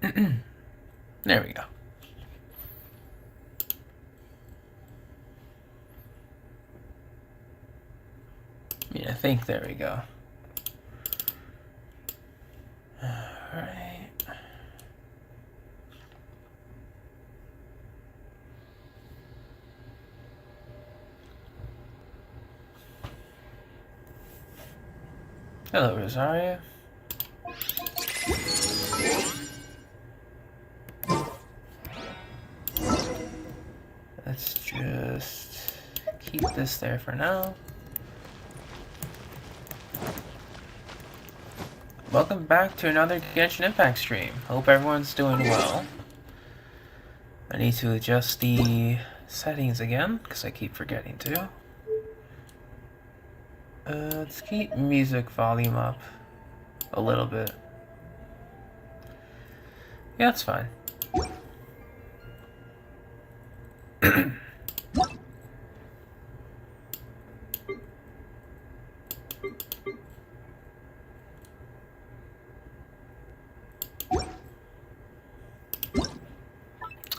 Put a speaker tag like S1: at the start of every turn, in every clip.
S1: There we go. Yeah, I think there we go. Alright. Hello, Rosaria. Let's just keep this there for now. Welcome back to another Genshin Impact stream. Hope everyone's doing well. I need to adjust the settings again, because I keep forgetting to. Let's keep music volume up a little bit. Yeah, that's fine.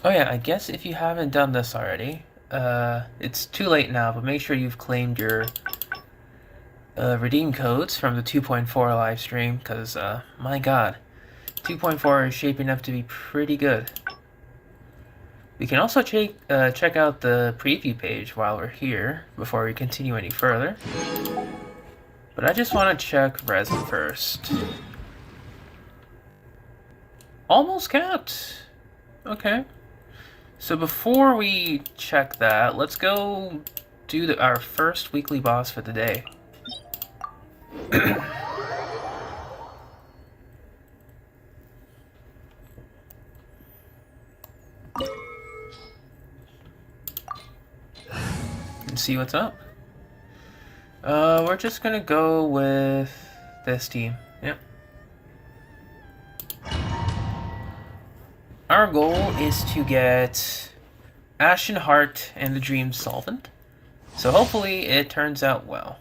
S1: Oh yeah, I guess if you haven't done this already, it's too late now, but make sure you've claimed your redeem codes from the 2.4 live stream, because my god, 2.4 is shaping up to be pretty good. We can also check out the preview page while we're here, before we continue any further. But I just want to check resin first. Almost capped! Okay. So before we check that, let's go do our first weekly boss for the day. And see what's up. We're just gonna go with this team. Yep. Our goal is to get Ashen Heart and the Dream Solvent. So hopefully it turns out well.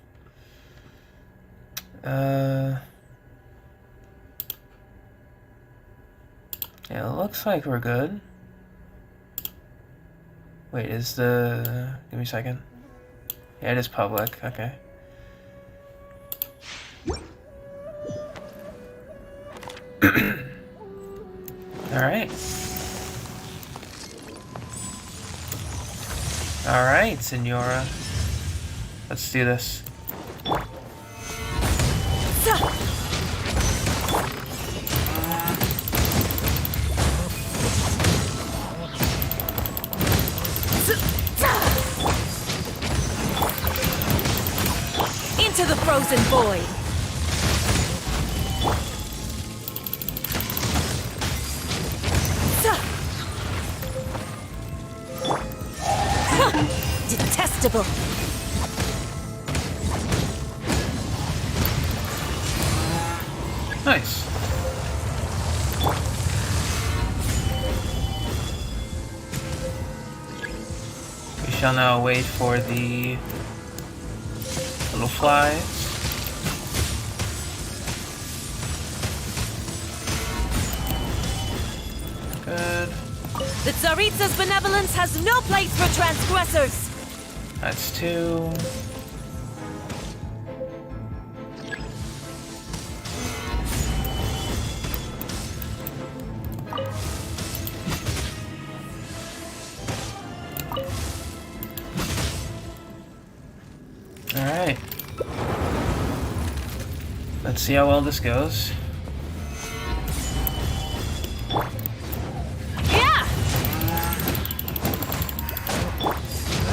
S1: Yeah, it looks like we're good. Wait, is the... Give me a second. Yeah, it is public. Okay. Alright. Alright, Senora. Let's do this.
S2: Into the frozen void. Detestable.
S1: Nice. We shall now wait for the little flies. Good.
S2: The Tsaritsa's benevolence has no place for transgressors.
S1: That's 2. Alright. Let's see how well this goes.
S2: Yeah!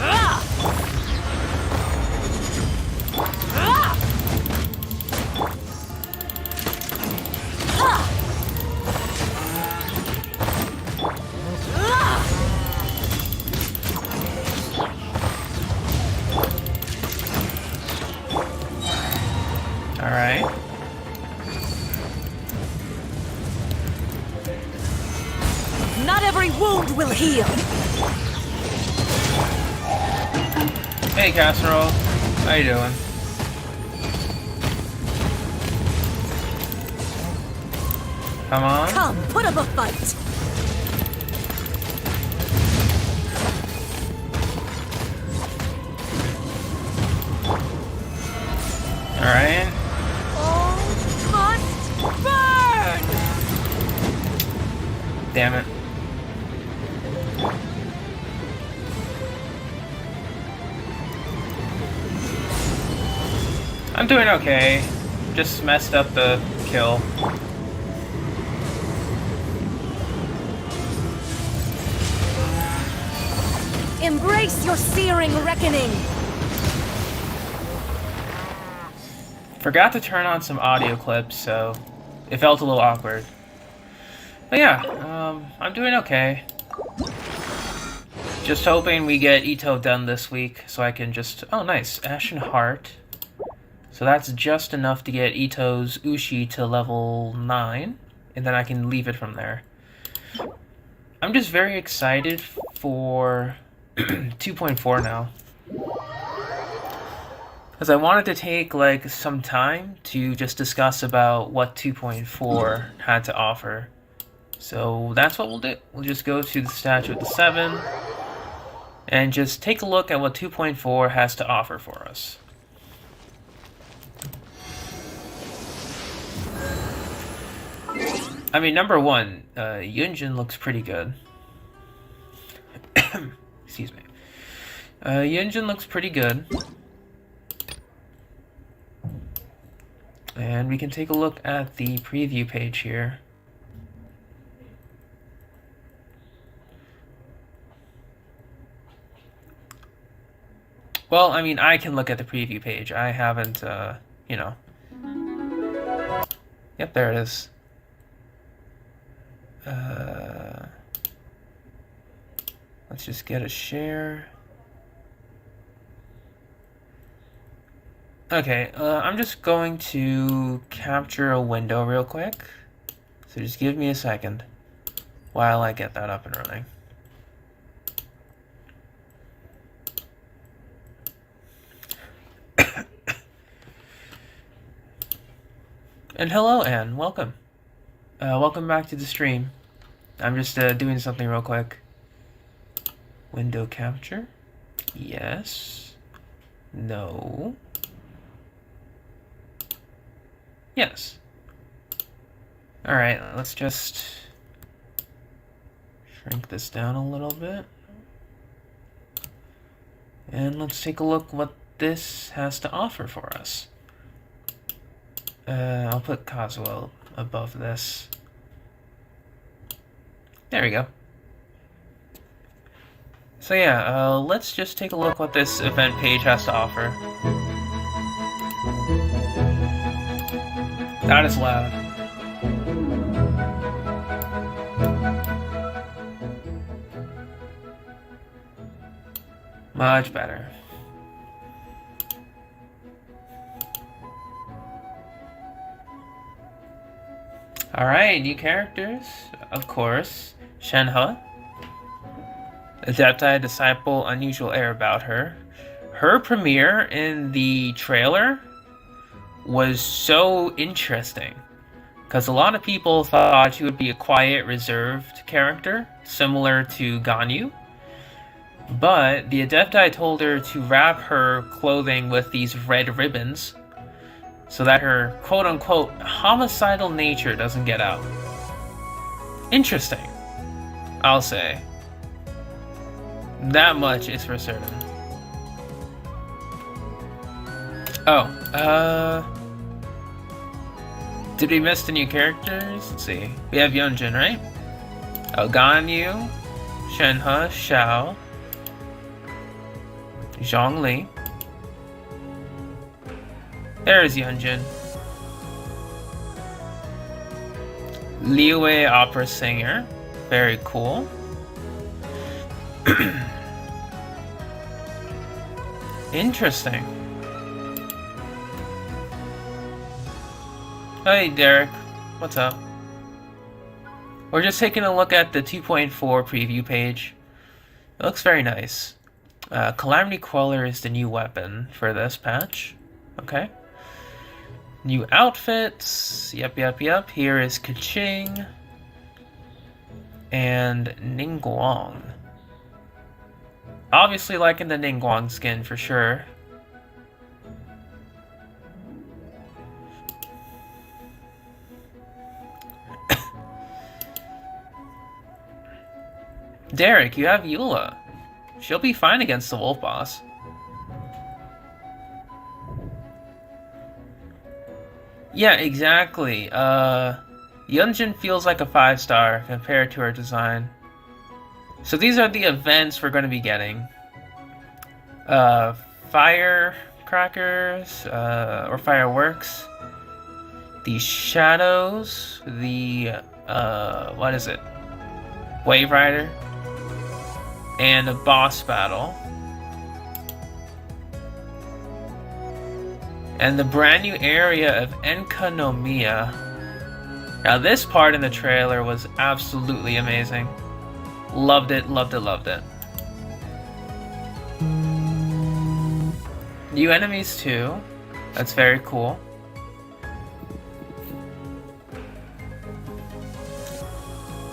S2: Ah! Ah! Ah! Ah!
S1: Alright.
S2: Not every wound will heal.
S1: Hey, Casserole. How you doing? Come on.
S2: Come, put up a fight.
S1: Alright.
S2: All must burn!
S1: Damn it. I'm doing okay. Just messed up the kill.
S2: Embrace your searing reckoning!
S1: Forgot to turn on some audio clips, so it felt a little awkward. But yeah, I'm doing okay. Just hoping we get Ito done this week, so I can just... Oh, nice. Ashen Heart. So that's just enough to get Ito's Ushi to level 9, and then I can leave it from there. I'm just very excited for 2.4 now. Because I wanted to take like some time to just discuss about what 2.4 had to offer. So that's what we'll do. We'll just go to the statue of the 7 and just take a look at what 2.4 has to offer for us. I mean, number one, Yunjin looks pretty good. Excuse me. Yunjin looks pretty good. And we can take a look at the preview page here. Well, I mean, I can look at the preview page. I haven't, you know. Yep, there it is. Let's just get a share. Okay, I'm just going to capture a window real quick. So just give me a second while I get that up and running. And hello, Anne. Welcome. Welcome back to the stream. I'm just doing something real quick. Window capture. Yes. No. Yes. Alright, let's just shrink this down a little bit. And let's take a look what this has to offer for us. I'll put Kazuo above this. There we go. So yeah, let's just take a look what this event page has to offer. That is loud. Much better. Alright, new characters, of course. Shenhe. Adepti, disciple, unusual air about her. Her premiere in the trailer was so interesting. Because a lot of people thought she would be a quiet, reserved character, similar to Ganyu. But the Adepti told her to wrap her clothing with these red ribbons so that her quote-unquote homicidal nature doesn't get out. Interesting, I'll say. That much is for certain. Oh, did we miss the new characters? Let's see. We have Yunjin, right? Oh, Ganyu, Shenhe, Xiao, Zhongli. There's Yunjin. Liwei, opera singer. Very cool. Interesting. Hey, Derek. What's up? We're just taking a look at the 2.4 preview page. It looks very nice. Calamity Queller is the new weapon for this patch. Okay. New outfits. Yep. Here is Kaching and Ningguang. Obviously liking the Ningguang skin for sure. Derek, you have Eula. She'll be fine against the wolf boss. Yeah, exactly. Yunjin feels like a 5-star compared to her design. So these are the events we're going to be getting. Firecrackers, or fireworks. The shadows, the, what is it? Wave Rider. And a boss battle. And the brand new area of Enkanomiya. Now this part in the trailer was absolutely amazing. Loved it. New enemies too. That's very cool.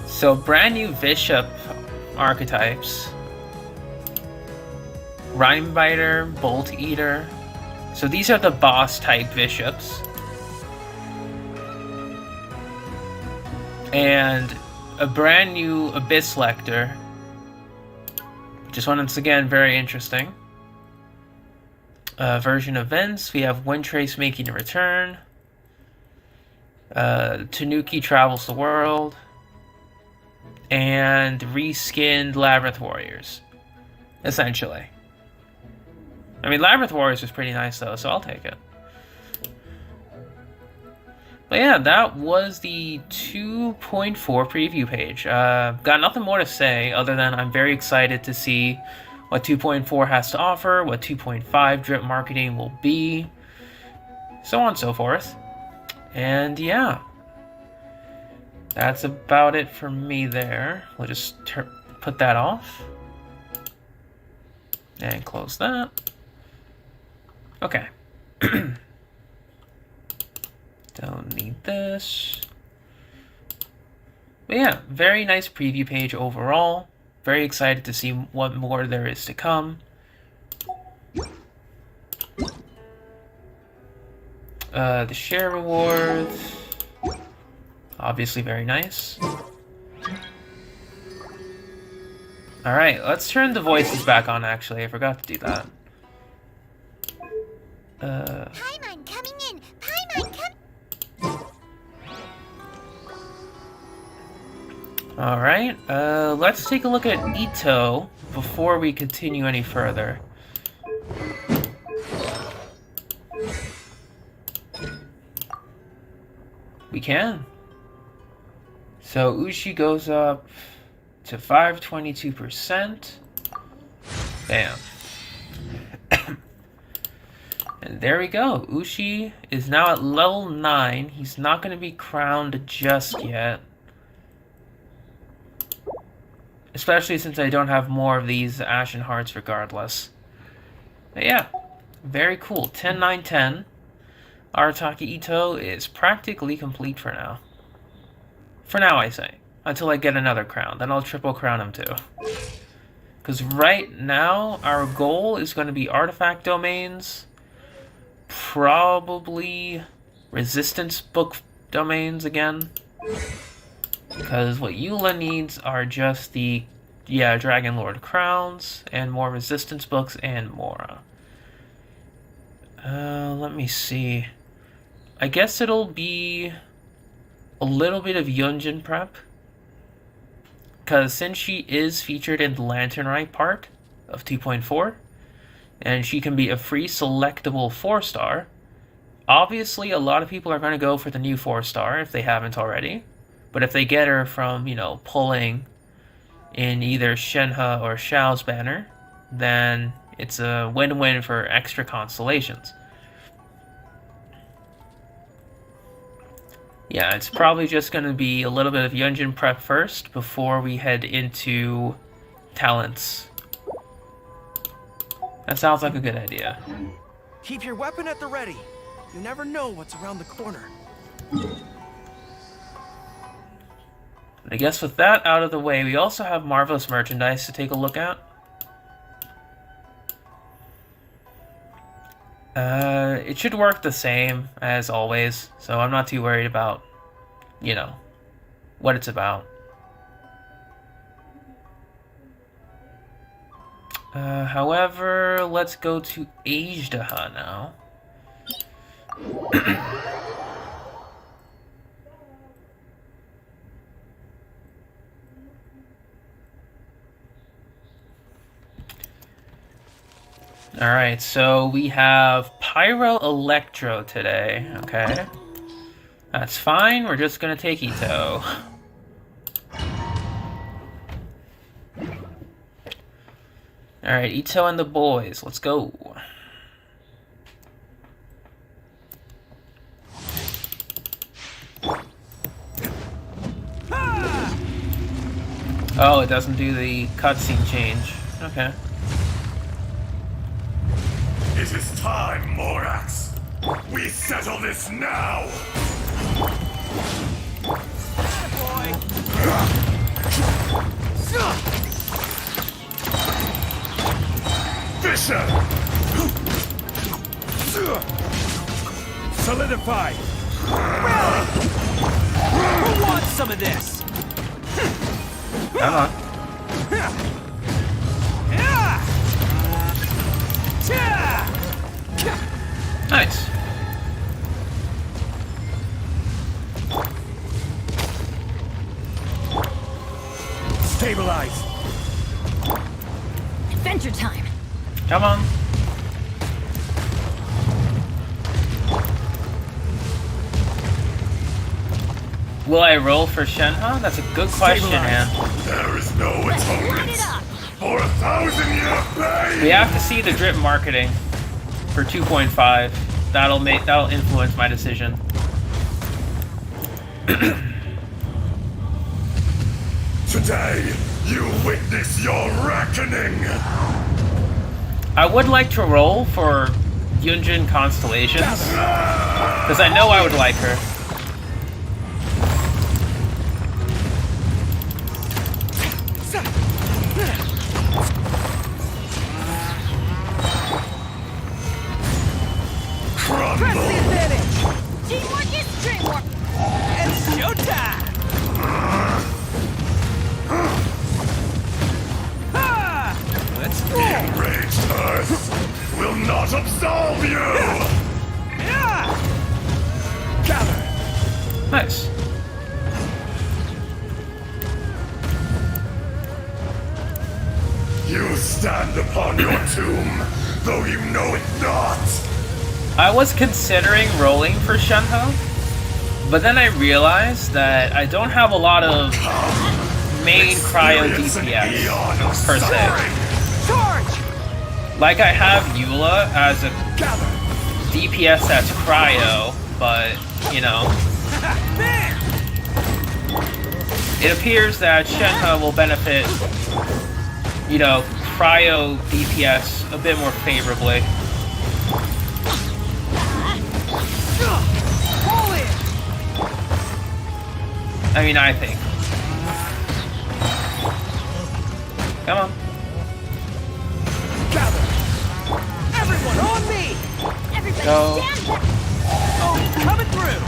S1: So brand new bishop archetypes. Rhymebiter, Bolt Eater. So these are the boss type bishops. And a brand new Abyss Lector. Which is once again very interesting. Version events, we have Windtrace making a return. Tanuki travels the world. And reskinned Labyrinth Warriors. Essentially. I mean, Labyrinth Warriors was pretty nice though, so I'll take it. But yeah, that was the 2.4 preview page. Got nothing more to say other than I'm very excited to see what 2.4 has to offer, what 2.5 drip marketing will be, so on and so forth. And yeah, that's about it for me there. We'll just put that off. And close that. Okay. Don't need this. But yeah, very nice preview page overall. Very excited to see what more there is to come. The share rewards. Obviously very nice. Alright, let's turn the voices back on actually. I forgot to do that.
S3: Paimon coming in! Paimon coming!
S1: Alright, let's take a look at Ito before we continue any further. We can. So Ushi goes up to 522%. Bam. And there we go. Ushi is now at level 9. He's not going to be crowned just yet. Especially since I don't have more of these Ashen Hearts regardless. But yeah, very cool. 10, 9, 10. Arataki Ito is practically complete for now. For now, I say. Until I get another crown. Then I'll triple crown him too. Because right now, our goal is going to be artifact domains. Probably resistance book domains again. Because what Eula needs are just the, Dragon Lord crowns, and more resistance books, and more. Let me see. I guess it'll be a little bit of Yunjin prep. Because since she is featured in the Lantern Rite part of 2.4, and she can be a free selectable 4-star, obviously a lot of people are going to go for the new 4-star if they haven't already. But if they get her from, pulling in either Shenhe or Xiao's banner, then it's a win-win for extra constellations. Yeah, it's probably just going to be a little bit of Yunjin prep first before we head into talents. That sounds like a good idea.
S4: Keep your weapon at the ready. You never know what's around the corner.
S1: I guess with that out of the way, we also have Marvelous merchandise to take a look at. It should work the same as always, so I'm not too worried about, you know, what it's about. However, let's go to Ajdaha now. Alright, so we have Pyro Electro today, okay. That's fine, we're just gonna take Ito. Alright, Ito and the boys, let's go. Oh, it doesn't do the cutscene change. Okay.
S5: It is time, Morax. We settle this now. Fisher!
S4: Solidify! Rally! Who wants some of this?
S1: Come on. Nice.
S4: Stabilize!
S3: Adventure time.
S1: Come on. Will I roll for Shenhe? That's a good question, man.
S5: There is no atonement for 1,000-year pain.
S1: We have to see the drip marketing for 2.5. That'll influence my decision.
S5: Today, you witness your reckoning.
S1: I would like to roll for Yunjin Constellations, because I know I would like her.
S4: Press the advantage!
S3: Teamwork is dreamwork.
S4: It's showtime! Let's go!
S5: Enraged Earth will not absolve you!
S4: Gather!
S1: Nice.
S5: You stand upon your tomb, though you know it not.
S1: I was considering rolling for Shenhe, but then I realized that I don't have a lot of main cryo
S5: Experience an
S1: DPS
S5: eon of
S1: per se.
S5: suffering.
S4: Charge!
S1: Like I have Eula as a
S4: Gather!
S1: DPS that's cryo, but you know,
S4: There!
S1: it appears that Shenhe will benefit, you know, cryo DPS a bit more favorably.
S4: Pull in!
S1: I mean, I think. Come on.
S4: Gather! Everyone on me!
S3: Everybody
S1: Go.
S3: stand back.
S4: Oh, coming through!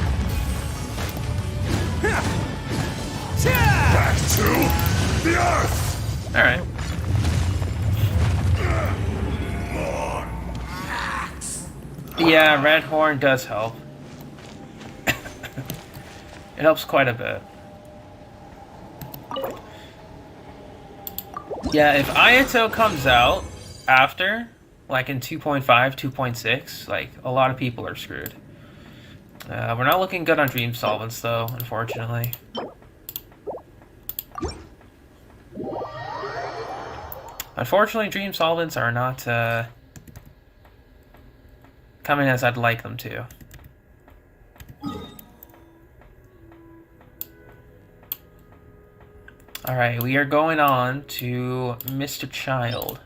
S5: Back to the Earth!
S1: Alright. Yeah, Red Horn does help. It helps quite a bit. Yeah, if Ayato comes out after, like in 2.5, 2.6, like, a lot of people are screwed. We're not looking good on Dream Solvents, though, unfortunately. Unfortunately, Dream Solvents are not, coming as I'd like them to. Alright, we are going on to Mr. Child.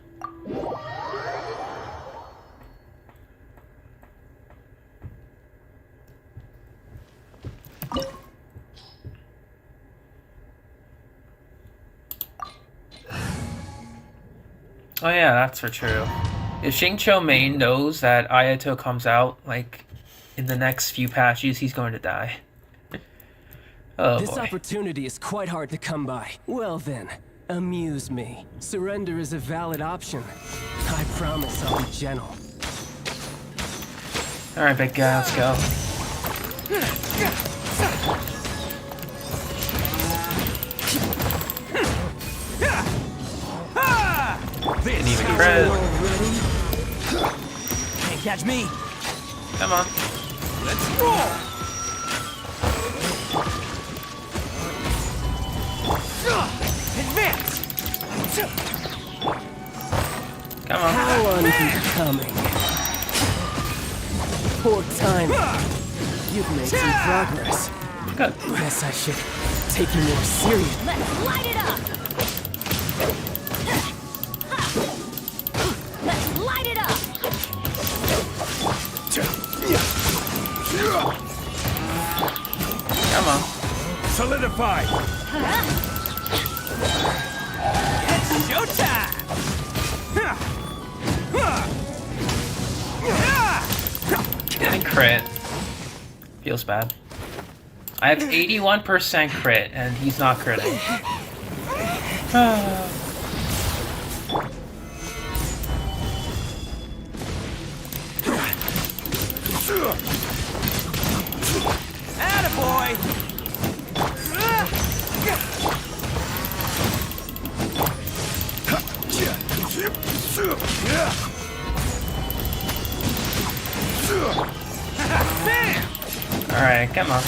S1: Oh yeah, that's for true. If Xingqiu main knows that Ayato comes out, like, in the next few patches, he's going to die. Oh
S4: This
S1: boy.
S4: opportunity is quite hard to come by. Well then, amuse me. Surrender is a valid option. I promise I'll be gentle.
S1: Alright, big guy, let's go. Didn't even crit.
S4: Can't catch me.
S1: Come on.
S4: Let's roll. Advance.
S1: Come on.
S4: How unbecoming. Poor timing. You've made some progress.
S1: Good.
S4: Guess I should take you more seriously.
S3: Let's light it up! Let's light it up!
S1: Come on.
S5: Solidify!
S4: It's showtime!
S1: Getting crit. Feels bad. I have 81% crit, and he's not critting.
S4: Attaboy!
S1: Alright, come on.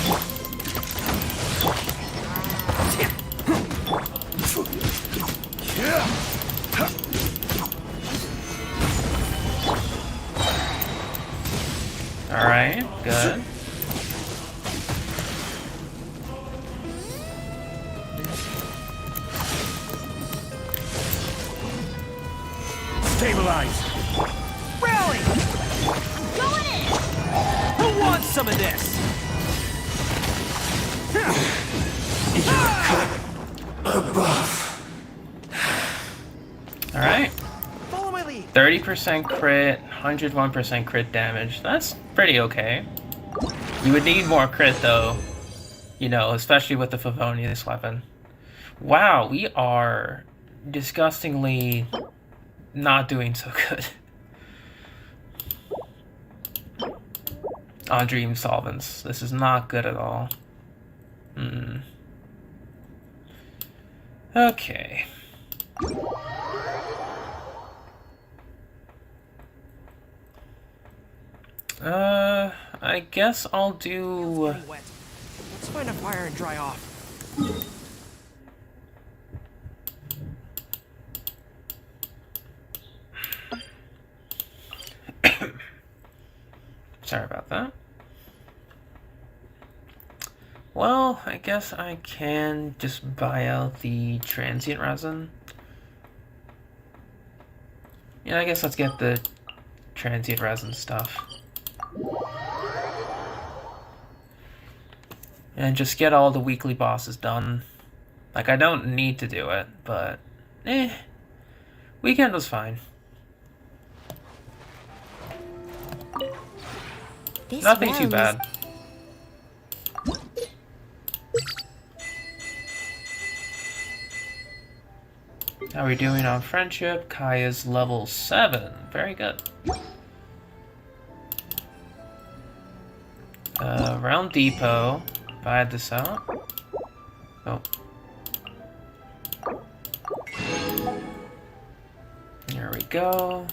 S1: Alright, good.
S5: Stabilize!
S4: Rally!
S3: Going in!
S4: Who wants some of this?
S1: Alright.
S4: Follow my lead.
S1: 30% crit, 101% crit damage. That's pretty okay. You would need more crit though. You know, especially with the Favonius weapon. Wow, we are disgustingly not doing so good. On Dream Solvents. This is not good at all. Okay. I guess I'll do...
S4: Pretty wet. Let's find a fire and dry off.
S1: Sorry about that. Well, I guess I can just buy out the transient resin. Yeah, I guess let's get the transient resin stuff. And just get all the weekly bosses done. Like, I don't need to do it, but... Weekend was fine.
S3: This
S1: Nothing too
S3: realm
S1: bad. How are we doing on friendship? Kai is level 7. Very good. Realm Depot. Buy this out. Oh. There we go.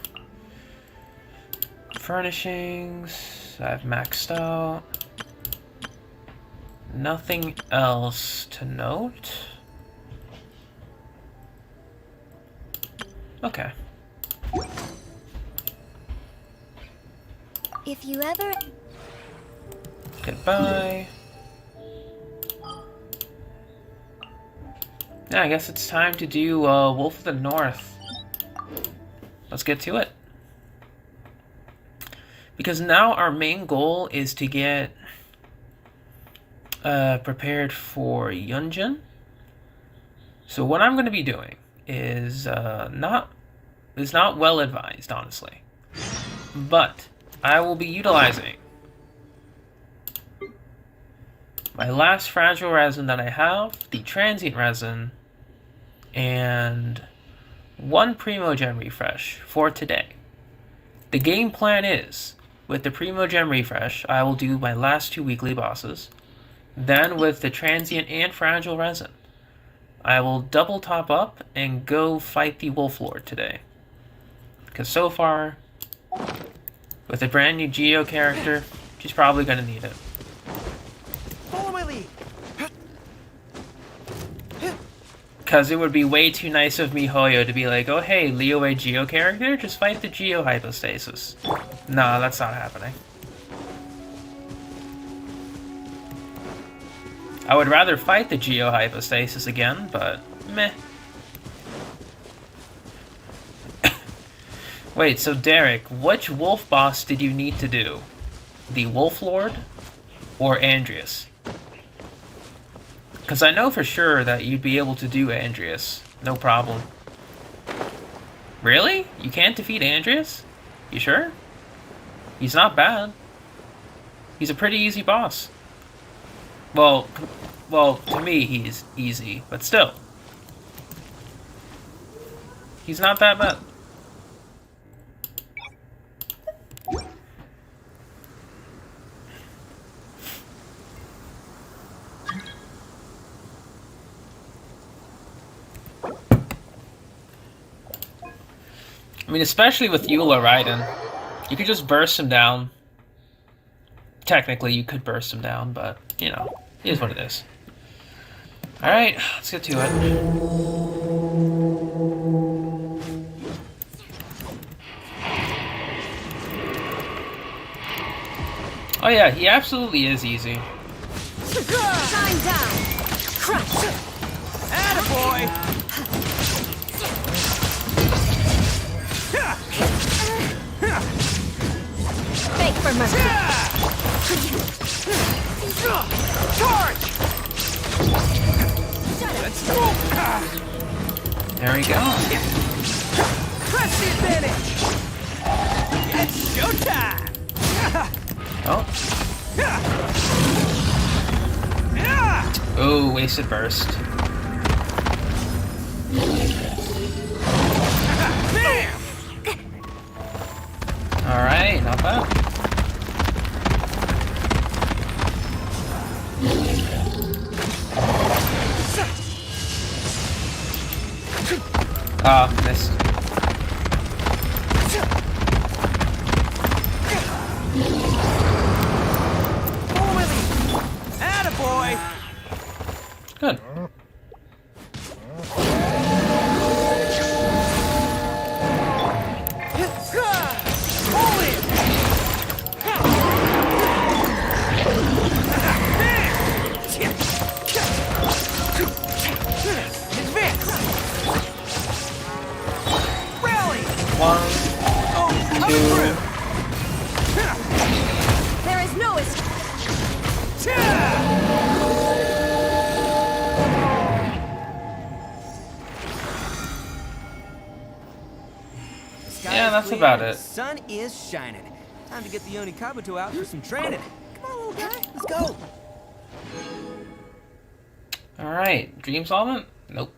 S1: Furnishings. I've maxed out. Nothing else to note. Okay.
S3: If you ever...
S1: Goodbye. Yeah, I guess it's time to do Wolf of the North. Let's get to it. Because now our main goal is to get prepared for Yunjin. So what I'm going to be doing is not is not well advised, honestly. But I will be utilizing my last fragile resin that I have, the transient resin, and one Primogem refresh for today. The game plan is, with the Primogem refresh, I will do my last 2 weekly bosses. Then with the transient and fragile resin, I will double top up and go fight the Wolf Lord today. Because so far, with a brand new Geo character, she's probably going to need it.
S6: Follow my lead.
S1: Because it would be way too nice of MiHoYo to be like, oh hey, Liyue Geo character, just fight the Geo hypostasis. Nah, that's not happening. I would rather fight the Geo hypostasis again, but meh. Wait, so Derek, which wolf boss did you need to do? The Wolf Lord or Andreas? Because I know for sure that you'd be able to do Andreas. No problem. Really? You can't defeat Andreas? You sure? He's not bad. He's a pretty easy boss. Well, to me he's easy, but still. He's not that bad. I mean, especially with Eula Raiden, you could just burst him down. Technically, you could burst him down, but, you know, it is what it is. Alright, let's get to it. Oh yeah, he absolutely is easy.
S2: Shine down! Crush!
S6: Attaboy!
S2: Beg for mercy!
S6: Charge! Let's go!
S1: There we go.
S6: Press the advantage! It's showtime!
S1: Oh. Oh, wasted burst.
S6: Bam!
S1: Alright, not bad. Ah, missed.
S6: Attaboy!
S1: Good. One, two.
S2: There is no escape!
S1: Yeah, that's about it.
S6: The sun is shining. Time to get the Yoni Kabuto out for some training. Come on, little guy. Let's go.
S1: Alright, dream solvent? Nope.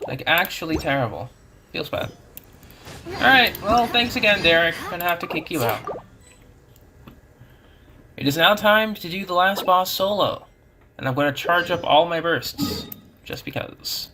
S1: Like, actually terrible. Feels bad. Alright, well, thanks again, Derek. I'm gonna have to kick you out. It is now time to do the last boss solo. And I'm gonna charge up all my bursts. Just because.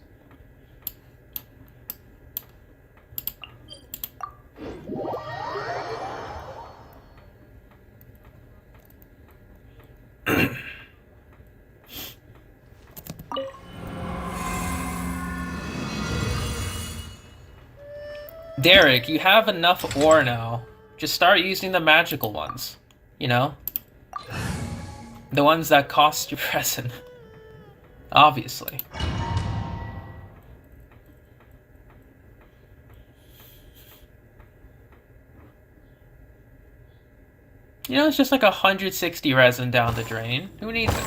S1: Derek, you have enough ore now. Just start using the magical ones. You know? The ones that cost you present. Obviously. You know, it's just like 160 resin down the drain. Who needs it?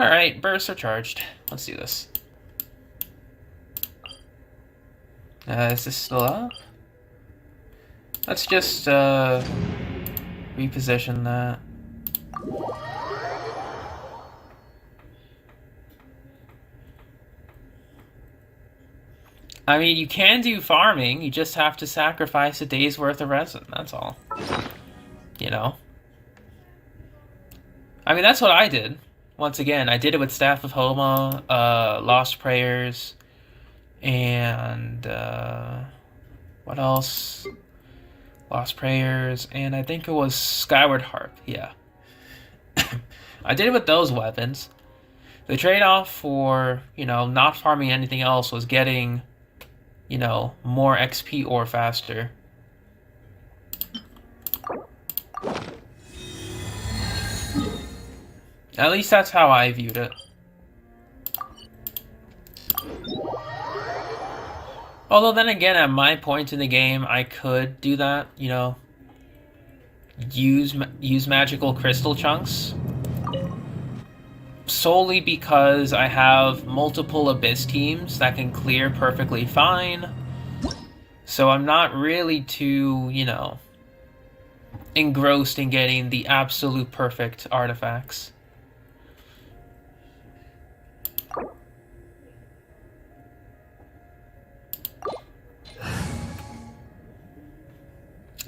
S1: Alright, bursts are charged. Let's do this. Is this still up? Let's just reposition that. I mean, you can do farming, you just have to sacrifice a day's worth of resin, that's all. You know? I mean, that's what I did. Once again, I did it with Staff of Homa, Lost Prayers, and, what else? Lost Prayers, and I think it was Skyward Harp, yeah. I did it with those weapons. The trade-off for, you know, not farming anything else was getting, you know, more XP or faster. At least that's how I viewed it. Although then again, at my point in the game, I could do that, you know, use magical crystal chunks. Solely because I have multiple Abyss teams that can clear perfectly fine. So I'm not really too, you know, engrossed in getting the absolute perfect artifacts.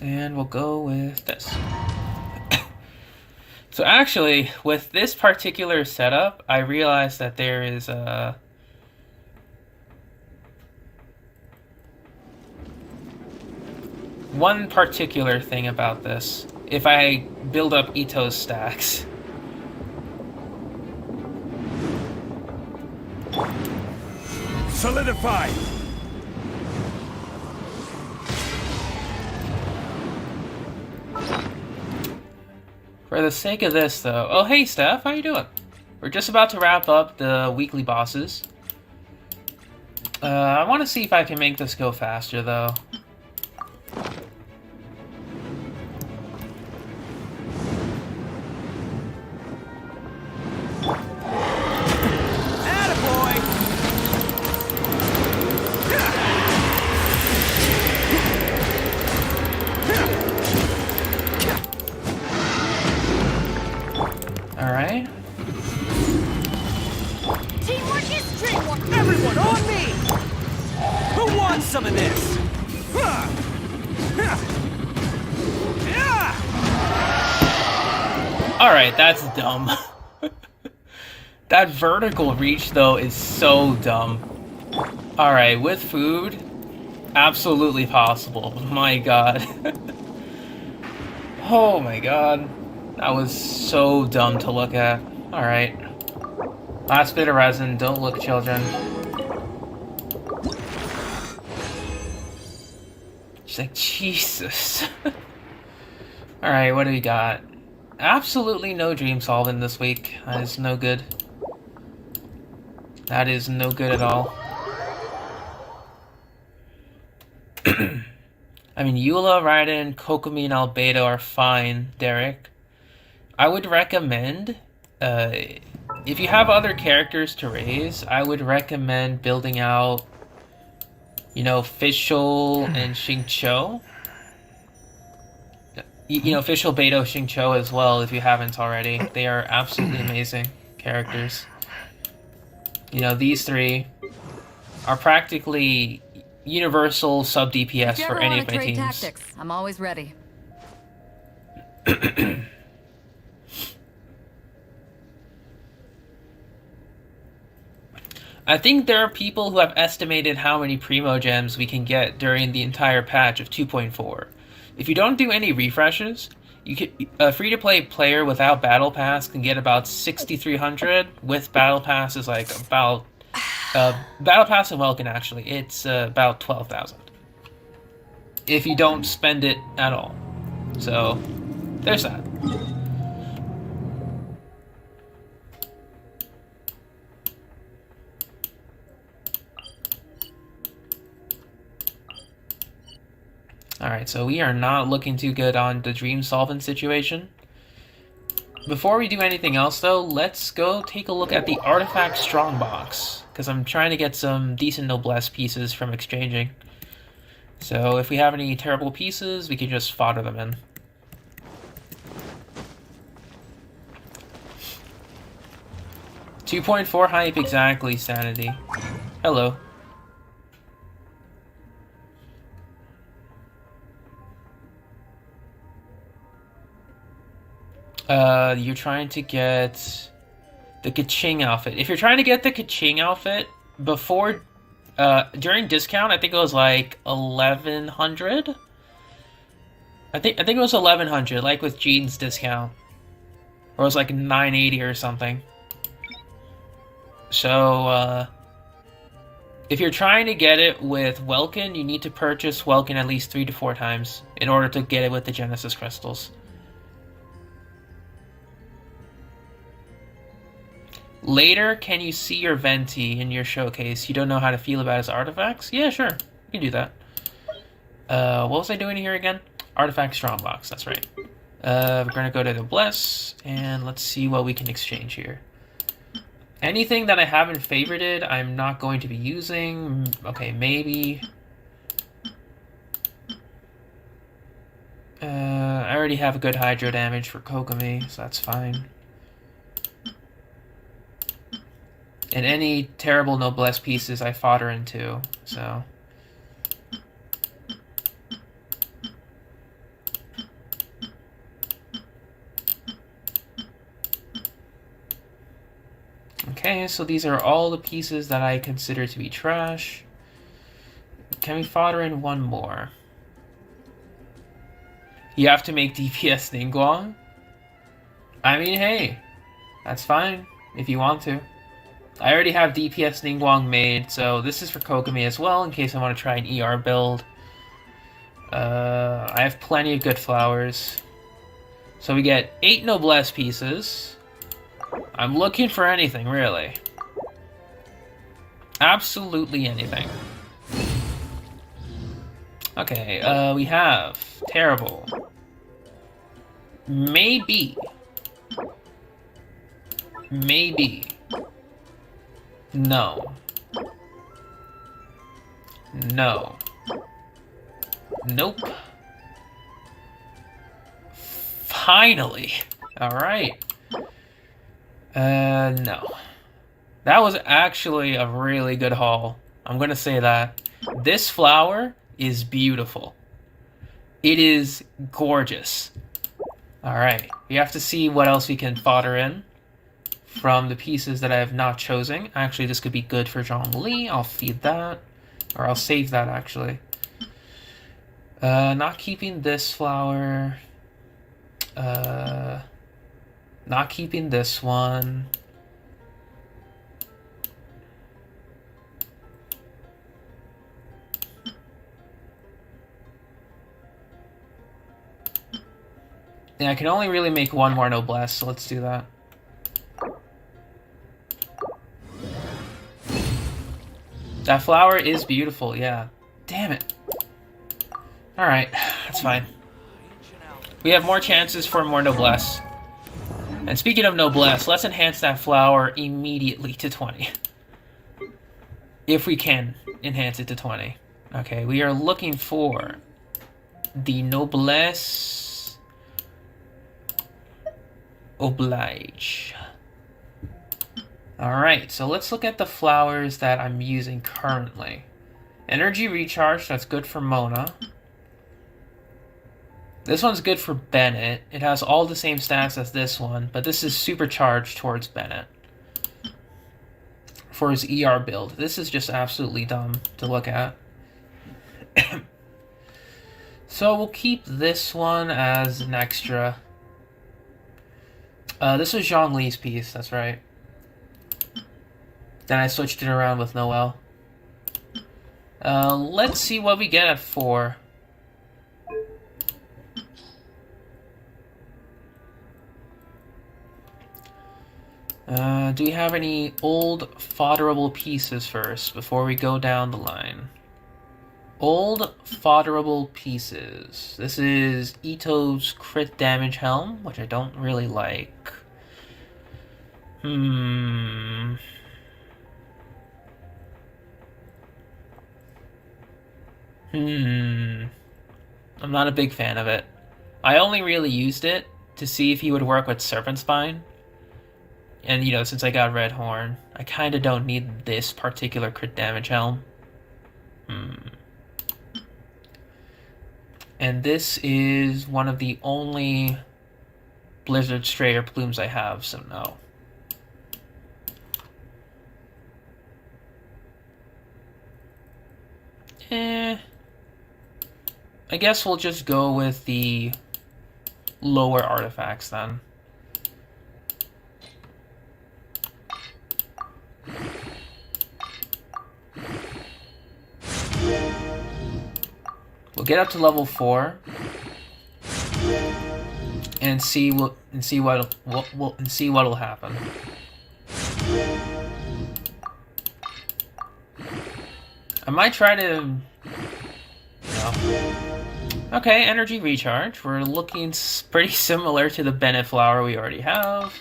S1: And we'll go with this. So actually, with this particular setup, I realized that there is one particular thing about this. If I build up Ito's stacks.
S5: Solidify!
S1: For the sake of this, though... Oh, hey, Steph, how you doing? We're just about to wrap up the weekly bosses. I want to see if I can make this go faster, though. Alright.
S2: Teamwork is teamwork.
S6: Everyone on me! Who wants some of this?
S1: Alright, that's dumb. That vertical reach, though, is so dumb. Alright, with food, absolutely possible. My god. Oh my god. That was so dumb to look at. Alright. Last bit of resin. Don't look, children. She's like, Jesus. Alright, what do we got? Absolutely no dream solving this week. That is no good. That is no good at all. I mean, Eula, Raiden, Kokomi, and Albedo are fine, Derek. I would recommend, if you have other characters to raise, I would recommend building out, you know, Fischl and Xingqiu. You know, Fischl, Beidou, Xingqiu as well, if you haven't already. They are absolutely amazing characters. You know, these three are practically universal sub-DPS for any of my teams.
S3: Tactics, I'm always ready.
S1: I think there are people who have estimated how many Primo Gems we can get during the entire patch of 2.4. If you don't do any refreshes, you can, a free-to-play player without Battle Pass can get about 6,300. With Battle Pass is like about... Battle Pass and Welkin, actually, it's about 12,000. If you don't spend it at all. So, there's that. Alright, so we are not looking too good on the dream solving situation. Before we do anything else, though, let's go take a look at the Artifact Strongbox, because I'm trying to get some decent noblesse pieces from exchanging. So if we have any terrible pieces, we can just fodder them in. .4 hype exactly, Sanity. Hello. You're trying to get the Kaching outfit. If you're trying to get the Kaching outfit before, during discount, I think it was like 1100. I think it was 1100, like with Jean's discount, or it was like 980 or something. So, if you're trying to get it with Welkin, you need to purchase Welkin at least 3 to 4 times in order to get it with the Genesis crystals. Later, can you see your Venti in your showcase? You don't know how to feel about his artifacts? Yeah, sure. You can do that. What was I doing here again? Artifact Strongbox, that's right. We're gonna go to the Bless, and let's see what we can exchange here. Anything that I haven't favorited, I'm not going to be using. Okay, maybe. I already have a good hydro damage for Kokomi, so that's fine. And any terrible noblesse pieces I fodder into, so. Okay, so these are all the pieces that I consider to be trash. Can we fodder in one more? You have to make DPS Ningguang? I mean, hey, that's fine if you want to. I already have DPS Ningguang made, so this is for Kokomi as well, in case I want to try an ER build. I have plenty of good flowers. So we get 8 noblesse pieces. I'm looking for anything, really. Absolutely anything. Okay, we have terrible. Maybe. No. No. Nope. Finally. Alright. No. That was actually a really good haul. I'm gonna say that. This flower is beautiful. It is gorgeous. Alright. We have to see what else we can fodder in from the pieces that I have not chosen. Actually, this could be good for Zhongli. I'll feed that. Or I'll save that, actually. Not keeping this flower. Not keeping this one. Yeah, I can only really make one more noblesse, so let's do that. That flower is beautiful, yeah. Damn it. Alright, that's fine. We have more chances for more noblesse. And speaking of noblesse, let's enhance that flower immediately to 20. If we can enhance it to 20. Okay, we are looking for the noblesse oblige. Alright, so let's look at the flowers that I'm using currently. Energy recharge, that's good for Mona. This one's good for Bennett. It has all the same stats as this one, but this is supercharged towards Bennett. For his ER build. This is just absolutely dumb to look at. So we'll keep this one as an extra. This was Zhongli's piece, that's right. Then I switched it around with Noel. Let's see what we get at 4. Do we have any old fodderable pieces first before we go down the line? Old fodderable pieces. This is Ito's crit damage helm, which I don't really like. I'm not a big fan of it. I only really used it to see if he would work with Serpent Spine. And, you know, since I got Red Horn, I kind of don't need this particular crit damage helm. And this is one of the only Blizzard Strayer plumes I have, so no. I guess we'll just go with the lower artifacts then. We'll get up to level 4 and see what'll happen. I might try to, okay, energy recharge. We're looking pretty similar to the Bennett flower we already have.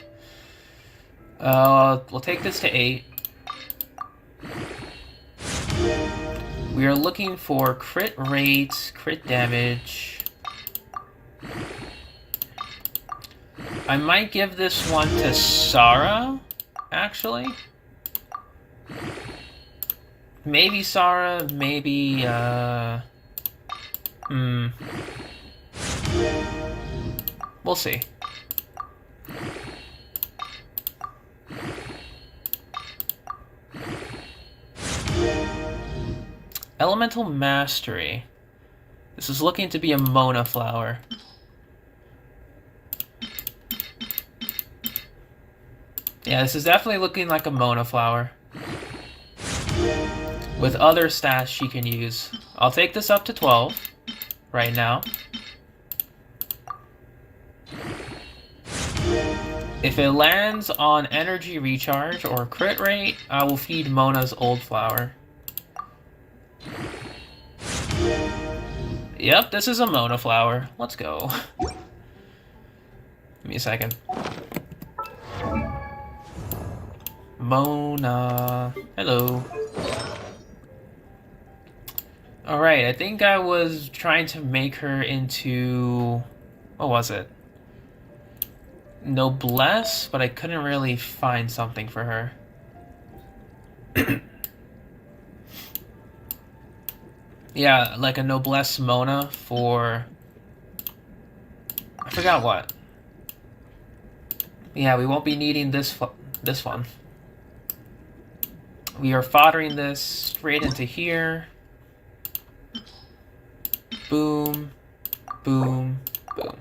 S1: We'll take this to 8. We are looking for crit rate, crit damage. I might give this one to Sarah, actually. Maybe Sarah, maybe, we'll see. Elemental Mastery. This is looking to be a Mona flower. Yeah, this is definitely looking like a Mona flower. With other stats she can use. I'll take this up to 12 right now. If it lands on energy recharge or crit rate, I will feed Mona's old flower. Yep, this is a Mona flower. Let's go. Give me a second. Mona. Hello. Alright, I think I was trying to make her into... what was it? Noblesse, but I couldn't really find something for her. Yeah, like a Noblesse Mona for... I forgot what. Yeah, we won't be needing this one. We are foddering this straight into here. Boom, boom, boom.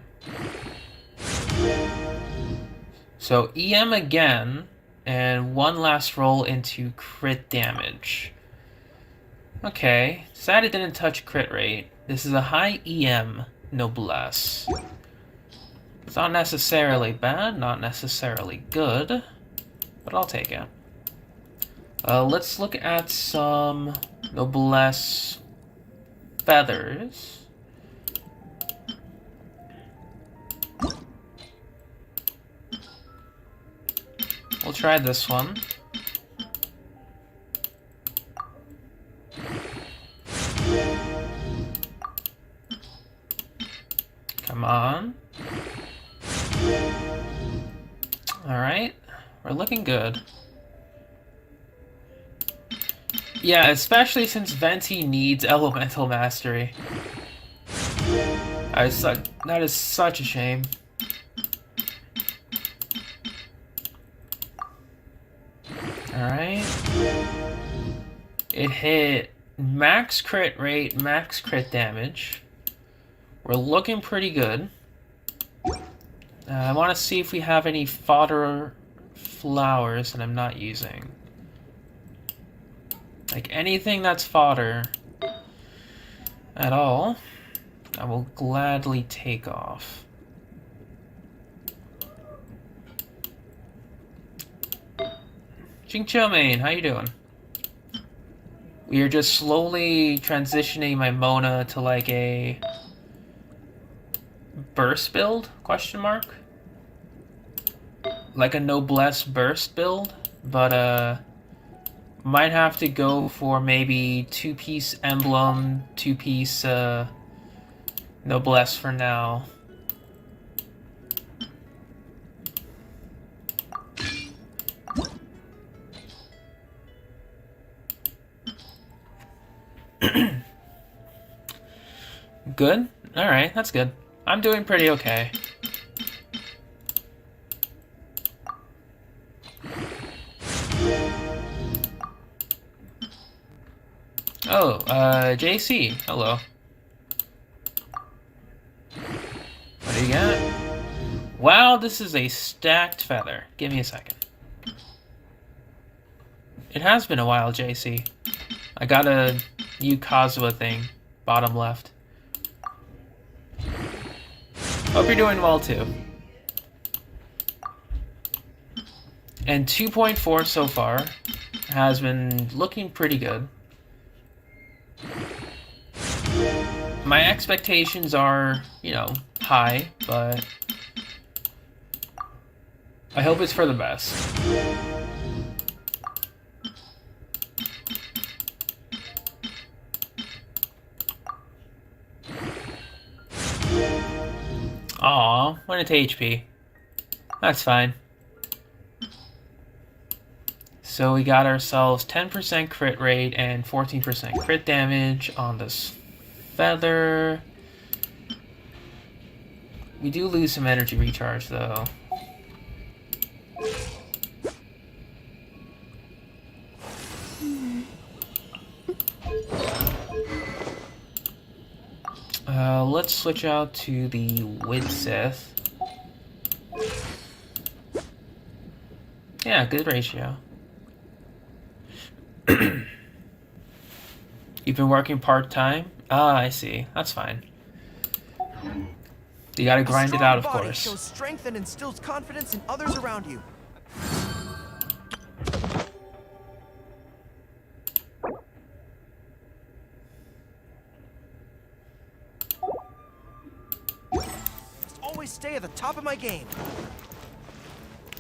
S1: So EM again, and one last roll into crit damage. Okay, sad it didn't touch crit rate. This is a high EM Noblesse. It's not necessarily bad, not necessarily good, but I'll take it. Let's look at some Noblesse feathers. We'll try this one. Come on. Alright, we're looking good. Yeah, especially since Venti needs Elemental Mastery. That is such a shame. Alright. It hit max crit rate, max crit damage. We're looking pretty good. I want to see if we have any fodder flowers that I'm not using. Like anything that's fodder at all, I will gladly take off. Jing Main, how you doing? We are just slowly transitioning my Mona to like a burst build, question mark? Like a noblesse burst build, but might have to go for maybe 2-piece emblem, 2-piece noblesse for now. Good? Alright, that's good. I'm doing pretty okay. Oh, JC, hello. What do you got? Wow, this is a stacked feather. Give me a second. It has been a while, JC. I got a new Kazuha thing, bottom left. Hope you're doing well too. And 2.4 so far has been looking pretty good. My expectations are, you know, high, but I hope it's for the best. Aw, went into HP. That's fine. So we got ourselves 10% crit rate and 14% crit damage on this feather. We do lose some energy recharge though. Let's switch out to the Widsith. Yeah, good ratio. You've been working part-time? Ah, I see. That's fine. You gotta grind it out, of course.
S6: Shows strength and instills confidence in others around you. Must always stay at the top of my game.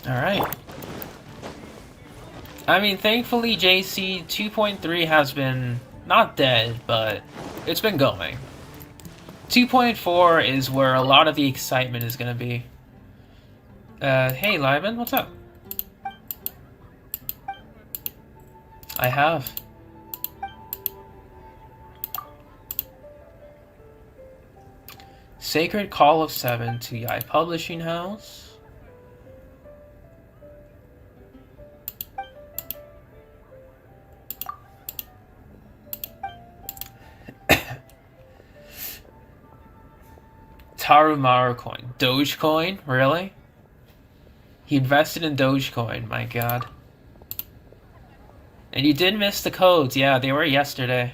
S1: Alright. I mean, thankfully, JC 2.3 has been not dead, but it's been going. 2.4 is where a lot of the excitement is gonna be. Hey, Lyman, what's up? I have. Sacred Call of 7 to Yai Publishing House. Tarumaru coin. Dogecoin? Really? He invested in Dogecoin, my god. And you did miss the codes. Yeah, they were yesterday.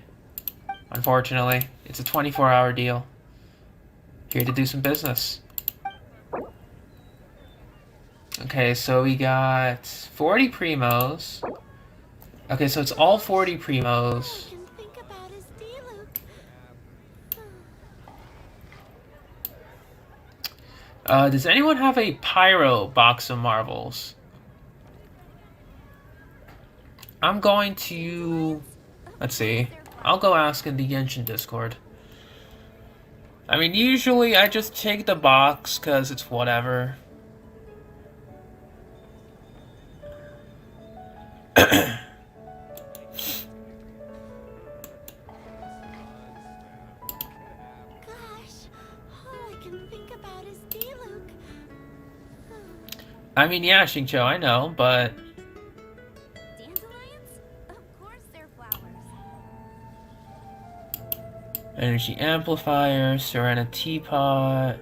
S1: Unfortunately. It's a 24-hour deal. Here to do some business. Okay, so we got 40 primos. Okay, so it's all 40 primos. Does anyone have a Pyro box of marbles? I'm going to... Let's see. I'll go ask in the Genshin Discord. I mean, usually I just take the box because it's whatever. I mean, yeah, Xingqiu, I know, but...
S3: Dandelions? Of course they're flowers.
S1: Energy Amplifier, Serena Teapot...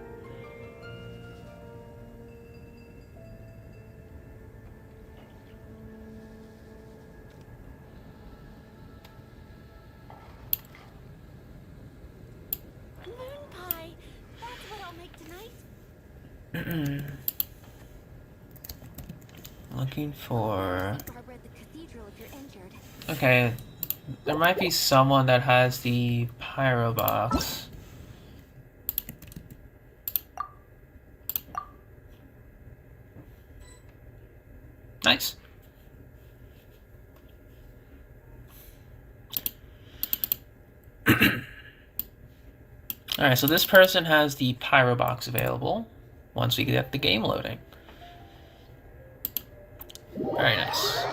S3: Moon pie. That's what I'll make tonight.
S1: Looking for...
S3: Barbara at the cathedral if you're injured.
S1: Okay, There might be someone that has the pyro box. Nice. Alright, so this person has the pyro box available once we get the game loading. Very nice.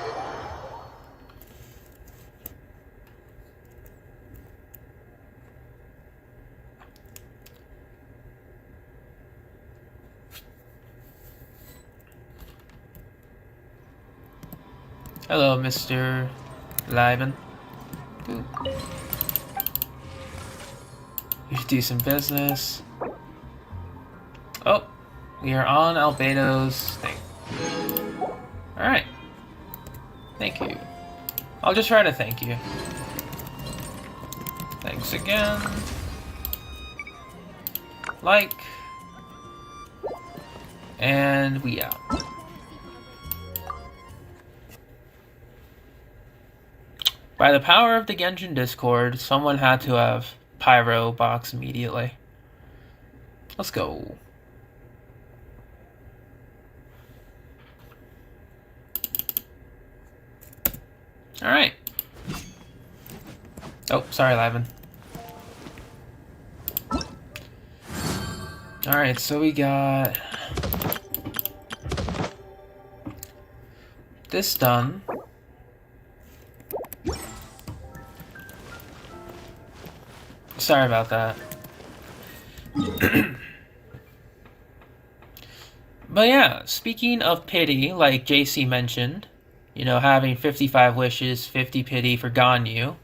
S1: Hello, Mr. Lyman. You should do some business. Oh, we are on Albedo's thing. Alright. Thank you. I'll just try to thank you. Thanks again. Like. And we out. By the power of the Genshin Discord, someone had to have pyro box immediately. Let's go. Alright. Oh, sorry, Lyman. Alright, so we got this done. Sorry about that. But yeah, speaking of pity, like JC mentioned, you know, having 55 wishes, 50 pity for Ganyu,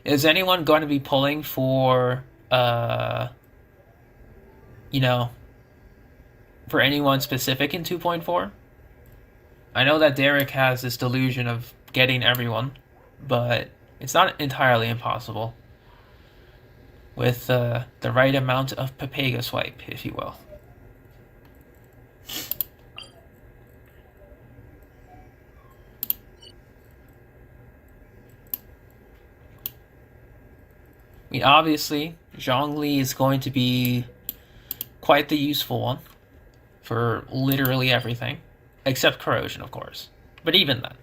S1: is anyone going to be pulling for, you know, for anyone specific in 2.4? I know that Derek has this delusion of getting everyone, but it's not entirely impossible. With the right amount of Papega swipe, if you will. I mean, obviously, Zhongli is going to be quite the useful one for literally everything, except corrosion, of course. But even then.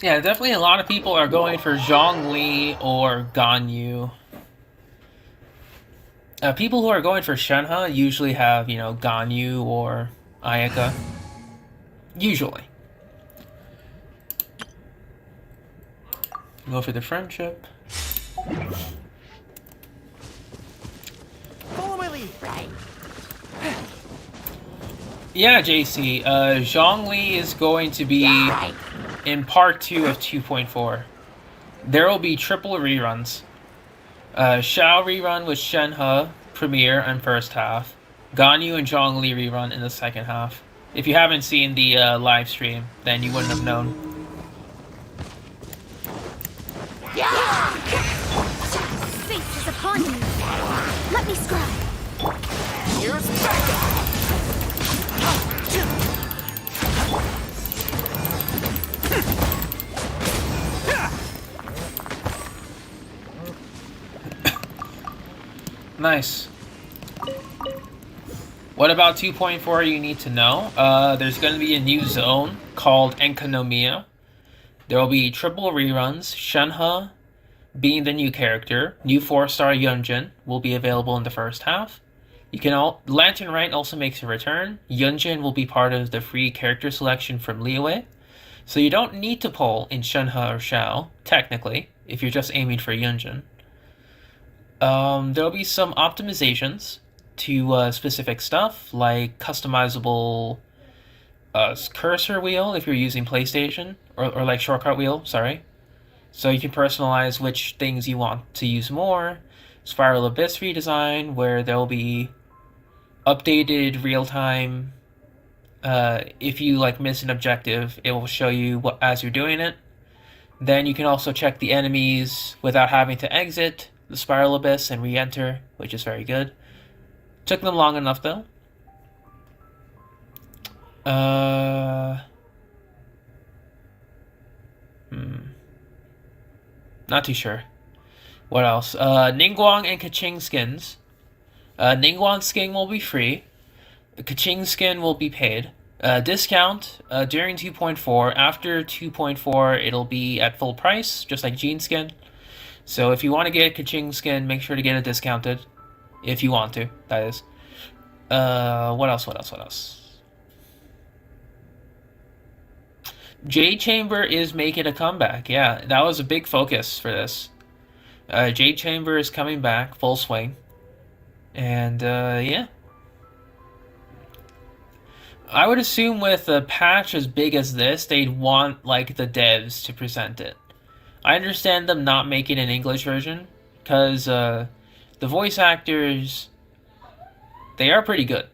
S1: Yeah, definitely a lot of people are going for Zhongli or Ganyu. People who are going for Shenhe usually have, you know, Ganyu or Ayaka. Usually. Go for the friendship.
S6: Follow my lead. Right.
S1: Yeah, JC. Zhongli is going to be in part 2 of 2.4. There will be triple reruns. Xiao rerun with Shenhe premiere in first half. Ganyu and Zhongli rerun in the second half. If you haven't seen the live stream, then you wouldn't have known.
S3: Fate is upon you. Let me scribe.
S6: Here's backup.
S1: Nice. What about 2.4 you need to know? There's going to be a new zone called Enkanomiya. There will be triple reruns. Shenhe being the new character. New 4-star Yunjin will be available in the first half. You can Lantern Rite also makes a return. Yunjin will be part of the free character selection from Liyue. So you don't need to pull in Shenhe or Xiao, technically, if you're just aiming for Yunjin. There'll be some optimizations to specific stuff, like customizable cursor wheel if you're using PlayStation, or like shortcut wheel, sorry. So you can personalize which things you want to use more. Spiral Abyss redesign, where there'll be updated real-time if you like miss an objective, it will show you what as you're doing it. Then you can also check the enemies without having to exit the Spiral Abyss and re-enter, which is very good. Took them long enough though. Not too sure. What else? Ningguang and Kaching skins. Ningguang's skin will be free. Kaching skin will be paid. Discount during 2.4. After 2.4, it'll be at full price, just like Jean skin. So if you want to get Kaching skin, make sure to get it discounted. If you want to, that is. What else? Jade Chamber is making a comeback. Yeah, that was a big focus for this. Jade Chamber is coming back, full swing. And, yeah. I would assume with a patch as big as this, they'd want, like, the devs to present it. I understand them not making an English version, because, the voice actors, they are pretty good.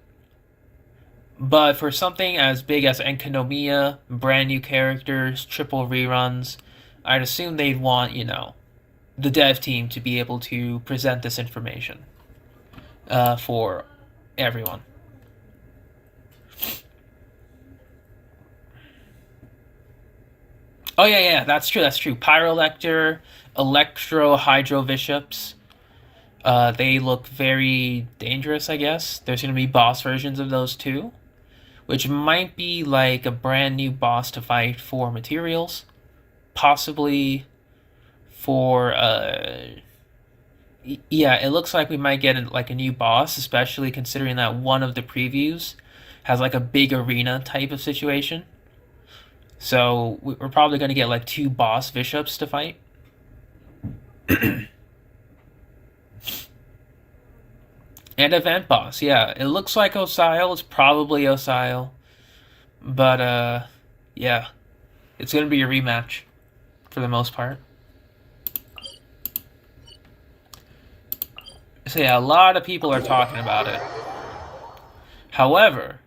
S1: But for something as big as Enkanomiya, brand new characters, triple reruns, I'd assume they'd want, you know, the dev team to be able to present this information for everyone. Oh yeah, that's true. Pyrolector, Electro Hydro Bishops. They look very dangerous, I guess. There's going to be boss versions of those too, which might be like a brand new boss to fight for materials. Possibly for, yeah, it looks like we might get like a new boss, especially considering that one of the previews has like a big arena type of situation. So we're probably going to get like 2 boss bishops to fight. And event boss, yeah. It looks like Osile. It's probably Osile. But, yeah. It's going to be a rematch for the most part. So yeah, a lot of people are talking about it. However,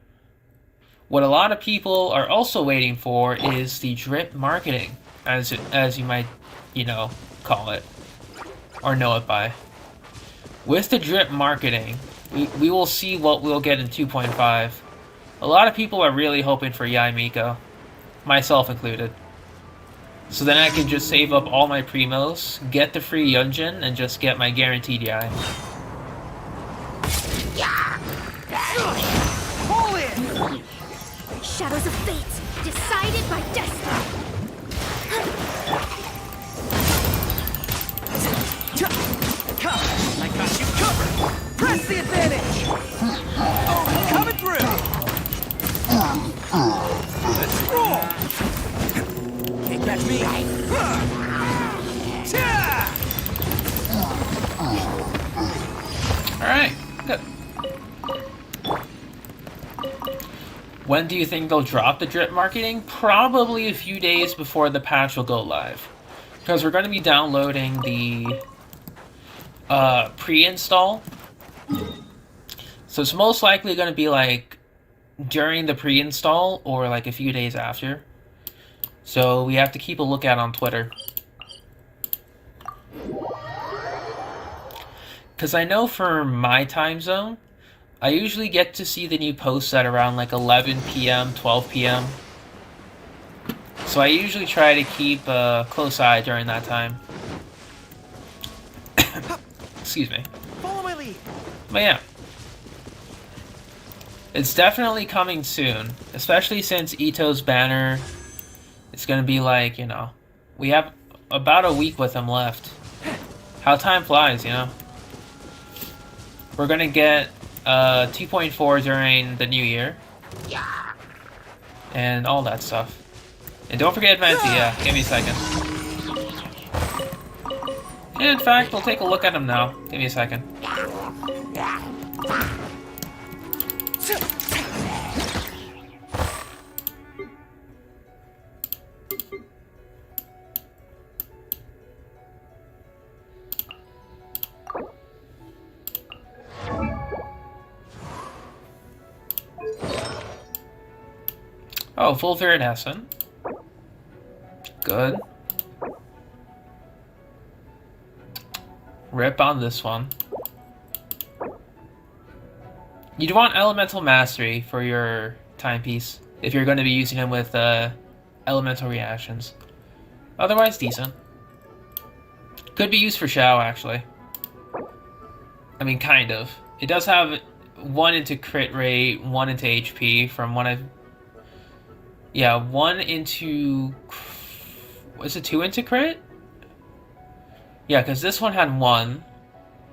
S1: what a lot of people are also waiting for is the drip marketing, as you might, you know, call it, or know it by. With the drip marketing, we will see what we'll get in 2.5. A lot of people are really hoping for Yai Miko, myself included. So then I can just save up all my primos, get the free Yunjin, and just get my guaranteed Yai.
S6: Pull in!
S3: Shadows of fate, decided by destiny.
S6: I got you covered! Press the advantage! Oh, coming through! Let's roll! Can't catch me!
S1: Alright, good. When do you think they'll drop the drip marketing? Probably a few days before the patch will go live. Because we're going to be downloading the pre-install. So it's most likely going to be like during the pre-install or like a few days after. So we have to keep a lookout on Twitter. Because I know for my time zone, I usually get to see the new posts at around like 11 p.m., 12 p.m. So I usually try to keep a close eye during that time. Excuse me.
S6: Follow my lead!
S1: But yeah. It's definitely coming soon. Especially since Ito's banner is going to be like, you know, we have about a week with him left. How time flies, you know. We're going to get 2.4 during the new year. And all that stuff. And don't forget Venti, yeah. Give me a second. And in fact, we'll take a look at him now. Give me a second. Oh, full viridescent. Good. Rip on this one. You'd want Elemental Mastery for your timepiece if you're going to be using him with elemental reactions. Otherwise, decent. Could be used for Xiao, actually. I mean, kind of. It does have 1 into crit rate, 1 into HP from what I've... Yeah, 1 into... Was it 2 into crit? Yeah, because this one had 1.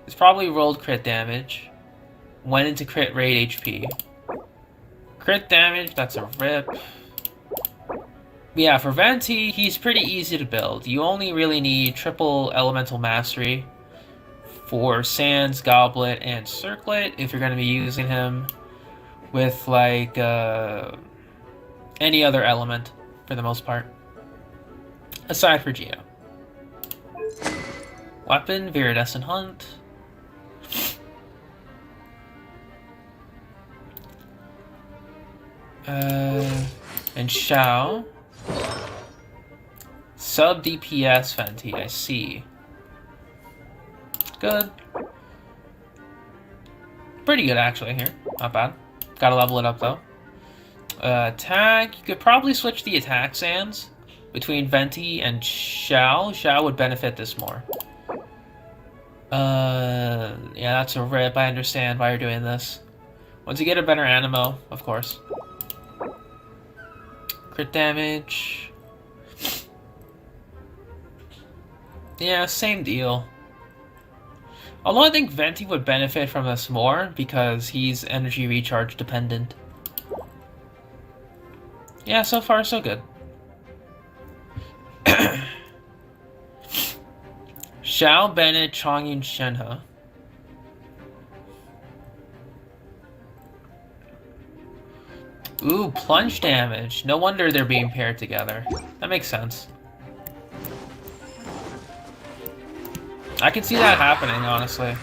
S1: It's probably rolled crit damage. 1 into crit rate HP. Crit damage, that's a rip. Yeah, for Venti, he's pretty easy to build. You only really need triple elemental mastery for Sands, Goblet, and Circlet if you're going to be using him with, like, any other element, for the most part. Aside for Geo. Weapon, Viridescent Hunt. And Xiao. Sub DPS Fenty, I see. Good. Pretty good, actually, here. Not bad. Gotta level it up, though. Attack. You could probably switch the attack sands between Venti and Xiao. Xiao would benefit this more. Yeah, that's a rip. I understand why you're doing this. Once you get a better Animo, of course. Crit damage. Yeah, same deal. Although I think Venti would benefit from this more because he's energy recharge dependent. Yeah, so far so good. Xiao, Bennett, Chongyun, Shenhe. Ooh, plunge damage. No wonder they're being paired together. That makes sense. I can see that happening, honestly.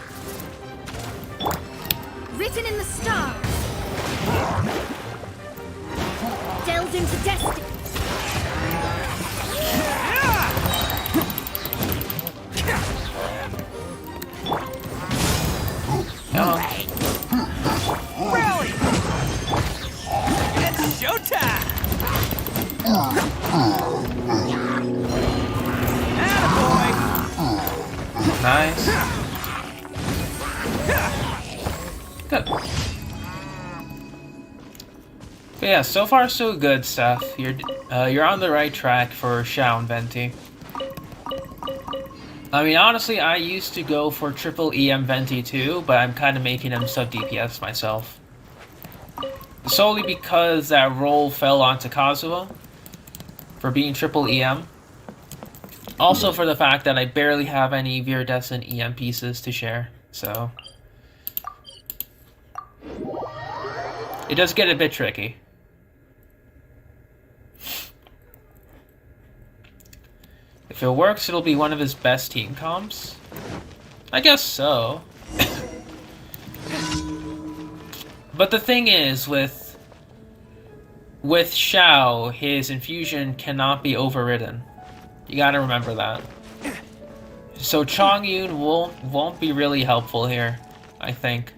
S3: Written in the stars. Delved into destiny.
S6: Rally! It's showtime! Attaboy!
S1: Nice. Good. But yeah, so far so good, Seth. You're on the right track for Xiao and Venti. I mean, honestly, I used to go for triple EM Venti too, but I'm kind of making him sub DPS myself. Solely because that role fell onto Kazuha for being triple EM. Also for the fact that I barely have any Viridescent EM pieces to share, so... It does get a bit tricky. If it works, it'll be one of his best team comps. I guess so. But the thing is, with Xiao, his infusion cannot be overridden. You gotta remember that. So Chongyun won't be really helpful here, I think.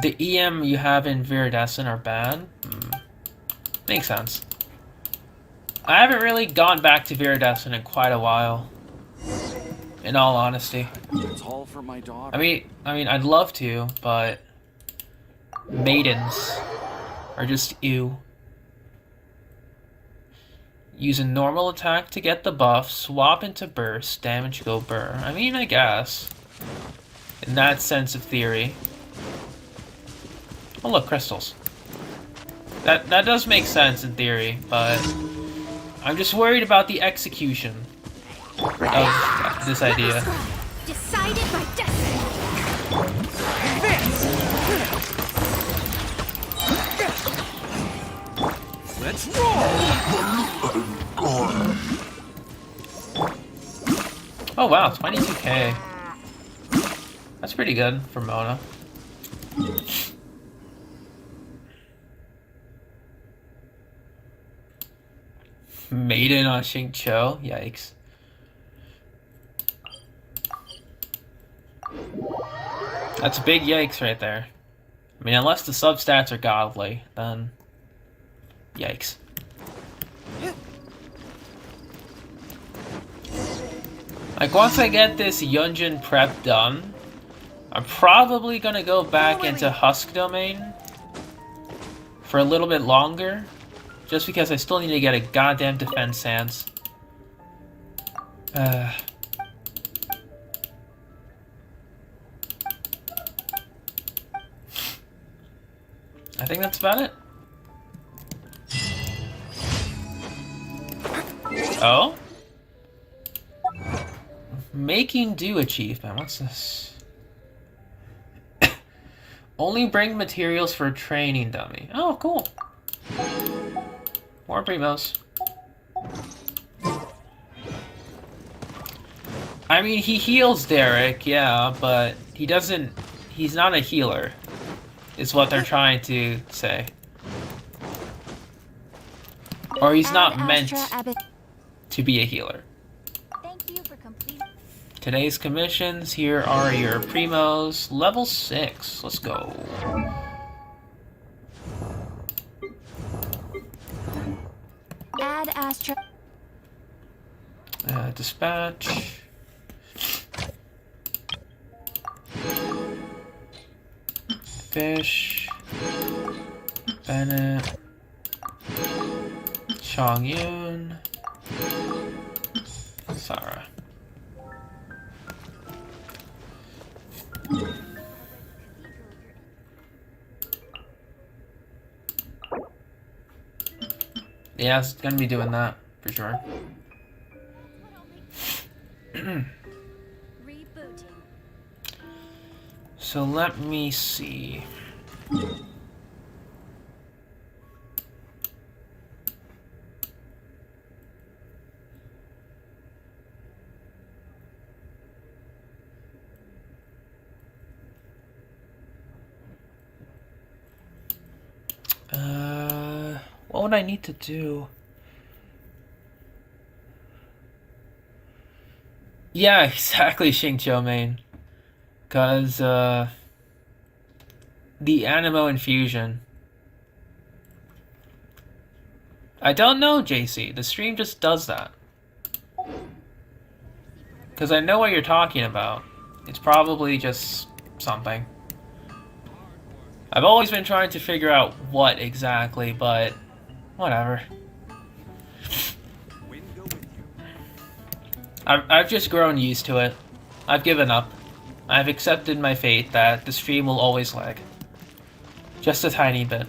S1: The EM you have in Viridescent are bad? Makes sense. I haven't really gone back to Viridescent in quite a while. In all honesty.
S7: It's all for my daughter.
S1: I mean, I'd love to, but... Maidens are just ew. Use a normal attack to get the buff, swap into burst, damage go burr. I mean, I guess. In that sense of theory. Oh look, crystals. That does make sense in theory, but I'm just worried about the execution of this idea.
S3: Decided by destiny.
S5: Let's roll!
S1: Oh wow, 22k. That's pretty good for Mona. Maiden on Xingqiu? Yikes. That's a big yikes right there. I mean, unless the substats are godly, then yikes. Like, once I get this Yunjin prep done, I'm probably gonna go back into Husk Domain for a little bit longer, just because I still need to get a goddamn defense stance. I think that's about it. Oh? Making do achievement. What's this? Only bring materials for training dummy. Oh, cool. More primos. I mean, he heals Derek, yeah, but he doesn't... He's not a healer, is what they're trying to say. Or he's not meant to be a healer.
S3: Thank you for completing.
S1: Today's commissions, here are your primos. Level 6, let's go.
S3: Add Astra.
S1: Dispatch. Fish. Bennett. Chongyun. Sarah. Yeah, it's gonna be doing that for sure.
S3: Rebooting.
S1: So let me see. What would I need to do? Yeah, exactly, Xingqiu main. Cause, the Animo infusion. I don't know, JC. The stream just does that. Cause I know what you're talking about. It's probably just something. I've always been trying to figure out what exactly, but whatever. I've just grown used to it. I've given up. I've accepted my fate that the stream will always lag. Just a tiny bit.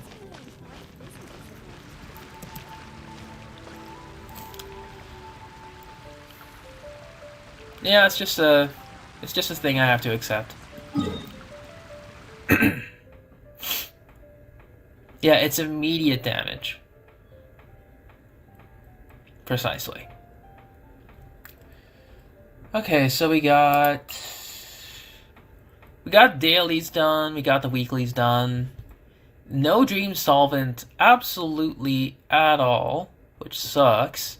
S1: Yeah, it's just a thing I have to accept. Yeah, it's immediate damage. Precisely. Okay, so we got dailies done, we got the weeklies done. No dream solvent absolutely at all, which sucks.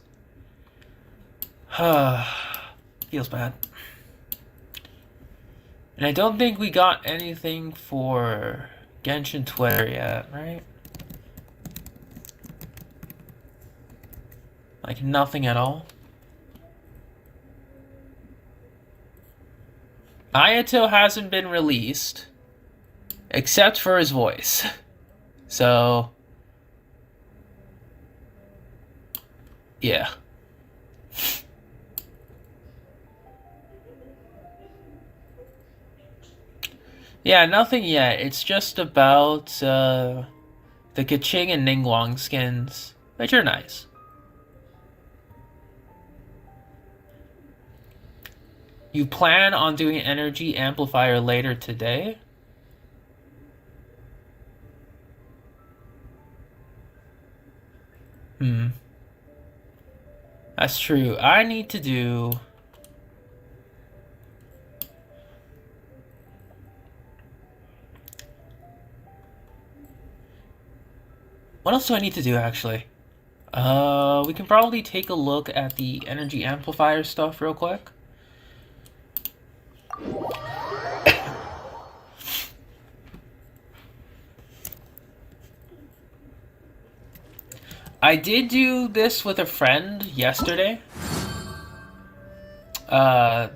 S1: Feels bad. And I don't think we got anything for Genshin Twitter yet, right? Like nothing at all. Ayato hasn't been released, except for his voice. So, yeah. Yeah, nothing yet. It's just about the Keqing and Ningguang skins, which are nice. You plan on doing Energy Amplifier later today? That's true. I need to do... What else do I need to do, actually? We can probably take a look at the energy amplifier stuff real quick. I did do this with a friend yesterday.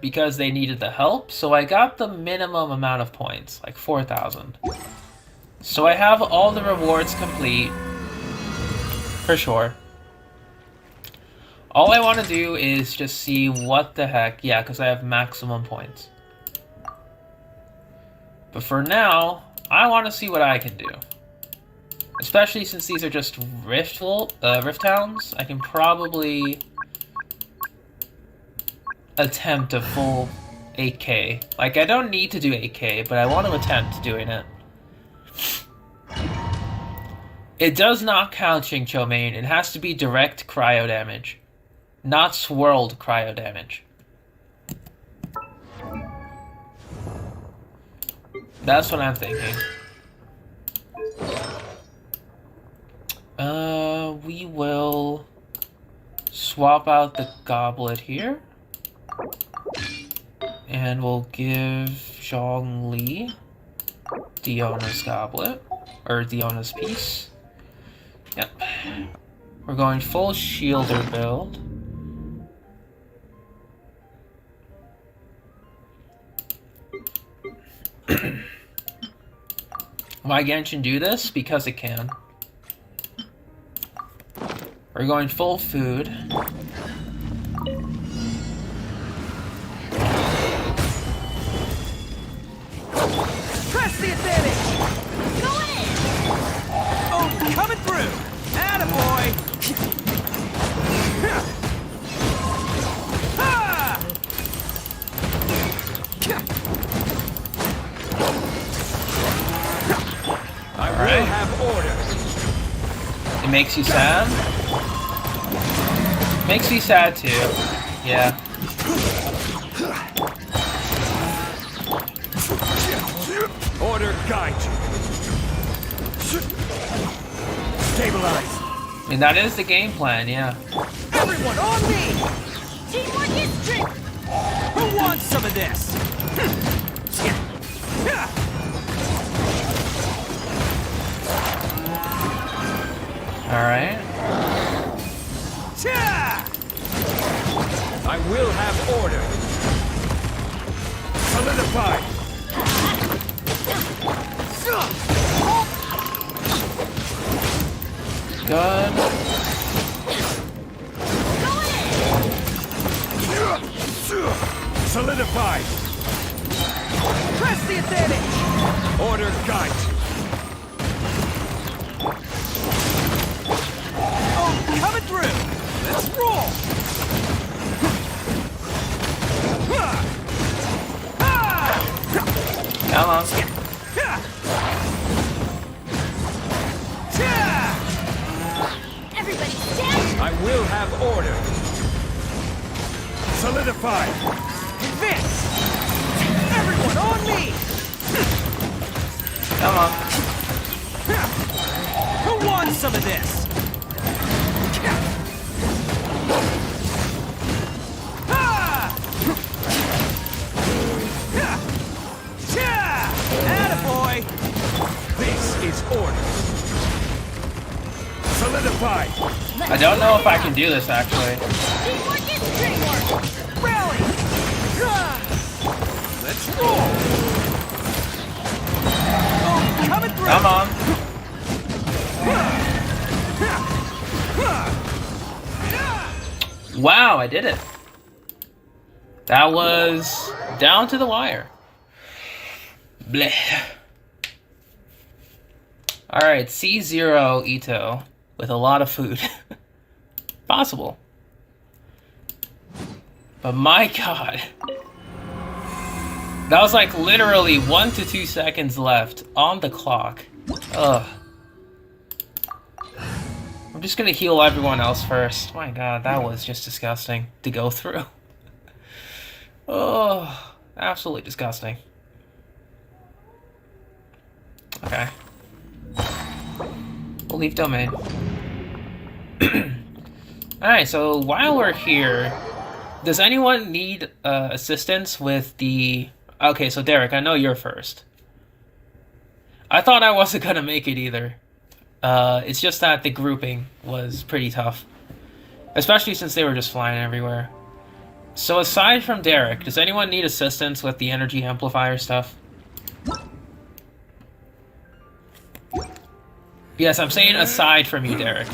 S1: Because they needed the help, so I got the minimum amount of points, like 4,000. So I have all the rewards complete. For sure. All I want to do is just see what the heck... Yeah, because I have maximum points. But for now, I want to see what I can do. Especially since these are just rift towns, I can probably attempt a full 8k. Like, I don't need to do 8k, but I want to attempt doing it. It does not count Xing Qiu main. It has to be direct cryo damage, not swirled cryo damage. That's what I'm thinking. We will swap out the goblet here. And we'll give Zhongli Diona's goblet, or Diona's piece. Yep. We're going full shielder build. Why Genshin do this? Because it can. We're going full food.
S6: Press the advantage!
S3: Go in!
S6: Oh, coming through! Attaboy! Ha! I will have order.
S1: It makes you sad? Makes me sad too. Yeah.
S6: Order guide you. Stabilize.
S1: I mean, that is the game plan, yeah.
S6: Everyone on me!
S3: Teamwork is strength!
S6: Who wants some of this?
S1: Alright.
S6: I will have order. Solidify.
S1: Good.
S6: Solidify. Press the advantage. Order guide. Oh, coming through. Let's roll.
S1: Come on.
S3: Everybody stand!
S6: I will have order. Solidify. Advance. Everyone on me.
S1: Come on.
S6: Who wants some of this? Attaboy! This is order. Solidify.
S1: I don't know if I can do this, actually.
S3: Teamwork is teamwork!
S6: Rally. Let's roll. Oh, coming through.
S1: Come on. Wow, I did it. That was down to the wire. Bleh. Alright, C0 Ito with a lot of food. Possible. But my god. That was like literally 1 to 2 seconds left on the clock. Ugh. I'm just gonna heal everyone else first. My god, that was just disgusting to go through. Oh, absolutely disgusting. Okay. We'll leave domain. Alright, so while we're here, does anyone need assistance with the... Okay, so Derek, I know you're first. I thought I wasn't gonna make it either. It's just that the grouping was pretty tough. Especially since they were just flying everywhere. So aside from Derek, does anyone need assistance with the energy amplifier stuff? Yes, I'm saying aside from you, Derek.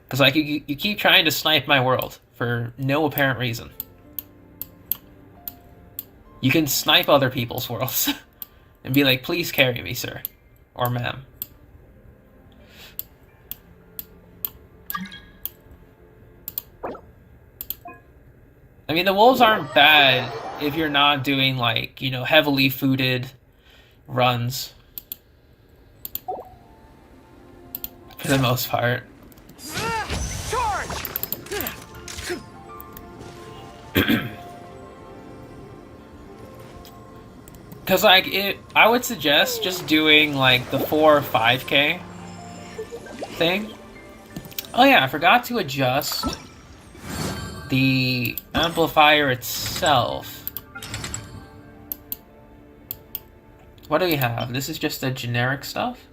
S1: Because like you keep trying to snipe my world for no apparent reason. You can snipe other people's worlds and be like, please carry me, sir. Or ma'am. I mean, the wolves aren't bad if you're not doing, like, you know, heavily fooded runs. For the most part. Because, like, I would suggest just doing, like, the 4 or 5K thing. Oh yeah, I forgot to adjust the amplifier itself. What do we have? This is just the generic stuff?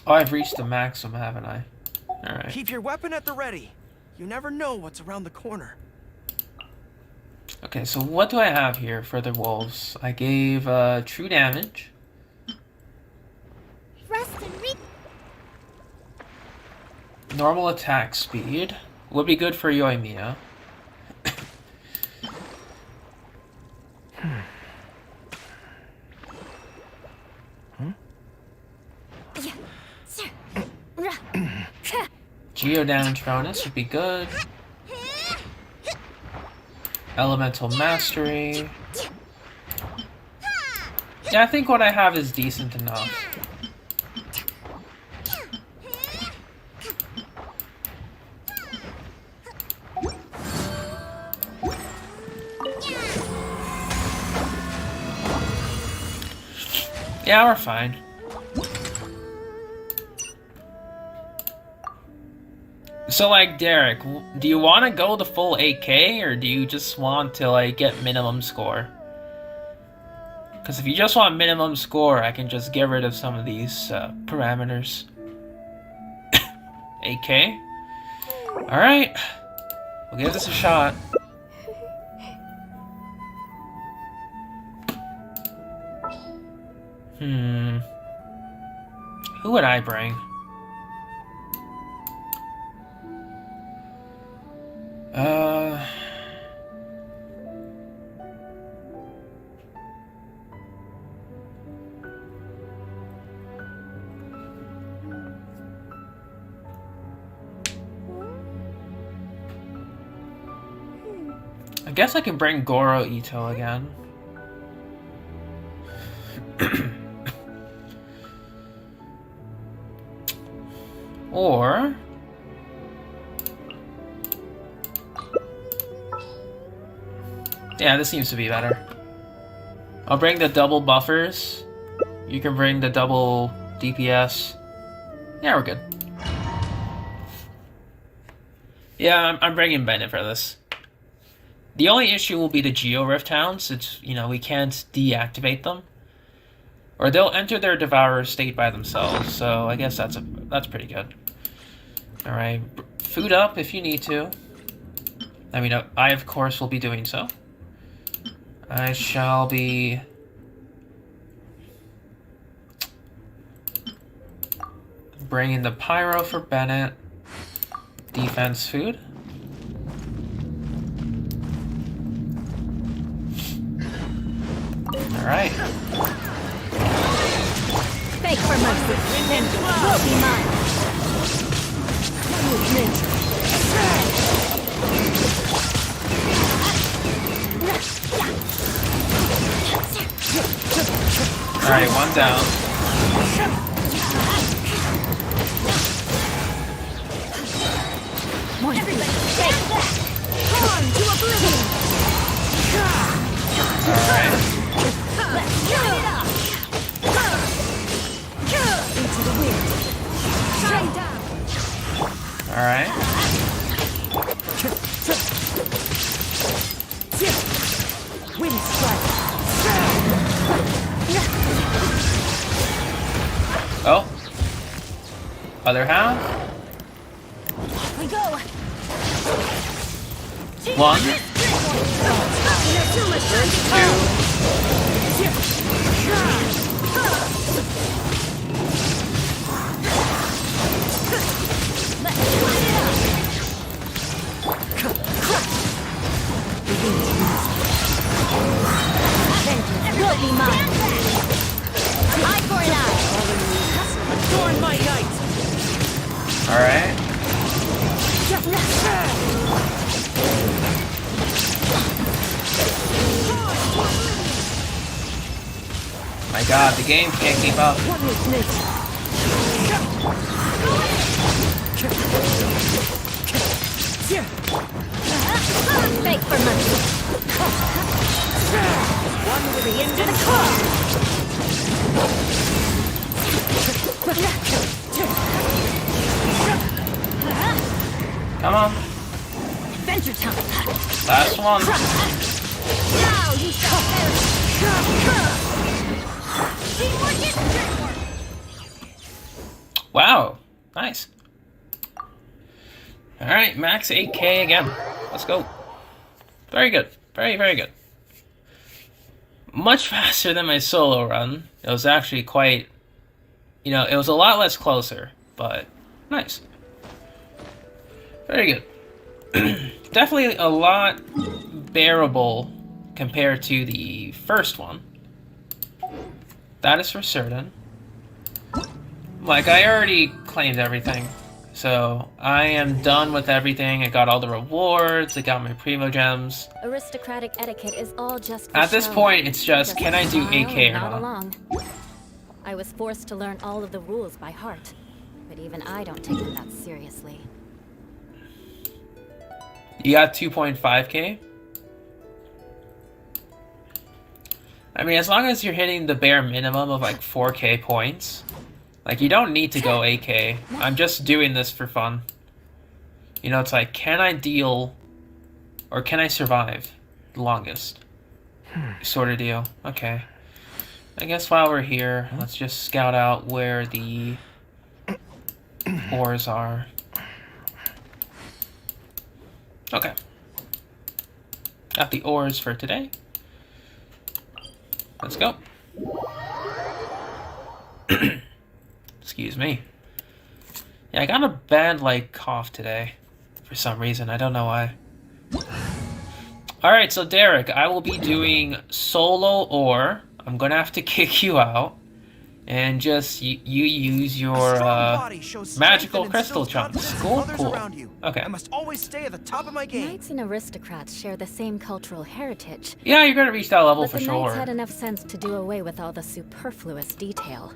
S1: Oh, I've reached the maximum, haven't I? Alright.
S6: Keep your weapon at the ready. You never know what's around the corner.
S1: Okay, so what do I have here for the wolves? I gave true damage.
S3: Rest and read.
S1: Normal attack speed. Would be good for Yoimiya. Geo damage bonus would be good. Elemental mastery. Yeah, I think what I have is decent enough. Yeah, we're fine. So, like, Derek, do you want to go the full 8K, or do you just want to, like, get minimum score? Because if you just want minimum score, I can just get rid of some of these parameters. 8K? Alright. We'll give this a shot. Who would I bring? I guess I can bring Goro Ito again. Or... yeah, this seems to be better. I'll bring the double buffers. You can bring the double DPS. Yeah, we're good. Yeah, I'm bringing Bennett for this. The only issue will be the Geo Rift Hounds. It's, you know, we can't deactivate them. Or they'll enter their Devourer state by themselves, so I guess that's pretty good. Alright, food up if you need to. I mean, I of course will be doing so. I shall be... bringing the Pyro for Bennett. Defense food. Alright.
S3: Beg for mercy. Vengeance will be mine.
S1: Alright, one down.
S3: Everybody, take that! On to oblivion!
S1: Alright.
S3: Let's turn it up! Into the wind. Shine down!
S1: Alright.
S3: Wind strike!
S1: Oh. Other half.
S3: Off we go!
S1: One.
S3: Too much time to Let's light it up! Vengeance will be mine! Eye for an eye!
S6: Adorn my night!
S1: Alright. My god, the game can't keep up.
S3: Beg for mercy. One with the end of the claw.
S1: Come on.
S3: Adventure time.
S1: Last one.
S3: Now you shall perish. Teamwork is teamwork.
S1: Wow. Nice. Alright, max 8k again. Let's go. Very good. Very, very good. Much faster than my solo run. It was actually quite... You know, it was a lot less closer, but nice. Very good. Definitely a lot bearable compared to the first one. That is for certain. Like, I already claimed everything. So, I am done with everything. I got all the rewards, I got my Primo Gems.
S3: Aristocratic etiquette is all just for
S1: At this
S3: show.
S1: point, it's just, can I do
S3: smile
S1: 8k
S3: and
S1: or
S3: nod
S1: not?
S3: along. I was forced to learn all of the rules by heart, but even I don't take them that seriously.
S1: You got 2.5k? I mean, as long as you're hitting the bare minimum of like 4k points, like you don't need to go 8k. I'm just doing this for fun. You know, it's like, can I deal or can I survive the longest? Sort of deal. Okay. I guess while we're here, let's just scout out where the ores are. Okay. Got the ores for today. Let's go. Excuse me. Yeah, I got a bad, like, cough today. For some reason. I don't know why. Alright, so Derek, I will be doing solo ore. I'm gonna have to kick you out. And just, you use your, magical crystal chunks. Cool, cool. Okay.
S6: I must always stay at the top of my game.
S3: Knights and aristocrats share the same cultural heritage,
S1: Yeah, you're gonna reach that level
S3: but
S1: for
S3: the knights
S1: sure.
S3: had enough sense to do away with all the superfluous detail.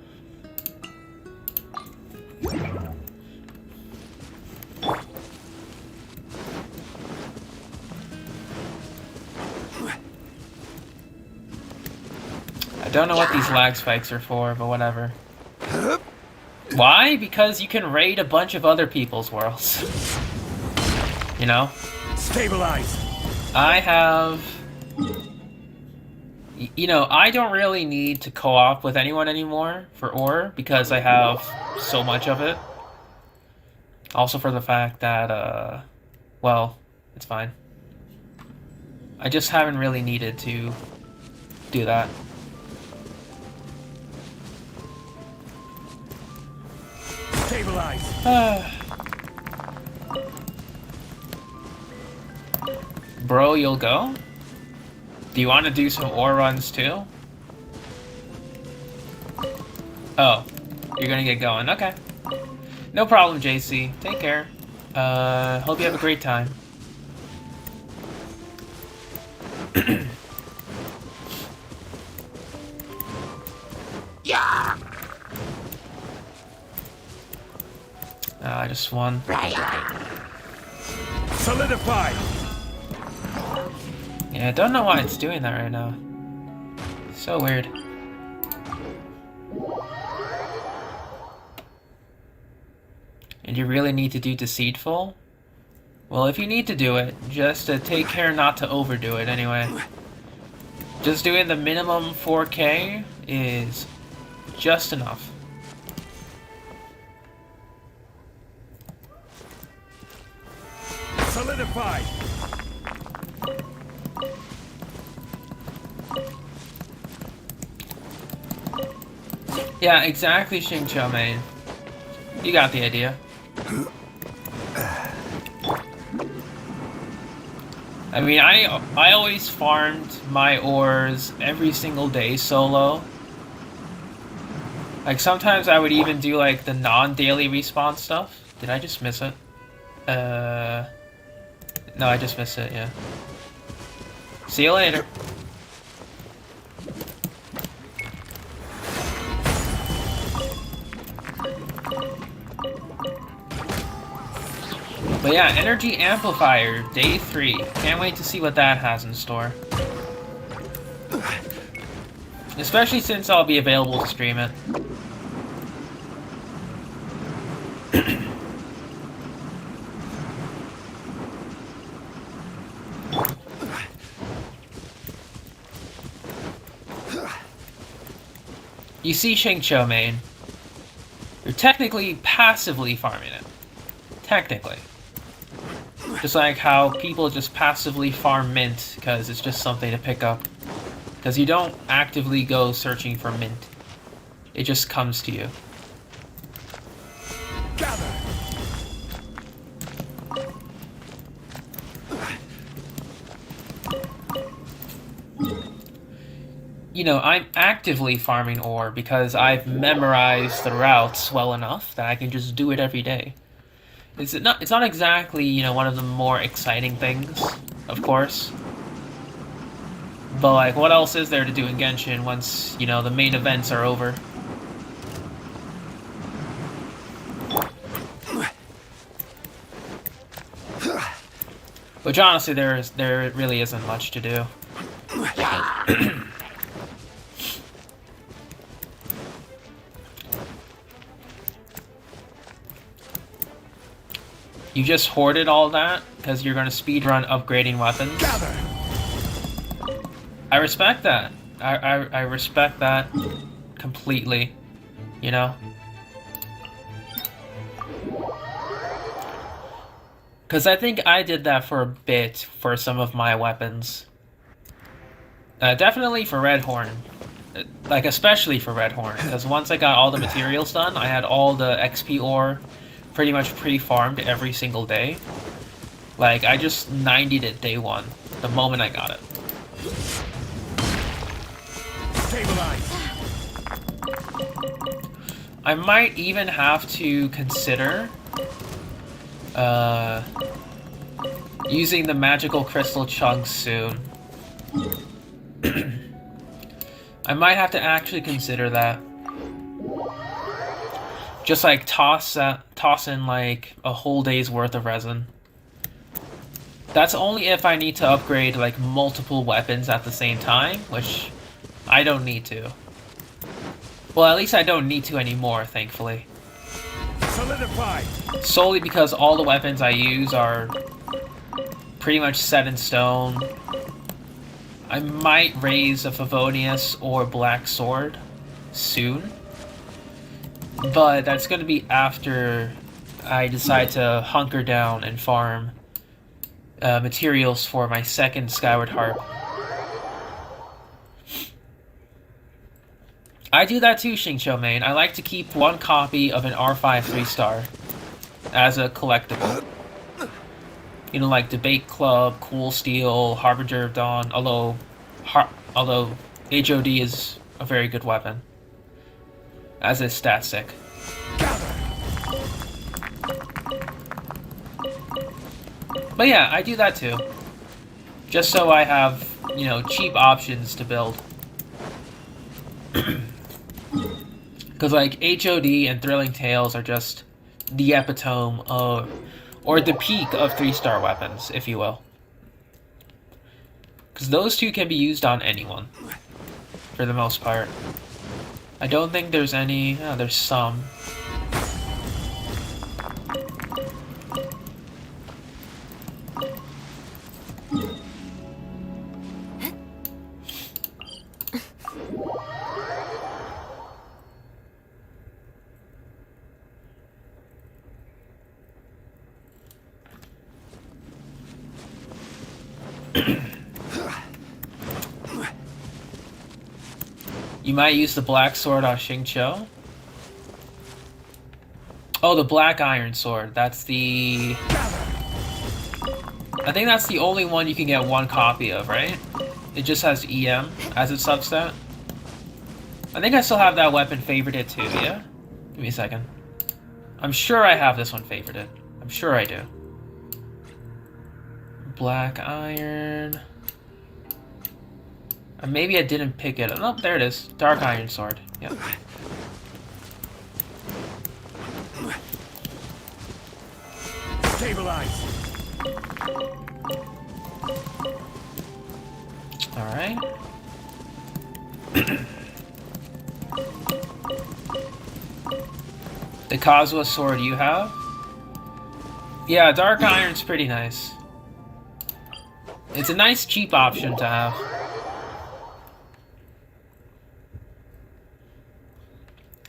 S1: I don't know what these lag spikes are for, but whatever. Why? Because you can raid a bunch of other people's worlds. You know?
S5: Stabilize.
S1: I have... You know, I don't really need to co-op with anyone anymore for ore, because I have so much of it. Also for the fact that, well, it's fine. I just haven't really needed to do that.
S5: Stabilize.
S1: Bro, you'll go? Do you want to do some ore runs too? Oh, you're gonna get going. Okay. No problem, JC. Take care. Hope you have a great time.
S5: Yeah.
S1: I just won.
S5: Solidify.
S1: Yeah, I don't know why it's doing that right now. So weird. And you really need to do Deceitful? Well, if you need to do it, just take care not to overdo it anyway. Just doing the minimum 4K is just enough.
S5: Solidify.
S1: Yeah, exactly, Xingqiu main. You got the idea. I mean, I always farmed my ores every single day solo. Like, sometimes I would even do, like, the non-daily respawn stuff. Did I just miss it? No, I just missed it, yeah. See you later. But yeah, Energy Amplifier, Day 3. Can't wait to see what that has in store. Especially since I'll be available to stream it. You see, Xingqiu main, you're technically passively farming it. Technically. Just like how people just passively farm mint because it's just something to pick up. Because you don't actively go searching for mint. It just comes to you.
S5: Gather.
S1: You know, I'm actively farming ore because I've memorized the routes well enough that I can just do it every day. It's not exactly, you know, one of the more exciting things, of course. But, like, what else is there to do in Genshin once, you know, the main events are over? Which, honestly, there really isn't much to do. You just hoarded all that because you're going to speedrun upgrading weapons.
S5: Gather.
S1: I respect that. I respect that completely, you know? Because I think I did that for a bit for some of my weapons. Definitely for Red Horn. Like, especially for Red Horn. Because once I got all the materials done, I had all the XP ore pretty much pre-farmed every single day. Like, I just 90'd it day one, the moment I got it.
S5: Stabilize.
S1: I might even have to consider using the magical crystal chunks soon. I might have to actually consider that. Just like toss in like a whole day's worth of resin. That's only if I need to upgrade like multiple weapons at the same time, which I don't need to. Well, at least I don't need to anymore, thankfully.
S5: Solidify.
S1: Solely because all the weapons I use are pretty much set in stone. I might raise a Favonius or Black Sword soon. But that's going to be after I decide to hunker down and farm materials for my second Skyward Harp. I do that too, Xingqiu main. I like to keep one copy of an R5 3-star as a collectible. You know, like Debate Club, Cool Steel, Harbinger of Dawn, although HOD is a very good weapon. as a stat stick. But yeah, I do that too. Just so I have, you know, cheap options to build. Because like HOD and Thrilling Tales are just the epitome of, or the peak of 3-star weapons, if you will. Because those two can be used on anyone, for the most part. I don't think there's any, oh, there's some. You might use the black sword on Xingqiu. Oh, the black iron sword. That's the... I think that's the only one you can get one copy of, right? It just has EM as its substat. I think I still have that weapon favorited too, yeah? Give me a second. I'm sure I have this one favorited. I'm sure I do. Black iron... maybe I didn't pick it. Oh, there it is. Dark Iron Sword. Yep.
S5: Stabilize.
S1: Alright. The Kazuha sword you have? Yeah, Dark Iron's pretty nice. It's a nice cheap option to have.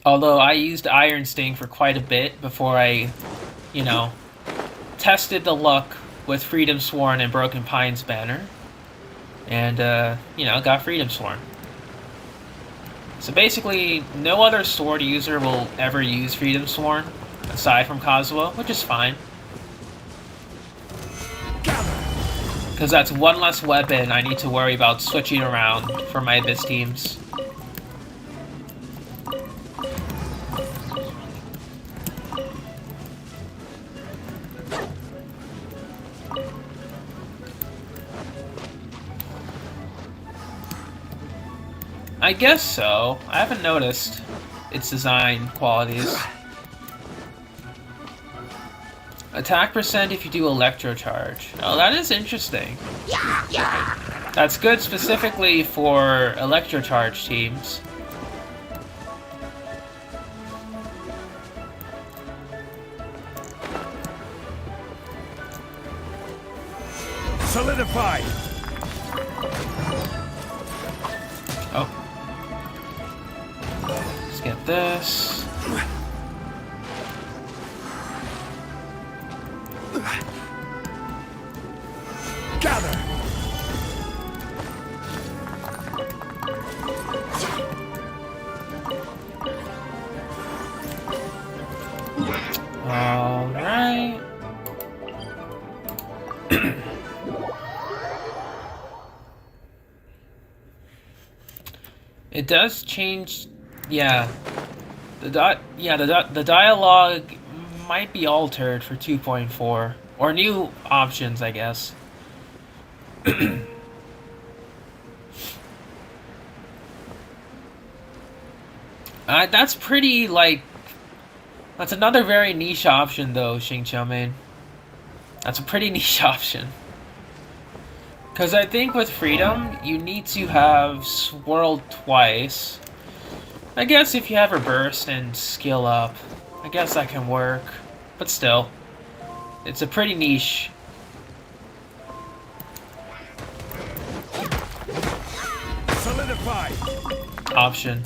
S1: Although I used Iron Sting for quite a bit before I, you know, tested the luck with Freedom Sworn and Broken Pines banner. And, you know, got Freedom Sworn. So basically, no other sword user will ever use Freedom Sworn, aside from Kazuha, which is fine. Because that's one less weapon I need to worry about switching around for my Abyss teams. I guess so. I haven't noticed its design qualities. Attack percent if you do electro charge. Oh, that is interesting. That's good specifically for electro charge teams.
S5: Solidify.
S1: Oh. Let's get this.
S5: Gather.
S1: All right. It does change, yeah. The dialogue might be altered for 2.4 or new options, I guess. That's pretty, like, that's another very niche option though, Xingqiu main. That's a pretty niche option. Because I think with Freedom, you need to have swirled twice. I guess if you have a burst and skill up, I guess that can work. But still, it's a pretty niche.
S5: Solidify.
S1: Option.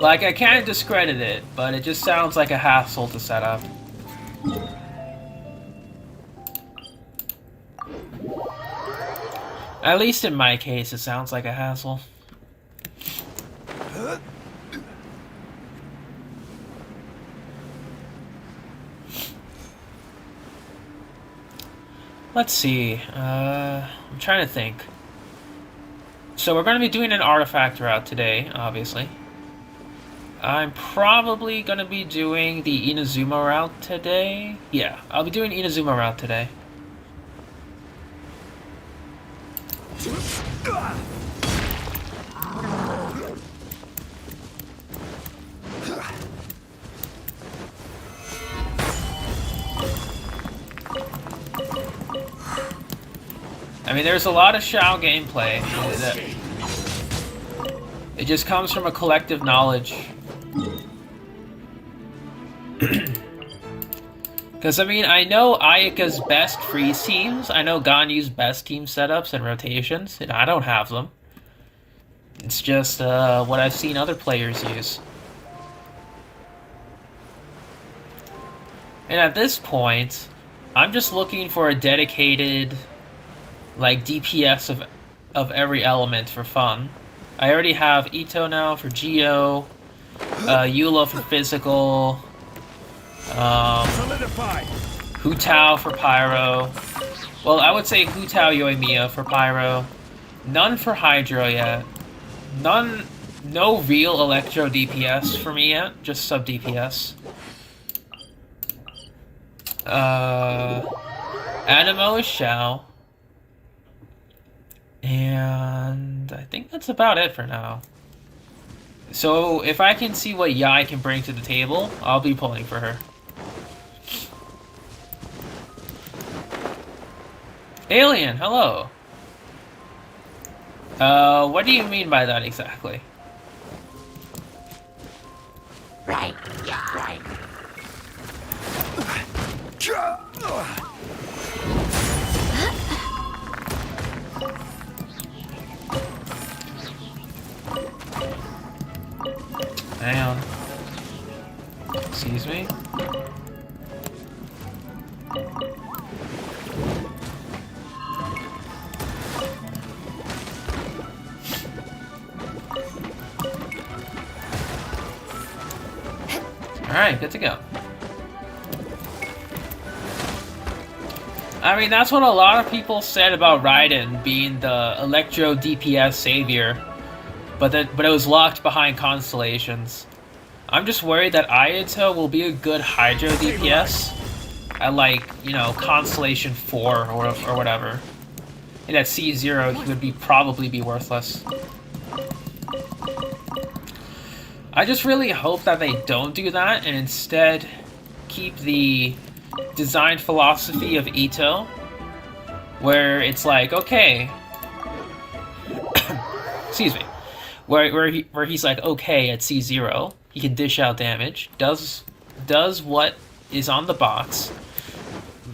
S1: Like, I can't discredit it, but it just sounds like a hassle to set up. At least in my case, it sounds like a hassle. Let's see. I'm trying to think. So we're going to be doing an artifact route today, obviously. I'm probably gonna be doing the Inazuma route today. Yeah, I'll be doing Inazuma route today. I mean, there's a lot of Shao gameplay. It just comes from a collective knowledge. Because, I mean, I know Ayaka's best freeze teams. I know Ganyu's best team setups and rotations, and I don't have them. It's just what I've seen other players use. And at this point, I'm just looking for a dedicated, like, DPS of every element for fun. I already have Ito now for Geo, Eula for physical, Hu Tao for pyro. Well, I would say Hu Tao Yoimiya for pyro. None for Hydro yet. No real Electro DPS for me yet, just sub DPS. Animo is Shao. And I think that's about it for now. So if I can see what Yai can bring to the table, I'll be pulling for her. Alien, hello. What do you mean by that exactly?
S7: Right, yeah, right.
S1: Hang on. Excuse me? Alright, good to go. I mean, that's what a lot of people said about Raiden being the Electro DPS savior, but it was locked behind Constellations. I'm just worried that Ayato will be a good Hydro DPS at, like, you know, Constellation 4 or whatever. And at C0, he would probably be worthless. I just really hope that they don't do that and instead keep the design philosophy of Ito, where it's like, okay, excuse me, where he's like, okay, at C0, he can dish out damage, does what is on the box,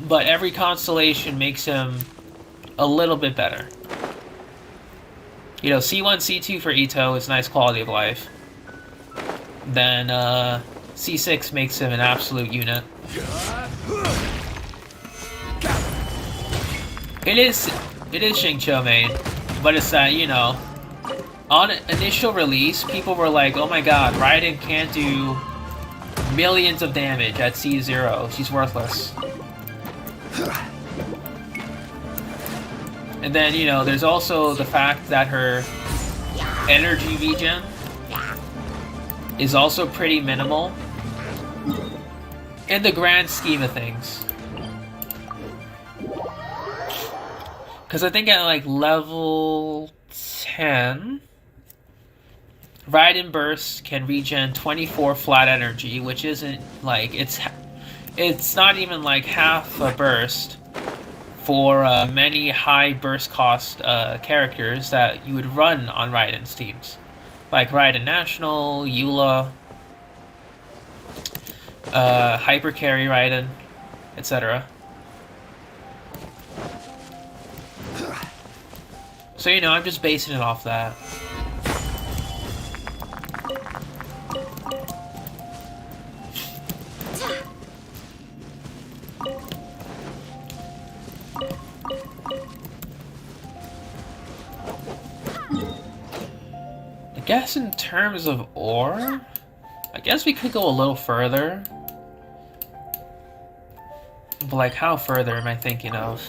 S1: but every constellation makes him a little bit better. You know, C1, C2 for Ito is nice quality of life. Then C6 makes him an absolute unit. It is Xingqiu main, but it's that, you know, on initial release, people were like, oh my god, Raiden can't do millions of damage at C0, she's worthless. And then, you know, there's also the fact that her energy regen is also pretty minimal in the grand scheme of things. Because I think at like level 10, Raiden Burst can regen 24 flat energy, which isn't like, it's not even like half a burst for many high burst cost characters that you would run on Raiden's teams. Like Raiden National, Eula, Hyper Carry Raiden, etc. So, you know, I'm just basing it off that. I guess in terms of ore, I guess we could go a little further. But like, how further am I thinking of?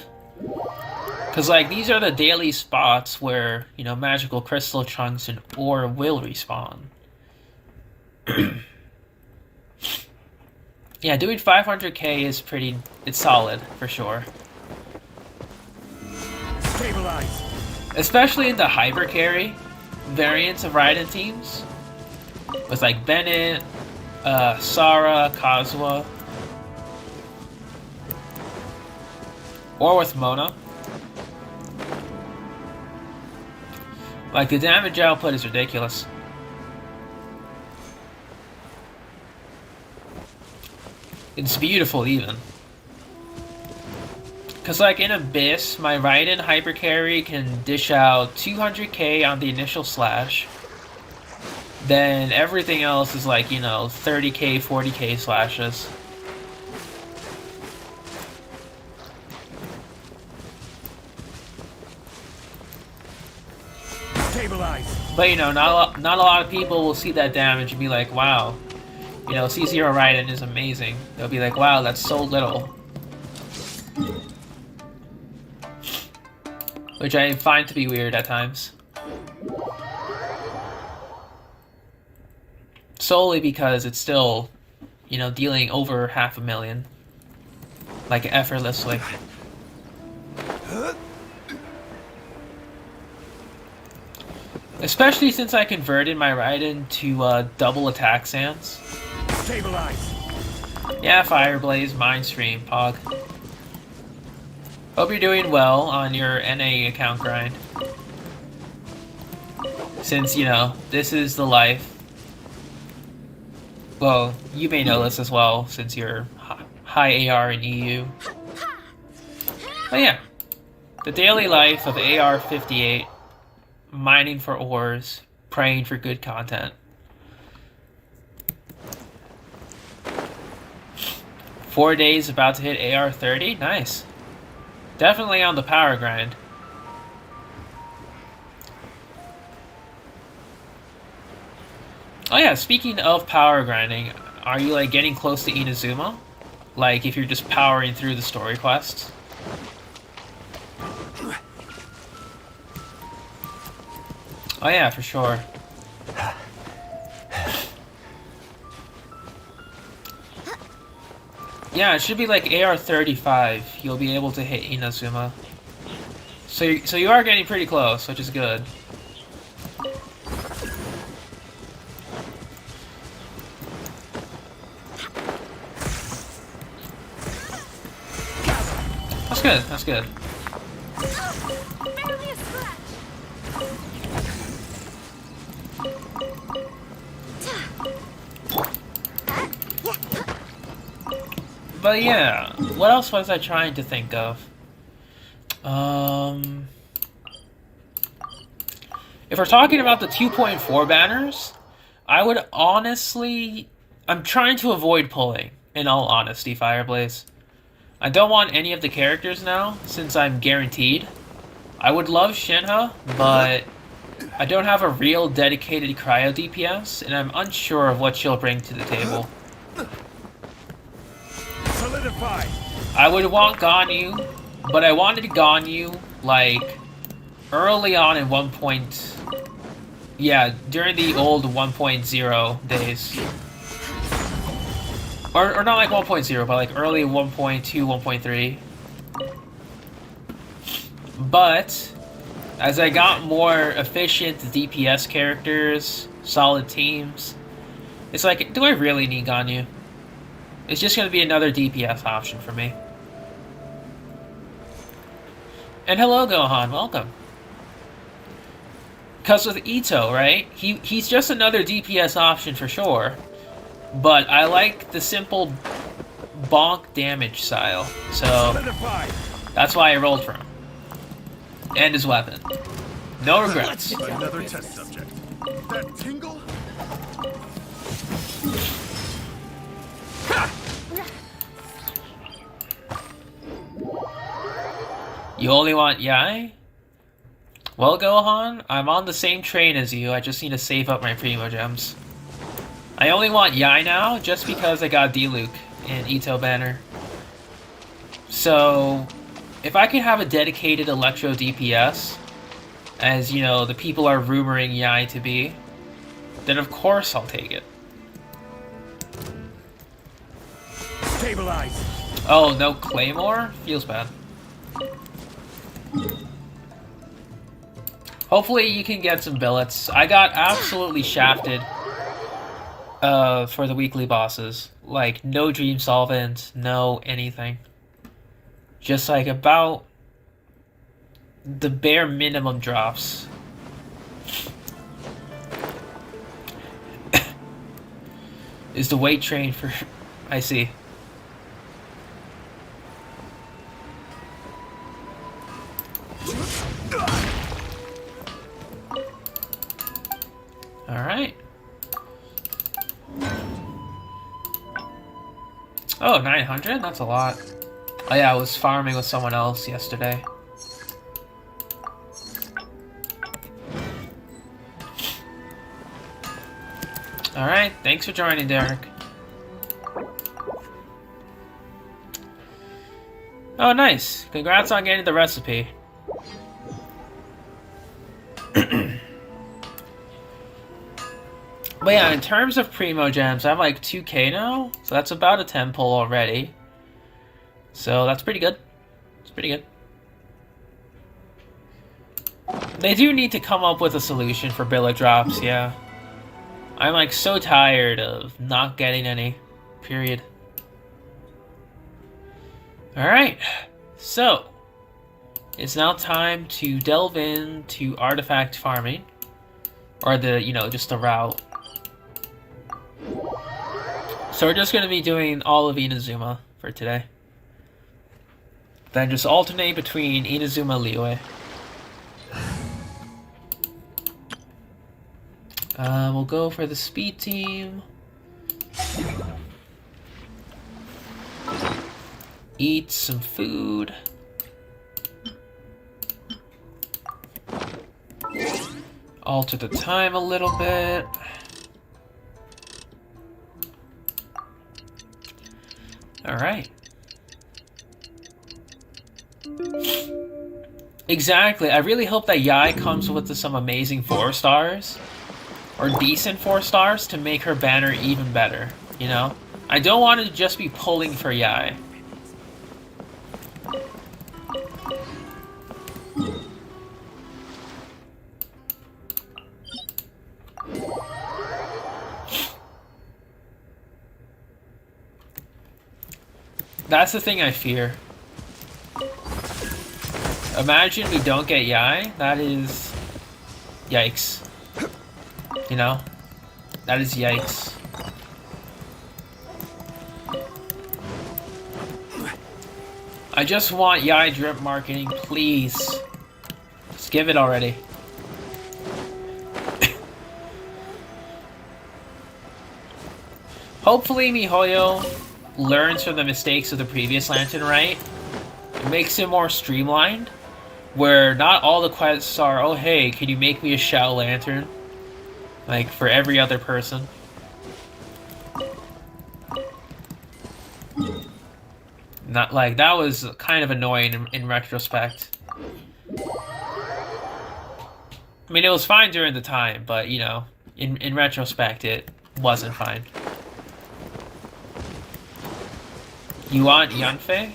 S1: Because like, these are the daily spots where, you know, magical crystal chunks and ore will respawn. Yeah, doing 500k is it's solid, for sure.
S5: Stabilize.
S1: Especially in the hyper carry variants of Raiden teams. With like Bennett, Sara, Kazuha. Or with Mona. Like, the damage output is ridiculous. It's beautiful, even. Because, like, in Abyss, my Raiden hyper carry can dish out 200k on the initial slash. Then everything else is like, you know, 30k, 40k slashes.
S5: Stabilize.
S1: But, you know, not a lot of people will see that damage and be like, wow, you know, C0 Raiden is amazing. They'll be like, wow, that's so little. Which I find to be weird at times. Solely because it's still, you know, dealing over 500,000. Like, effortlessly. Especially since I converted my Raiden to double attack stance.
S5: Stabilize.
S1: Yeah, Fireblaze, Mindstream, Pog. Hope you're doing well on your NA account grind. Since, you know, this is the life. Well, you may know this as well, since you're high AR in EU. But yeah, the daily life of AR-58, mining for ores, praying for good content. Four days about to hit AR-30, nice. Definitely on the power grind. Oh yeah, speaking of power grinding, are you like getting close to Inazuma? Like if you're just powering through the story quests? Oh yeah, for sure. Yeah, it should be like AR-35. You'll be able to hit Inazuma. So you are getting pretty close, which is good. That's good, that's good.
S2: Barely a scratch.
S1: But yeah, what else was I trying to think of? If we're talking about the 2.4 banners, I would honestly... I'm trying to avoid pulling, in all honesty, Fireblaze. I don't want any of the characters now, since I'm guaranteed. I would love Shenhe, but I don't have a real dedicated cryo DPS, and I'm unsure of what she'll bring to the table.
S5: Solidify.
S1: I would want Ganyu, but I wanted Ganyu, like, early on in 1. Yeah, during the old 1.0 days. Or not like 1.0, but like early 1.2, 1.3. But, as I got more efficient DPS characters, solid teams, it's like, do I really need Ganyu? It's just going to be another DPS option for me. And hello, Gohan, welcome. Because with Ito, right? He's just another DPS option for sure. But I like the simple bonk damage style. So that's why I rolled for him. And his weapon. No regrets.
S5: Another test subject. That tingle?
S1: You only want Yai? Well, Gohan, I'm on the same train as you. I just need to save up my Primo Gems. I only want Yai now, just because I got D-Luke in Ito Banner. So, if I could have a dedicated Electro DPS, as, you know, the people are rumoring Yai to be, then of course I'll take it.
S6: Stabilize.
S1: Oh, no Claymore? Feels bad. Hopefully you can get some billets. I got absolutely shafted for the weekly bosses. Like, no Dream Solvent, no anything. Just like about the bare minimum drops. Is the weight train for... I see. Alright. Oh, 900? That's a lot. Oh yeah, I was farming with someone else yesterday. Alright, thanks for joining, Derek. Oh, nice. Congrats on getting the recipe. But yeah, in terms of Primo Gems, I have like 2k now, so that's about a 10 pull already. So that's pretty good. It's pretty good. They do need to come up with a solution for billet drops, yeah. I'm like so tired of not getting any. Period. Alright, so it's now time to delve into artifact farming. Or the, you know, just the route. So we're just going to be doing all of Inazuma for today. Then just alternate between Inazuma and Liyue. We'll go for the speed team. Eat some food. Alter the time a little bit. Alright. Exactly. I really hope that Yai comes with some amazing 4 stars. Or decent 4 stars to make her banner even better. You know? I don't want to just be pulling for Yai. That's the thing I fear. Imagine we don't get Yai. That is... yikes. You know? That is yikes. I just want Yai drip marketing, please. Just give it already. Hopefully MiHoYo learns from the mistakes of the previous Lantern, right? It makes it more streamlined, where not all the quests are, oh hey, can you make me a Shao Lantern? Like, for every other person. Not like, that was kind of annoying in retrospect. I mean, it was fine during the time, but, you know, in retrospect, it wasn't fine. You want Yanfei?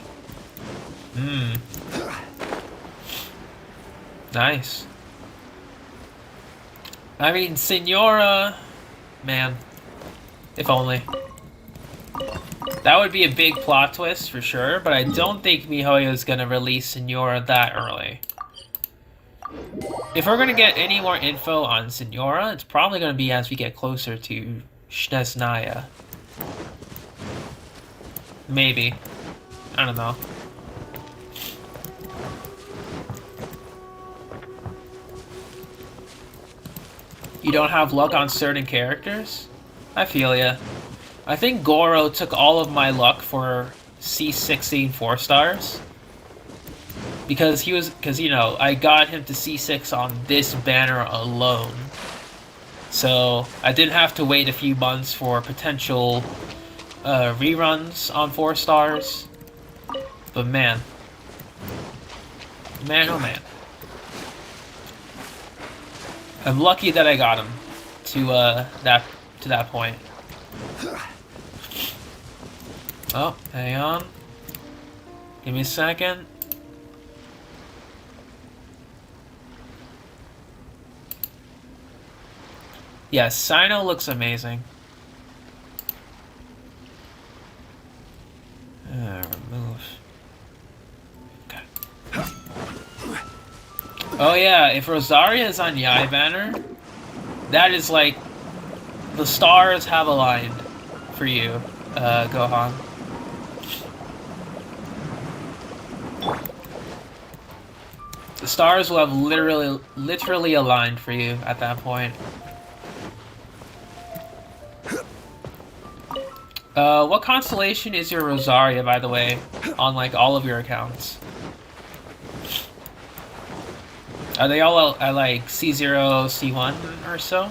S1: Nice. I mean, Senora... Man. If only. That would be a big plot twist for sure, but I don't think MiHoYo is gonna release Senora that early. If we're gonna get any more info on Senora, it's probably gonna be as we get closer to Snezhnaya. Maybe. I don't know. You don't have luck on certain characters? I feel ya. I think Goro took all of my luck for C16 4 stars. Because you know, I got him to C6 on this banner alone. So, I didn't have to wait a few months for potential reruns on 4 stars. But man. Man, oh man. I'm lucky that I got him to that point. Oh, hang on. Give me a second. Yes, Sino looks amazing. Remove. Okay. Oh yeah, if Rosaria is on Yai banner, that is like the stars have aligned for you, Gohan. The stars will have literally aligned for you at that point. What constellation is your Rosaria, by the way, on like all of your accounts? Are they all at like C0, C1 or so?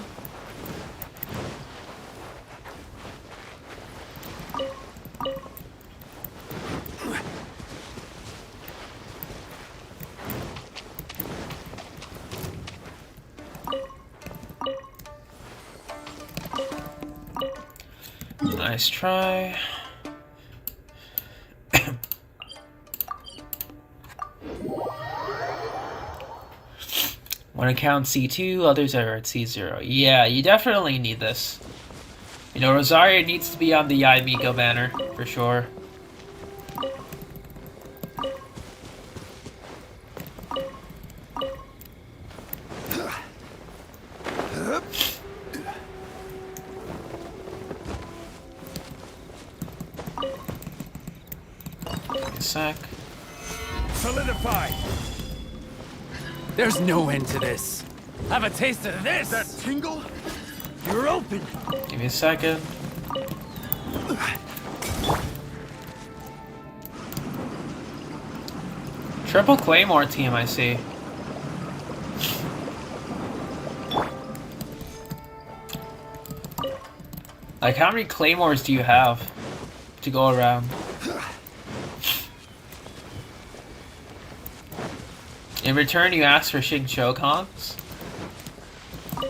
S1: Nice try. One account C2, others are at C0. Yeah, you definitely need this. You know, Rosaria needs to be on the Yai Miko banner, for sure. Sec.
S5: Solidify!
S4: There's no end to this. Have a taste of this.
S5: That tingle?
S4: You're open.
S1: Give me a second. Triple Claymore team, I see. Like, how many Claymores do you have to go around? In return, you ask for Xingqiu cons?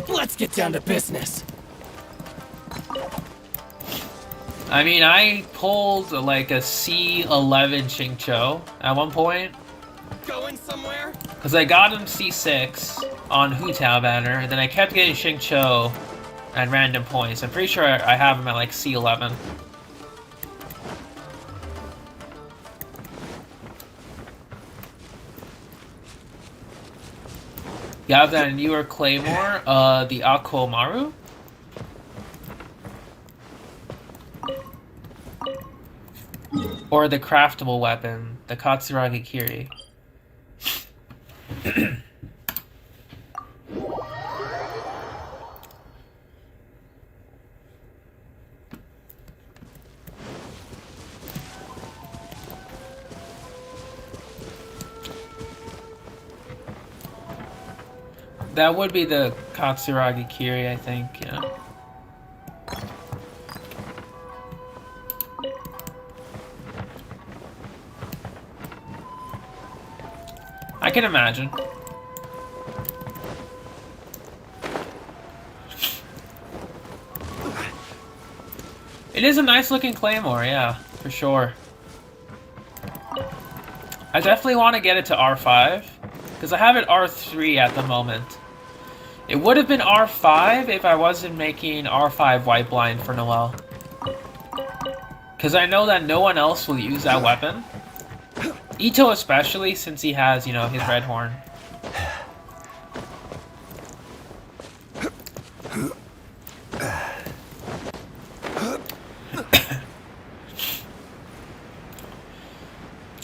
S4: Let's get down to business.
S1: I mean, I pulled like a C11 Xingqiu at one point.
S6: Going somewhere?
S1: Because I got him C6 on Hu Tao banner, and then I kept getting Xingqiu at random points. I'm pretty sure I have him at like C11. You have that newer Claymore, the Akomaru? Or the craftable weapon, the Katsuragi Kiri. That would be the Katsuragi Kiri, I think, yeah. I can imagine. It is a nice looking Claymore, yeah, for sure. I definitely want to get it to R5, because I have it R3 at the moment. It would have been R5 if I wasn't making R5 White Blind for Noel. Because I know that no one else will use that weapon. Ito especially, since he has, you know, his red horn.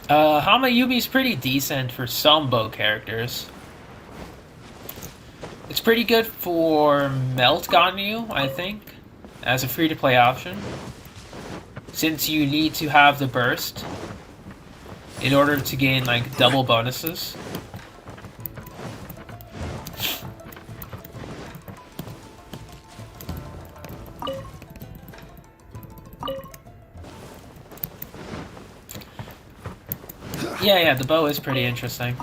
S1: Hama Yumi's pretty decent for some bow characters. It's pretty good for Melt Ganyu, I think, as a free-to-play option. Since you need to have the burst in order to gain, like, double bonuses. Yeah, the bow is pretty interesting.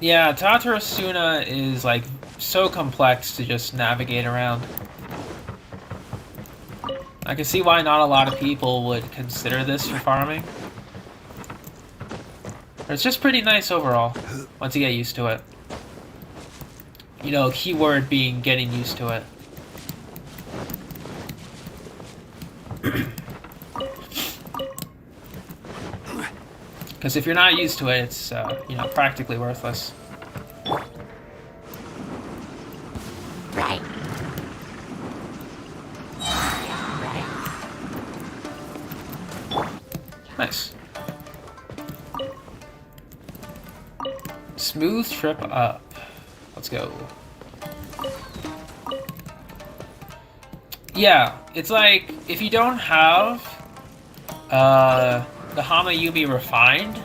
S1: Yeah, Tatarasuna is like so complex to just navigate around. I can see why not a lot of people would consider this for farming. But it's just pretty nice overall, once you get used to it. You know, keyword being getting used to it. Because if you're not used to it, it's, you know, practically worthless.
S7: Right.
S1: Nice. Smooth trip up. Let's go. Yeah, it's like, if you don't have the Hamayumi refined,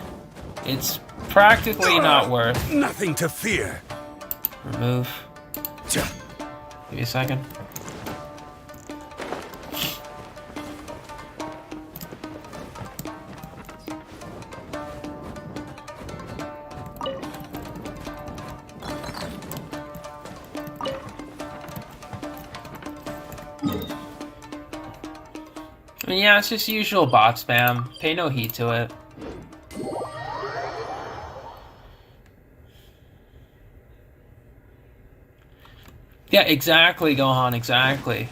S1: it's practically not worth.
S5: Nothing to fear.
S1: Remove. Give me a second. I mean, yeah, it's just usual bot spam. Pay no heed to it. Yeah, exactly, Gohan, exactly.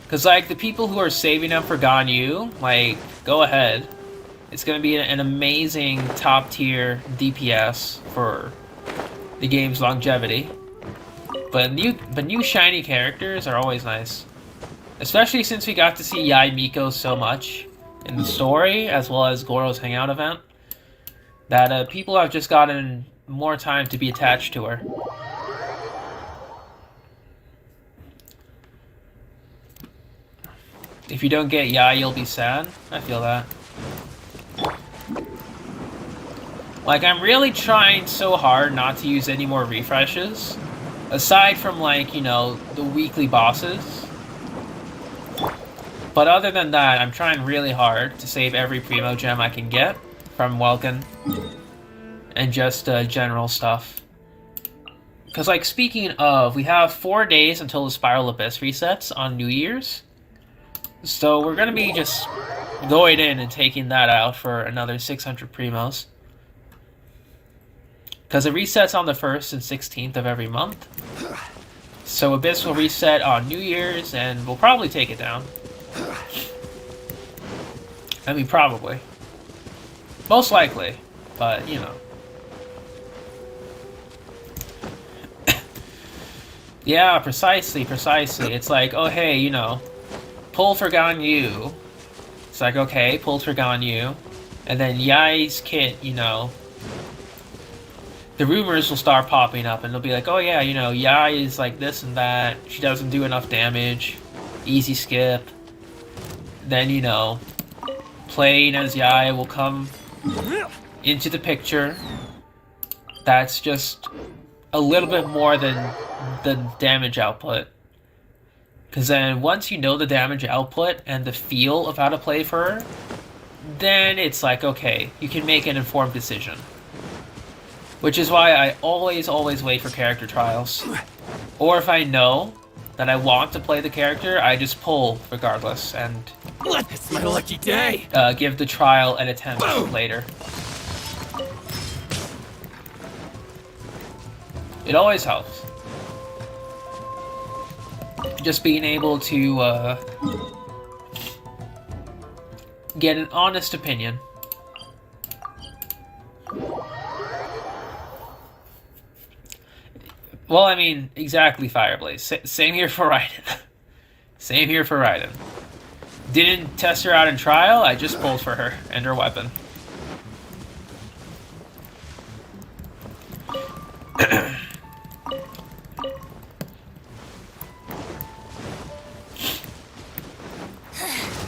S1: Because, like, the people who are saving up for Ganyu, like, go ahead. It's going to be an amazing top-tier DPS for the game's longevity. But new shiny characters are always nice. Especially since we got to see Yai Miko so much in the story, as well as Goro's Hangout event, that people have just gotten more time to be attached to her. If you don't get Yai, you'll be sad. I feel that. Like, I'm really trying so hard not to use any more refreshes. Aside from, like, you know, the weekly bosses. But other than that, I'm trying really hard to save every Primo Gem I can get from Welkin. And just general stuff. Because, like, speaking of, we have 4 days until the Spiral Abyss resets on New Year's. So we're going to be just going in and taking that out for another 600 Primos. Because it resets on the 1st and 16th of every month. So Abyss will reset on New Year's, and we'll probably take it down. I mean, probably. Most likely, but, you know. Yeah, precisely. It's like, oh, hey, you know, pull for Ganyu. It's like, okay, pull for Ganyu. And then Yai's kit, you know, the rumors will start popping up, and they'll be like, oh yeah, you know, Yai is like this and that, she doesn't do enough damage, easy skip. Then, you know, playing as Yai will come into the picture. That's just a little bit more than the damage output. Because then once you know the damage output and the feel of how to play for her, then it's like, okay, you can make an informed decision. Which is why I always wait for character trials. Or if I know that I want to play the character, I just pull regardless and
S6: It's my lucky day.
S1: give the trial an attempt later. It always helps. Just being able to get an honest opinion. Well, I mean, exactly, Fireblaze. Same here for Raiden. Same here for Raiden. Didn't test her out in trial, I just pulled for her and her weapon.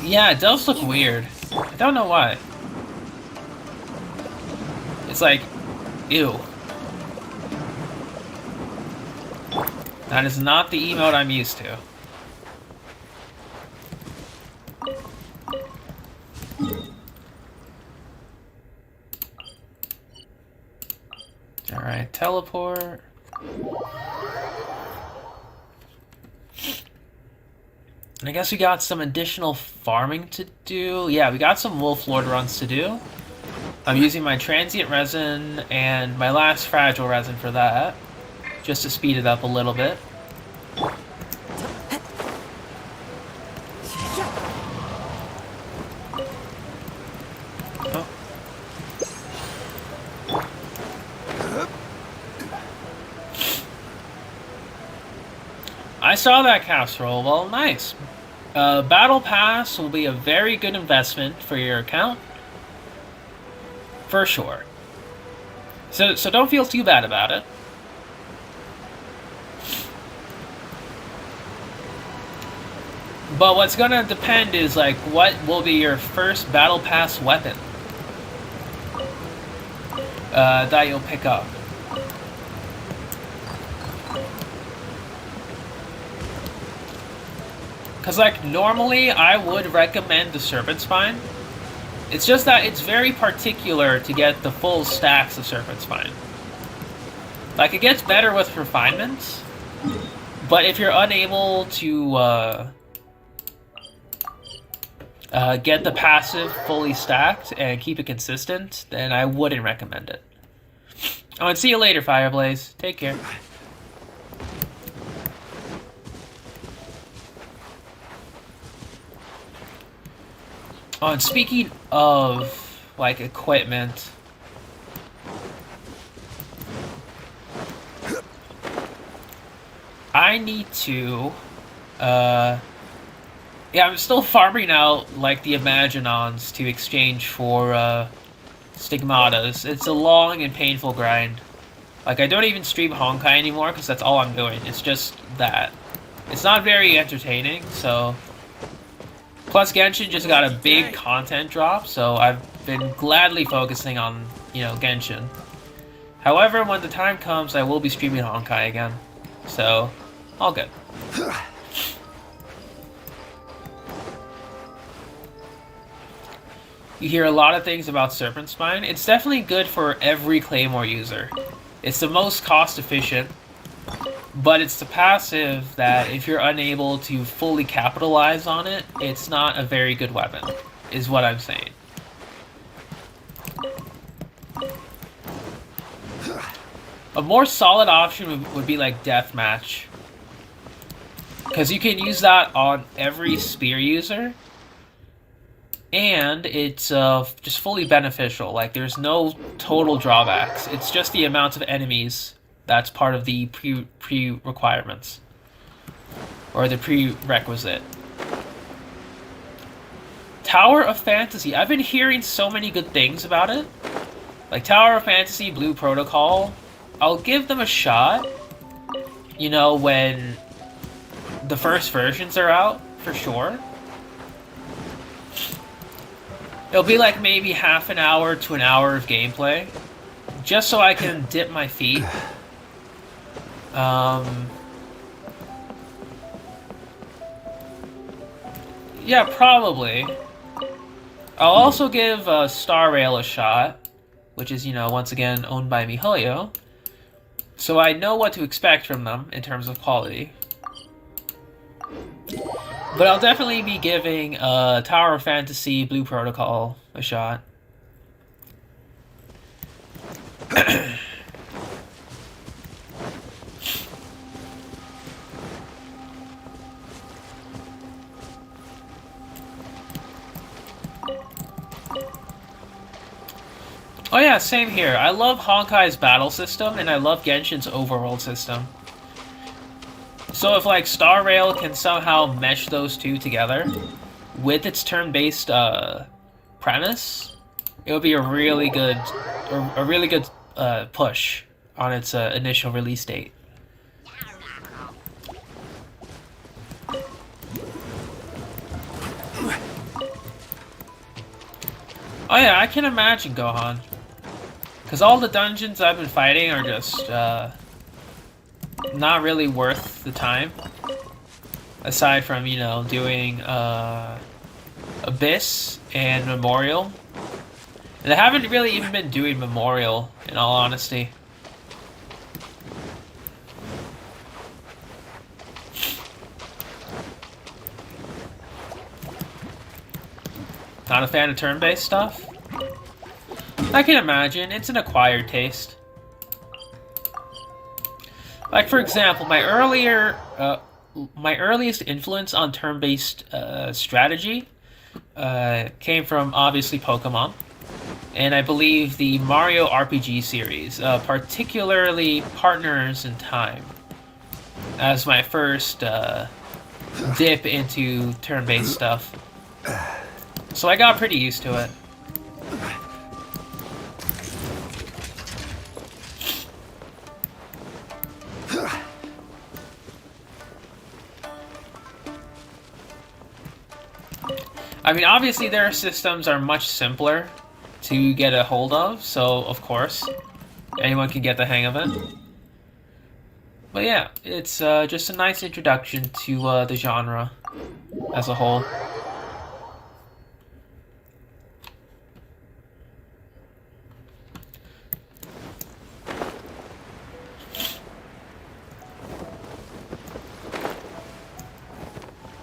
S1: Yeah, it does look weird. I don't know why. It's like, ew. That is not the emote I'm used to. Alright. Alright, teleport. And I guess we got some additional farming to do. Yeah, we got some Wolf Lord runs to do. I'm using my transient resin and my last fragile resin for that, just to speed it up a little bit. Oh. I saw that casserole. Well, nice. Battle Pass will be a very good investment for your account. For sure. So don't feel too bad about it. But what's gonna depend is like what will be your first Battle Pass weapon that you'll pick up. Cause like normally I would recommend the Serpent Spine. It's just that it's very particular to get the full stacks of Serpent Spine. Like, it gets better with refinements, but if you're unable to get the passive fully stacked and keep it consistent, then I wouldn't recommend it. Oh, and see you later, Fireblaze. Take care. Oh, and speaking of, like, equipment... I need to, yeah, I'm still farming out, like, the Imaginons to exchange for, Stigmatas. It's a long and painful grind. Like, I don't even stream Honkai anymore, because that's all I'm doing. It's just that. It's not very entertaining, so... Plus, Genshin just got a big content drop, so I've been gladly focusing on, you know, Genshin. However, when the time comes, I will be streaming Honkai again. So, all good. You hear a lot of things about Serpent Spine. It's definitely good for every Claymore user. It's the most cost efficient, but it's the passive that if you're unable to fully capitalize on it, it's not a very good weapon, is what I'm saying. A more solid option would be like Deathmatch, because you can use that on every spear user, and it's just fully beneficial. Like, there's no total drawbacks. It's just the amount of enemies that's part of the pre-requirements, or the prerequisite. Tower of Fantasy. I've been hearing so many good things about it. Like, Tower of Fantasy, Blue Protocol. I'll give them a shot, you know, when the first versions are out, for sure. It'll be like maybe half an hour to an hour of gameplay, just so I can dip my feet. Yeah, probably. I'll also give Star Rail a shot, which is, you know, once again owned by MiHoYo. So I know what to expect from them in terms of quality. But I'll definitely be giving Tower of Fantasy Blue Protocol a shot. Oh yeah, same here. I love Honkai's battle system, and I love Genshin's overworld system. So if, like, Star Rail can somehow mesh those two together with its turn-based premise, it would be a really good push on its initial release date. Oh yeah, I can imagine, Gohan. Because all the dungeons I've been fighting are just not really worth the time. Aside from, you know, doing Abyss and Memorial. And I haven't really even been doing Memorial, in all honesty. Not a fan of turn-based stuff? I can imagine. It's an acquired taste. Like, for example, my earliest influence on turn-based strategy came from, obviously, Pokemon. And I believe the Mario RPG series, particularly Partners in Time, as my first dip into turn-based stuff. So I got pretty used to it. I mean, obviously their systems are much simpler to get a hold of, so of course, anyone can get the hang of it. But yeah, it's just a nice introduction to the genre as a whole.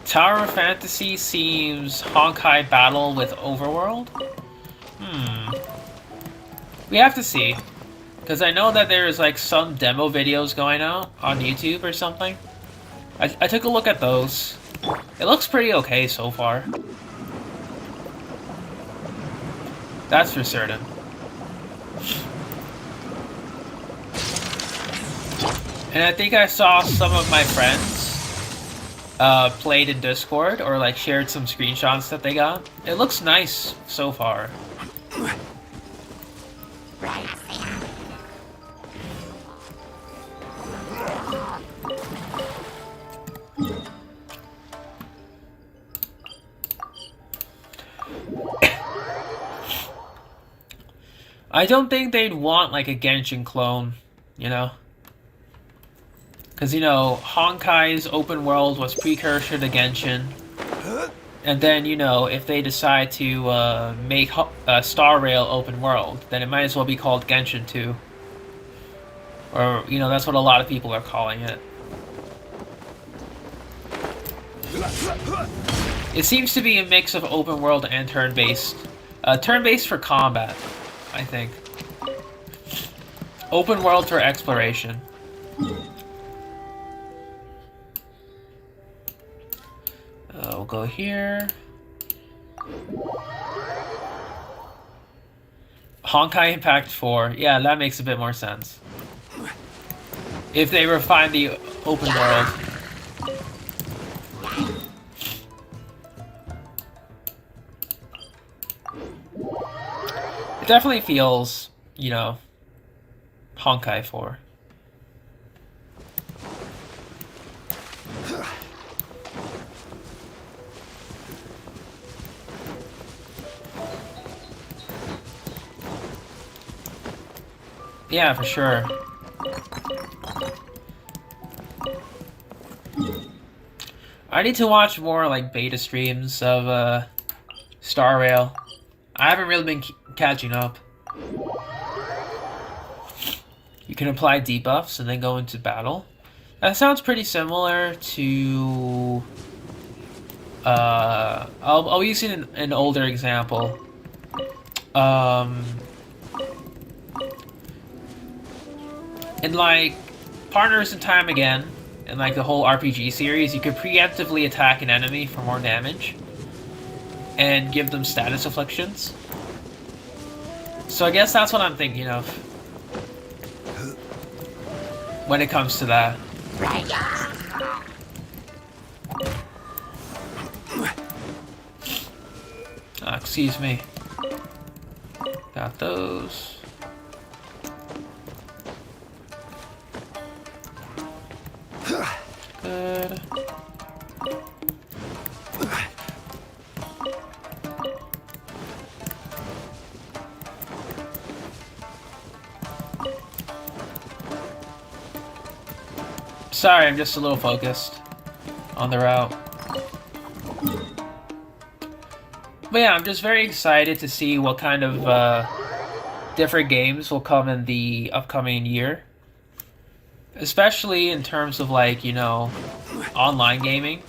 S1: Tower of Fantasy seems Honkai battle with Overworld? We have to see. Because I know that there's like some demo videos going out on YouTube or something. I took a look at those. It looks pretty okay so far. That's for certain. And I think I saw some of my friends played in Discord or like shared some screenshots that they got. It looks nice so far.
S7: Right.
S1: I don't think they'd want like a Genshin clone, you know? Because, you know, Honkai's open world was precursor to Genshin. And then, you know, if they decide to make Star Rail open world, then it might as well be called Genshin 2. Or, you know, that's what a lot of people are calling it. It seems to be a mix of open world and turn-based. Turn-based for combat, I think. Open world for exploration. We'll go here. Honkai Impact 4. Yeah, that makes a bit more sense. If they refine the open world. It definitely feels, you know, Honkai 4. Yeah, for sure. I need to watch more like beta streams of Star Rail. I haven't really been catching up. You can apply debuffs and then go into battle. That sounds pretty similar to I'll use an older example. In like Partners in Time again, in like the whole RPG series, you could preemptively attack an enemy for more damage and give them status afflictions. So I guess that's what I'm thinking of when it comes to that. Excuse me. Got those. Good. Sorry, I'm just a little focused on the route. But yeah, I'm just very excited to see what kind of different games will come in the upcoming year. Especially in terms of like, you know, online gaming.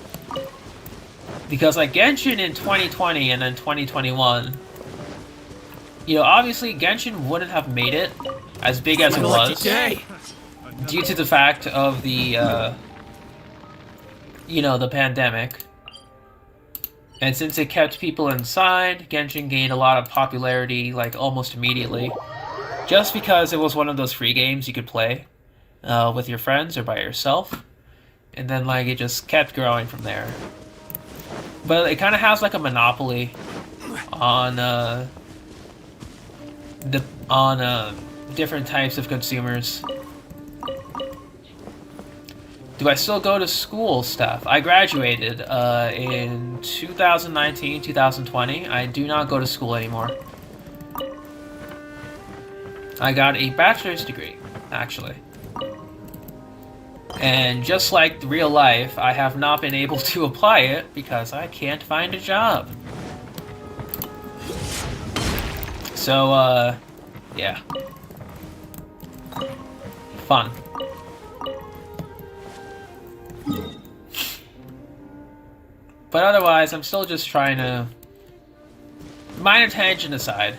S1: Because like Genshin in 2020 and then 2021, you know, obviously Genshin wouldn't have made it as big as it was due to the fact of the, you know, the pandemic. And since it kept people inside, Genshin gained a lot of popularity, like, almost immediately. Just because it was one of those free games you could play with your friends or by yourself. And then, like, it just kept growing from there. But it kind of has, like, a monopoly on, different types of consumers. Do I still go to school stuff? I graduated in 2019, 2020. I do not go to school anymore. I got a bachelor's degree, actually. And just like real life, I have not been able to apply it because I can't find a job. So, yeah. Fun. But otherwise, I'm still just trying to... Minor tangent aside.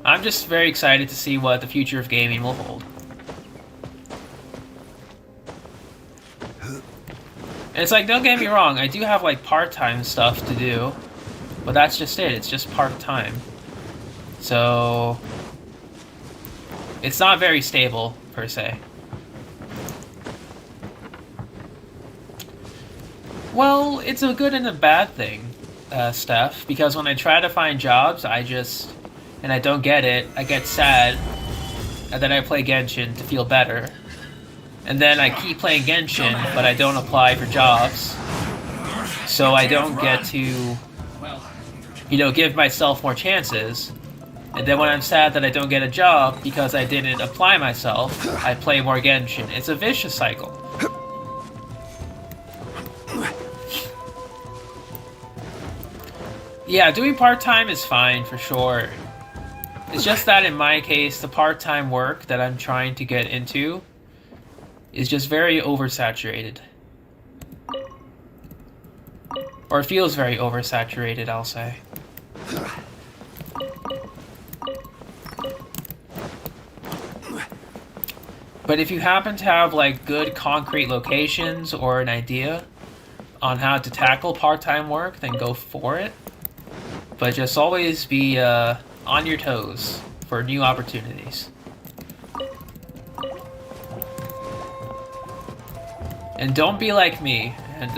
S1: I'm just very excited to see what the future of gaming will hold. And it's like, don't get me wrong, I do have like part-time stuff to do. But that's just it, it's just part-time. So... It's not very stable, per se. Well, it's a good and a bad thing, Steph, because when I try to find jobs, and I don't get it, I get sad, and then I play Genshin to feel better. And then I keep playing Genshin, but I don't apply for jobs, so I don't get to, you know, give myself more chances. And then when I'm sad that I don't get a job because I didn't apply myself, I play more Genshin. It's a vicious cycle. Yeah, doing part-time is fine, for sure. It's just that in my case, the part-time work that I'm trying to get into is just very oversaturated. Or it feels very oversaturated, I'll say. But if you happen to have, like, good concrete locations or an idea on how to tackle part-time work, then go for it. But just always be on your toes for new opportunities. And don't be like me and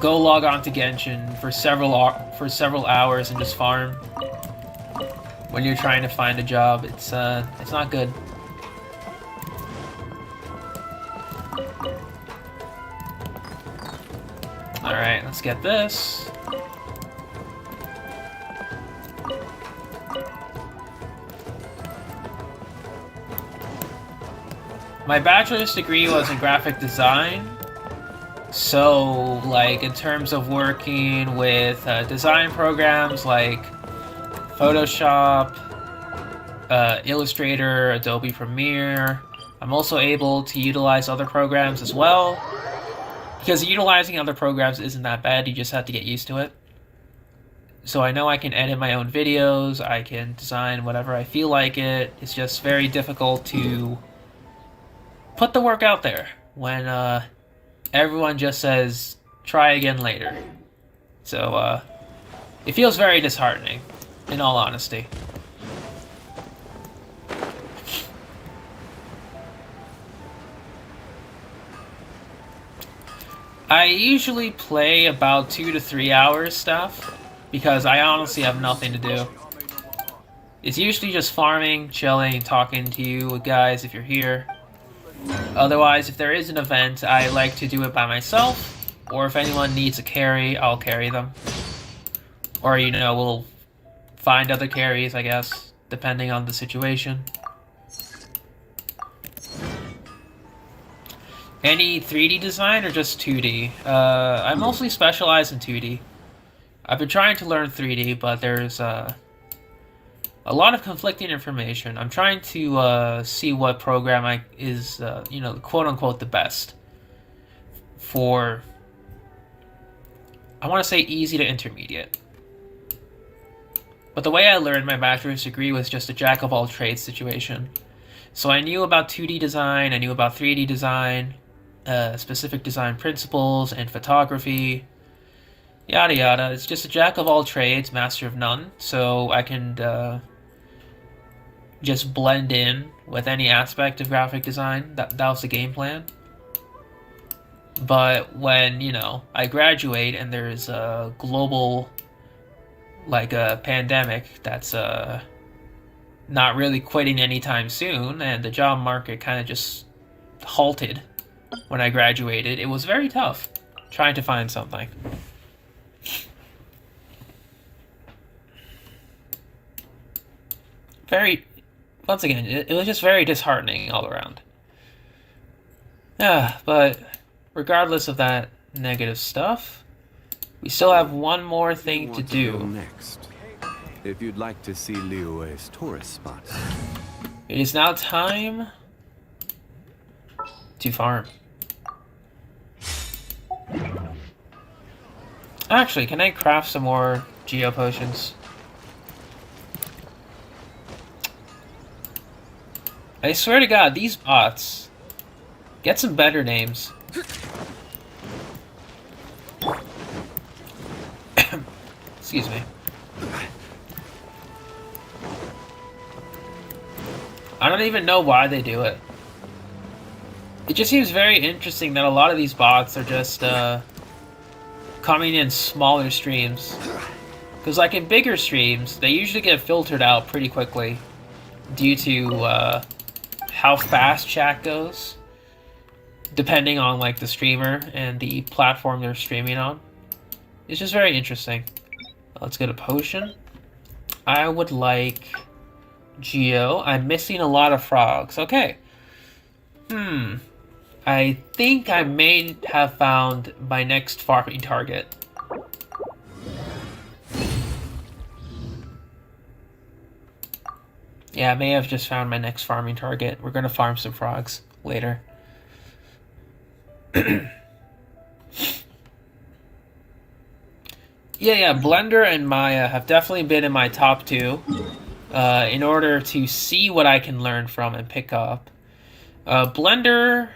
S1: go log on to Genshin for several hours and just farm when you're trying to find a job. It's not good. All right, let's get this. My bachelor's degree was in graphic design, so like in terms of working with design programs like Photoshop, Illustrator, Adobe Premiere, I'm also able to utilize other programs as well, because utilizing other programs isn't that bad, you just have to get used to it. So I know I can edit my own videos, I can design whatever I feel like it. It's just very difficult to put the work out there when everyone just says, try again later. So, it feels very disheartening, in all honesty. I usually play about 2 to 3 hours stuff, because I honestly have nothing to do. It's usually just farming, chilling, talking to you guys if you're here. Otherwise, if there is an event, I like to do it by myself, or if anyone needs a carry, I'll carry them. Or, you know, we'll find other carries, I guess, depending on the situation. Any 3D design or just 2D? I mostly specialize in 2D. I've been trying to learn 3D, but there's a lot of conflicting information. I'm trying to see what program is, you know, quote-unquote the best. for, I want to say, easy to intermediate. But the way I learned my bachelor's degree was just a jack-of-all-trades situation. So I knew about 2D design, I knew about 3D design, specific design principles, and photography, yada yada. It's just a jack-of-all-trades, master of none, so I can just blend in with any aspect of graphic design. That was the game plan. But when, you know, I graduate and there's a global, like a pandemic that's not really quitting anytime soon, and the job market kind of just halted when I graduated, it was very tough trying to find something. Once again, it was just very disheartening all around. Yeah, but regardless of that negative stuff, we still have one more thing to do.
S8: Next, if you'd like to see Liyue's tourist spots.
S1: It is now time to farm. Actually, can I craft some more geo potions? I swear to God, these bots get some better names. Excuse me. I don't even know why they do it. It just seems very interesting that a lot of these bots are just coming in smaller streams. Because like in bigger streams, they usually get filtered out pretty quickly due to how fast chat goes, depending on like the streamer and the platform they're streaming on. It's just very interesting. Let's get a potion. I would like Geo. I'm missing a lot of frogs. Okay. I think I may have found my next farming target. Yeah, I may have just found my next farming target. We're gonna farm some frogs later. Yeah, Blender and Maya have definitely been in my top two in order to see what I can learn from and pick up. Blender,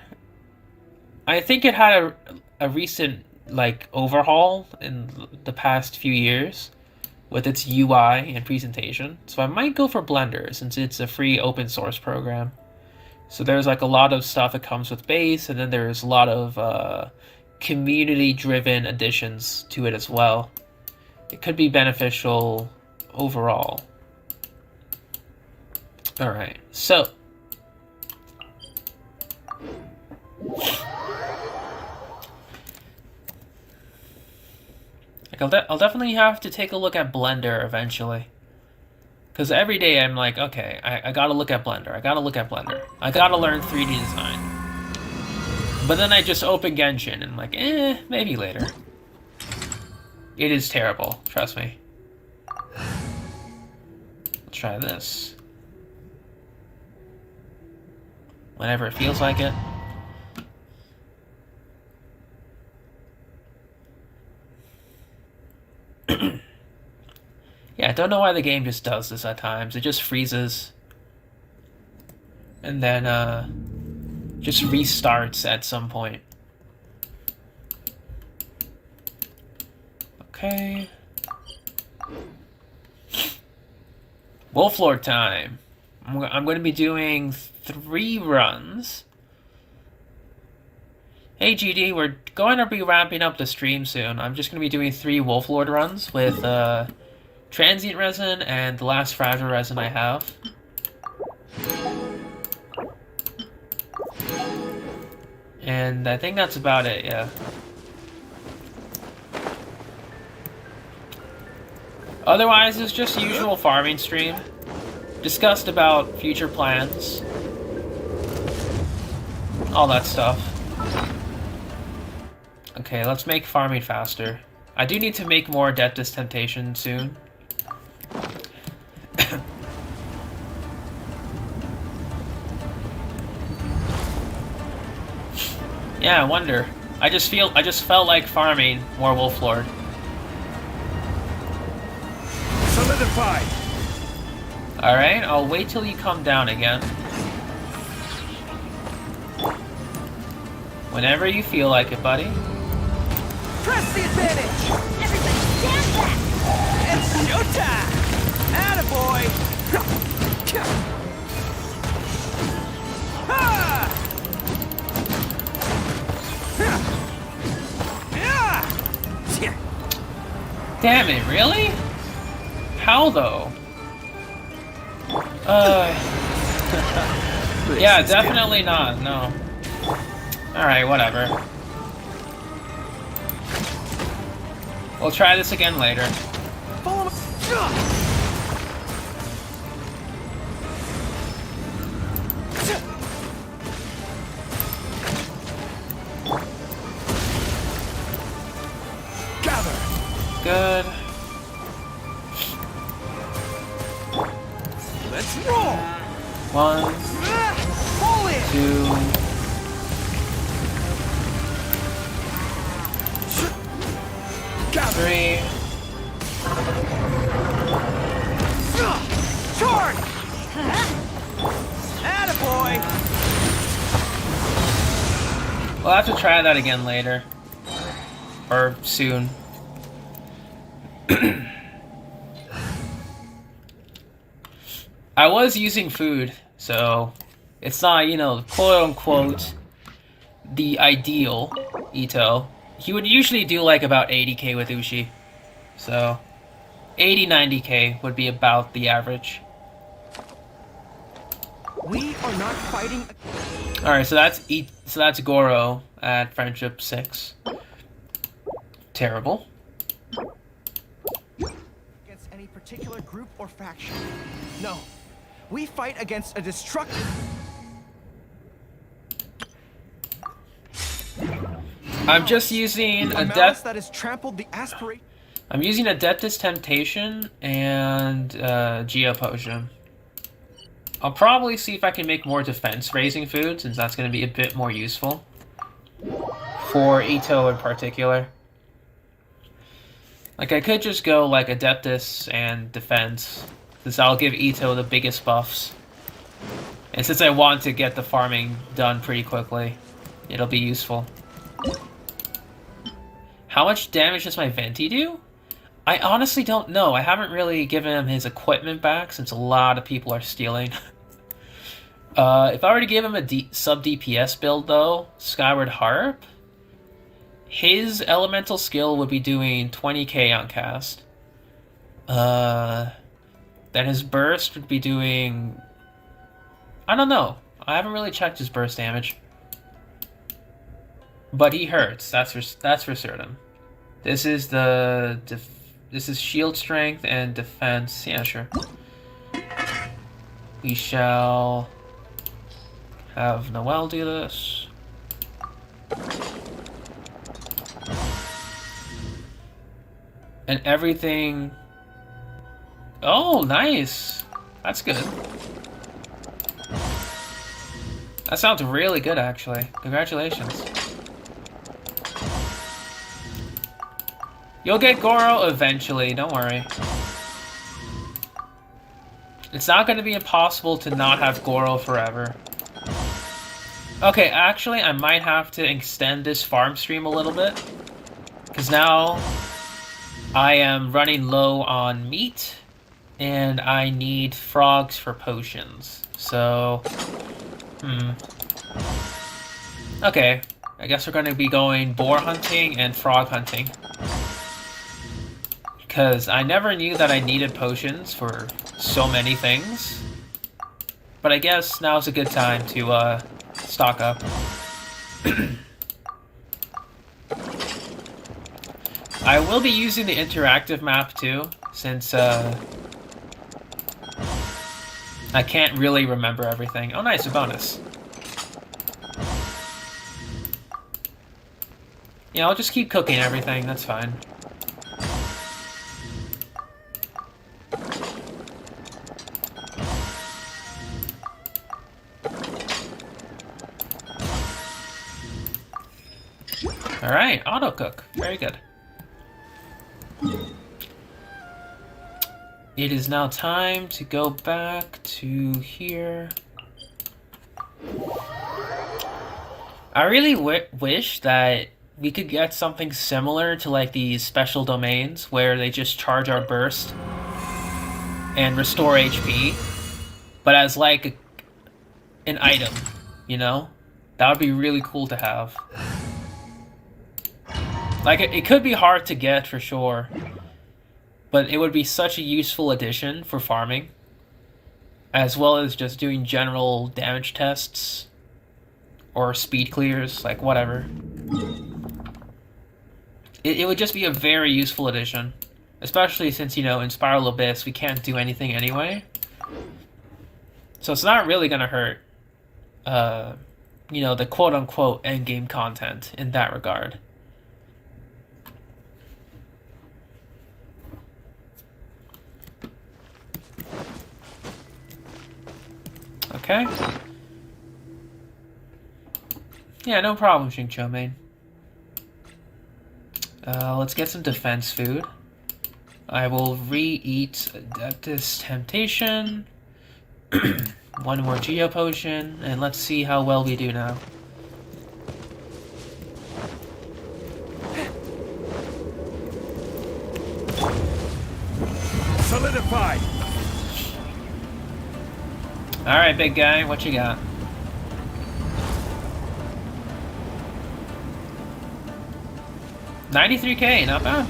S1: I think it had a recent like overhaul in the past few years with its UI and presentation. So I might go for Blender since it's a free open source program. So there's like a lot of stuff that comes with base, and then there's a lot of community driven additions to it as well. It could be beneficial overall. Alright, so I'll definitely have to take a look at Blender eventually. Because every day I'm like, okay, I gotta look at Blender. I gotta look at Blender. I gotta learn 3D design. But then I just open Genshin and I'm like, maybe later. It is terrible, trust me. Let's try this. Whenever it feels like it. Yeah, I don't know why the game just does this at times. It just freezes. And then, just restarts at some point. Okay. Wolflord time. I'm going to be doing 3 runs. Hey GD, we're going to be ramping up the stream soon. I'm just going to be doing 3 Wolflord runs with Transient Resin and the last Fragile Resin I have. And I think that's about it, yeah. Otherwise, it's just usual farming stream. Discussed about future plans. All that stuff. Okay, let's make farming faster. I do need to make more Adeptus Temptation soon. Yeah, I wonder. I just felt like farming more Wolf Lord.
S5: Solidified.
S1: Alright, I'll wait till you come down again. Whenever you feel like it, buddy.
S6: Press the advantage!
S2: Everybody stand back!
S6: It's showtime! Attaboy! Ha! Yeah!
S1: Damn it, really? How though? Yeah, definitely not, no. Alright, whatever. We'll try this again later.
S6: Follow me.
S5: Gather.
S1: Good.
S6: Let's roll!
S1: 1,
S6: Pull in!
S1: 2,
S5: Gather.
S1: 3.
S6: Charge! Attaboy!
S1: We'll have to try that again later. Or soon. I was using food, so it's not, you know, quote-unquote the ideal Ito. He would usually do like about 80k with Ushi. So 80-90k would be about the average.
S6: We are not fighting
S1: Alright, so that's Goro at Friendship 6. Terrible.
S6: against any particular group or faction. No. We fight against a destructive...
S1: I'm just using
S6: a
S1: a
S6: malice that has trampled the aspiration.
S1: I'm using Adeptus Temptation and Geo Potion. I'll probably see if I can make more defense raising food, since that's going to be a bit more useful. For Ito in particular. Like, I could just go like Adeptus and defense, since I'll give Ito the biggest buffs. And since I want to get the farming done pretty quickly, it'll be useful. How much damage does my Venti do? I honestly don't know. I haven't really given him his equipment back since a lot of people are stealing. If I were to give him a sub DPS build though, Skyward Harp, his elemental skill would be doing 20k on cast. Then his burst would be doing... I don't know. I haven't really checked his burst damage. But he hurts, that's for certain. This is this is shield strength and defense. Yeah, sure. We shall have Noelle do this. And everything... Oh, nice! That's good. That sounds really good, actually. Congratulations. You'll get Goro eventually, don't worry. It's not going to be impossible to not have Goro forever. Okay, actually, I might have to extend this farm stream a little bit. Because now I am running low on meat, and I need frogs for potions. So, okay, I guess we're going to be going boar hunting and frog hunting. Because I never knew that I needed potions for so many things. But I guess now's a good time to stock up. I will be using the interactive map too, since I can't really remember everything. Oh nice, a bonus. Yeah, I'll just keep cooking everything, that's fine. Alright, auto cook. Very good. It is now time to go back to here. I really wish that we could get something similar to like these special domains where they just charge our burst and restore HP, but as like an item, you know? That would be really cool to have. Like, it could be hard to get for sure, but it would be such a useful addition for farming, as well as just doing general damage tests or speed clears, like whatever. It would just be a very useful addition, especially since, you know, in Spiral Abyss we can't do anything anyway. So it's not really gonna hurt, you know, the quote-unquote endgame content in that regard. Okay. Yeah, no problem, Xingqiu main. Let's get some defense food. I will re-eat Adeptus Temptation. One more Geo Potion, and let's see how well we do now.
S5: Solidified!
S1: Alright, big guy, what you got? $93K, not bad.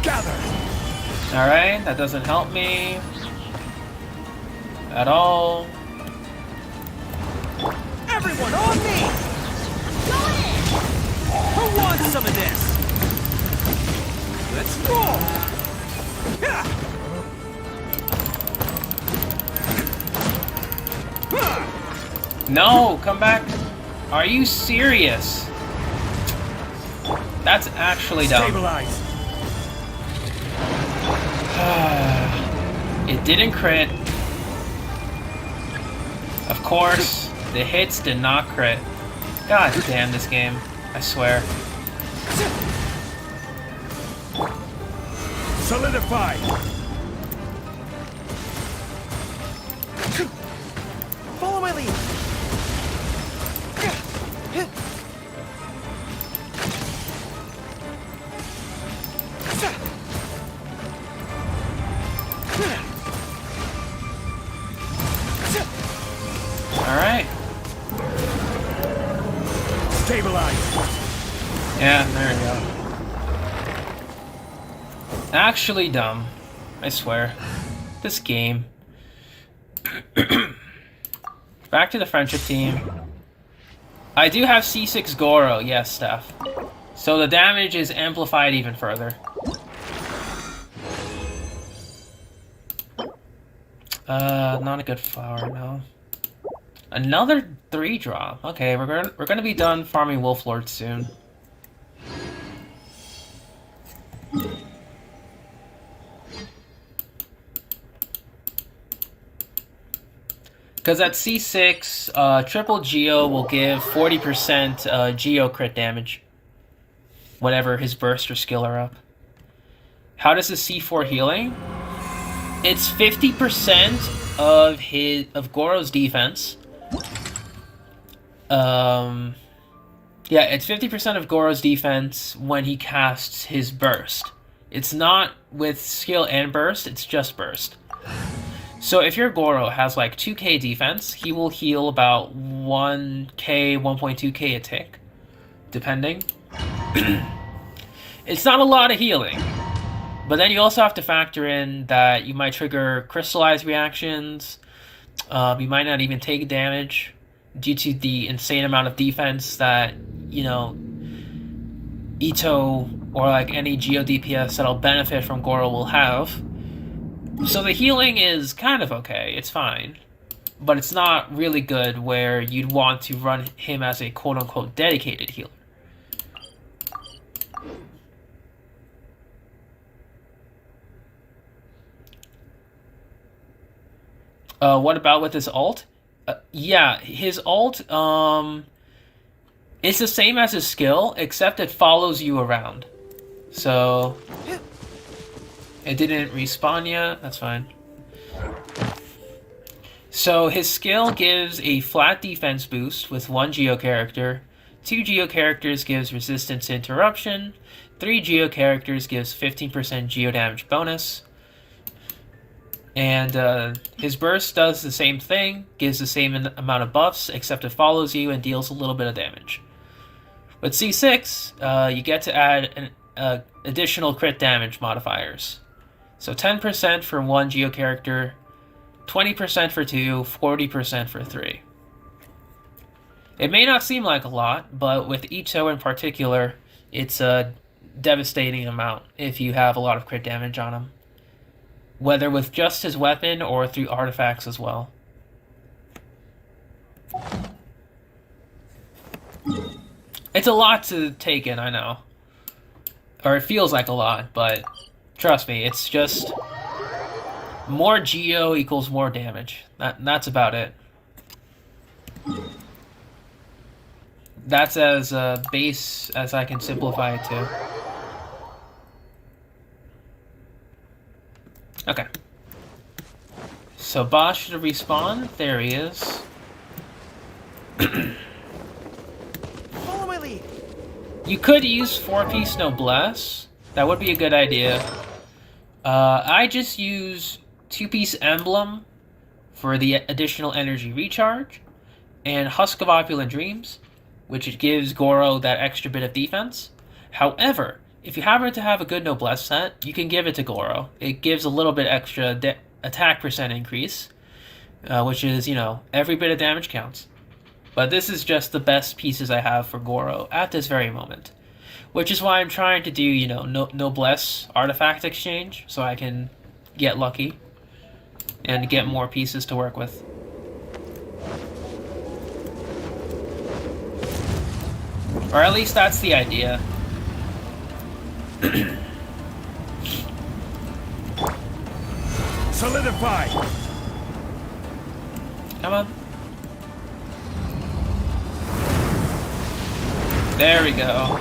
S5: Gather!
S1: Alright, that doesn't help me at all.
S6: Everyone on me! Who wants some of this? Let's roll!
S1: No, come back. Are you serious? That's actually dumb.
S5: Stabilize!
S1: It didn't crit. Of course, the hits did not crit. God damn this game, I swear.
S5: Solidified!
S6: Follow my lead!
S1: Alright.
S5: Stabilize!
S1: Yeah, there we go. Actually dumb. I swear. This game. Back to the friendship team. I do have C6 Goro, yes, Steph. So the damage is amplified even further. Not a good flower, no. Another 3-drop. Okay, we're gonna be done farming Wolf Lord soon. Because at C6, triple Geo will give 40% Geo crit damage whenever his burst or skill are up. How does the C4 healing? It's 50% of Goro's defense. Yeah, it's 50% of Goro's defense when he casts his burst. It's not with skill and burst, it's just burst. So if your Goro has like 2k defense, he will heal about 1k, 1.2k a tick, depending. It's not a lot of healing. But then you also have to factor in that you might trigger crystallized reactions. You might not even take damage due to the insane amount of defense that, you know, Ito or like any Geo DPS that'll benefit from Goro will have. So the healing is kind of okay, it's fine. But it's not really good where you'd want to run him as a quote-unquote dedicated healer. What about with his ult? Yeah, his ult, it's the same as his skill, except it follows you around. So, it didn't respawn yet, that's fine. So, his skill gives a flat defense boost with 1 Geo character, 2 Geo characters gives resistance to interruption, 3 Geo characters gives 15% Geo damage bonus, and his burst does the same thing, gives the same amount of buffs, except it follows you and deals a little bit of damage. With C6, you get to add additional crit damage modifiers. So 10% for 1 Geo character, 20% for 2, 40% for 3. It may not seem like a lot, but with Ito in particular, it's a devastating amount if you have a lot of crit damage on him. Whether with just his weapon or through artifacts as well. It's a lot to take in, I know. Or it feels like a lot, but trust me, it's just more Geo equals more damage. That's about it. That's as base as I can simplify it to. Okay. So boss should respawn. There he is.
S6: Follow my lead.
S1: You could use 4-piece Noblesse. That would be a good idea. I just use 2-piece Emblem for the additional energy recharge, and Husk of Opulent Dreams, which gives Goro that extra bit of defense. However, if you happen to have a good Noblesse set, you can give it to Goro. It gives a little bit extra attack percent increase, which is, you know, every bit of damage counts. But this is just the best pieces I have for Goro at this very moment. Which is why I'm trying to do, you know, Noblesse artifact exchange, so I can get lucky and get more pieces to work with. Or at least that's the idea.
S5: Solidify!
S1: Come on. There we go.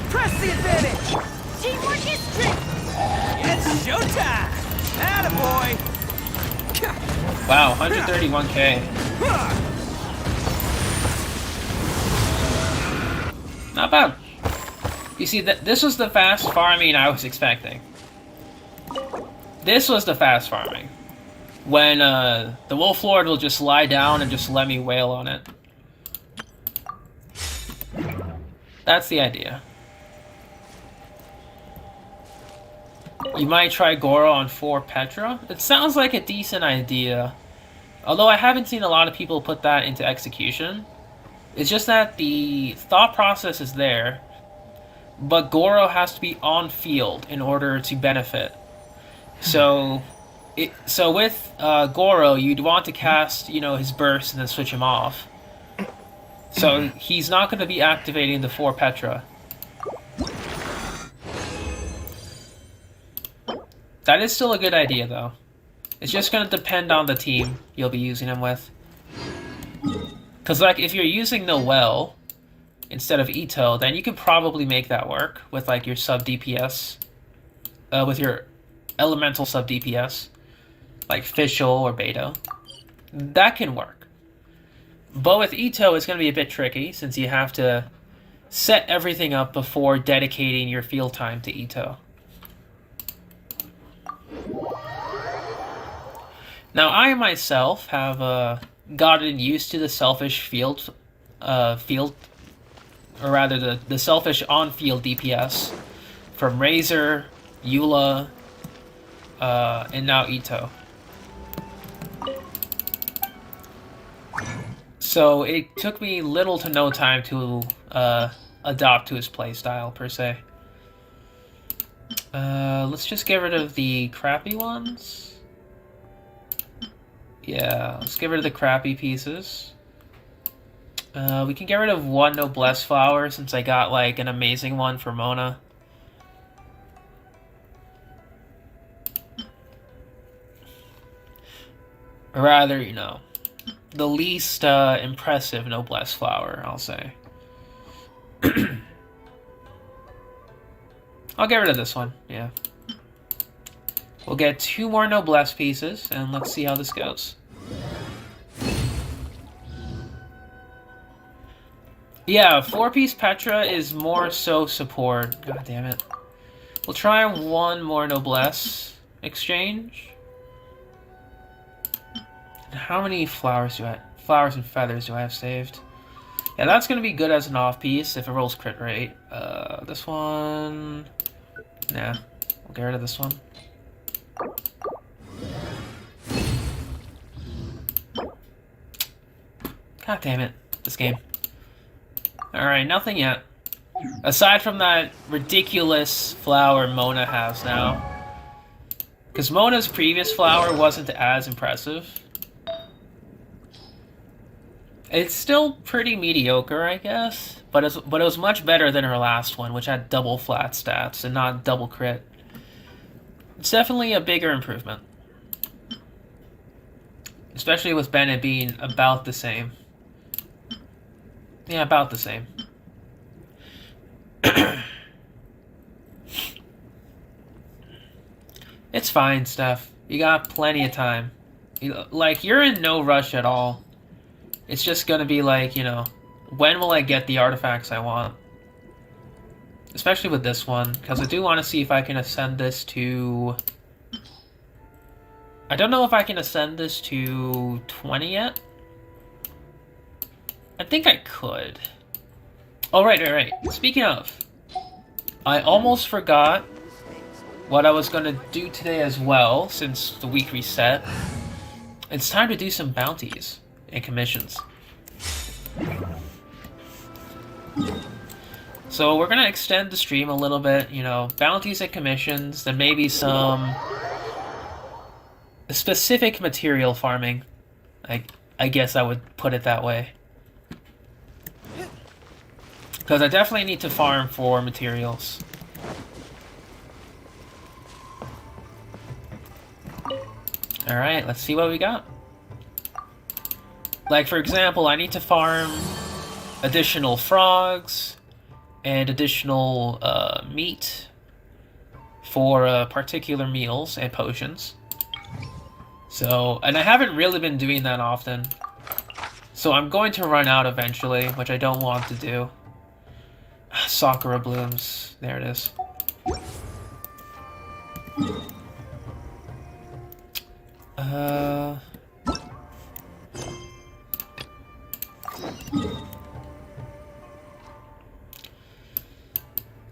S6: Press the advantage!
S2: Teamwork is strength!
S6: It's showtime! Attaboy!
S1: Wow, 131k. Not bad. You see, this was the fast farming I was expecting. This was the fast farming. When the Wolf Lord will just lie down and just let me wail on it. That's the idea. You might try Goro on 4 Petra. It sounds like a decent idea. Although I haven't seen a lot of people put that into execution. It's just that the thought process is there, but Goro has to be on field in order to benefit. So with Goro, you'd want to cast, you know, his burst and then switch him off. So he's not going to be activating the 4 Petra. That is still a good idea, though. It's just going to depend on the team you'll be using him with. Because, like, if you're using Noel instead of Ito, then you could probably make that work with, like, your sub DPS. With your elemental sub DPS. Like Fischl or Beto. That can work. But with Ito, it's going to be a bit tricky, since you have to set everything up before dedicating your field time to Ito. Now, I myself have gotten used to the selfish field, or rather the selfish on-field DPS from Razor, Eula, and now Ito. So it took me little to no time to adopt to his playstyle, per se. Let's just get rid of the crappy ones. Yeah, let's get rid of the crappy pieces. We can get rid of 1 Noblesse flower, since I got, like, an amazing one for Mona. Or rather, you know, the least impressive noblesse flower, I'll say. I'll get rid of this one, yeah. We'll get 2 more noblesse pieces, and let's see how this goes. Yeah, 4-piece Petra is more so support. God damn it. We'll try 1 more noblesse exchange. How many flowers flowers and feathers do I have saved? Yeah, that's gonna be good as an off-piece if it rolls crit rate. This one... Nah, we'll get rid of this one. God damn it, this game. Alright, nothing yet. Aside from that ridiculous flower Mona has now. Because Mona's previous flower wasn't as impressive. It's still pretty mediocre, I guess. But it was much better than her last one, which had double flat stats and not double crit. It's definitely a bigger improvement. Especially with Bennett being about the same. Yeah, about the same. It's fine, Steph. You got plenty of time. You're in no rush at all. It's just gonna be like, you know, when will I get the artifacts I want? Especially with this one, because I do want to see if I can ascend this to... I don't know if I can ascend this to 20 yet. I think I could. Oh, right. Speaking of, I almost forgot what I was going to do today as well, since the week reset. It's time to do some bounties and commissions. So we're going to extend the stream a little bit, you know, bounties and commissions, then maybe some specific material farming. I guess I would put it that way. Because I definitely need to farm for materials. Alright, let's see what we got. Like, for example, I need to farm additional frogs and additional meat for particular meals and potions. So, and I haven't really been doing that often. So I'm going to run out eventually, which I don't want to do. Sakura blooms. There it is.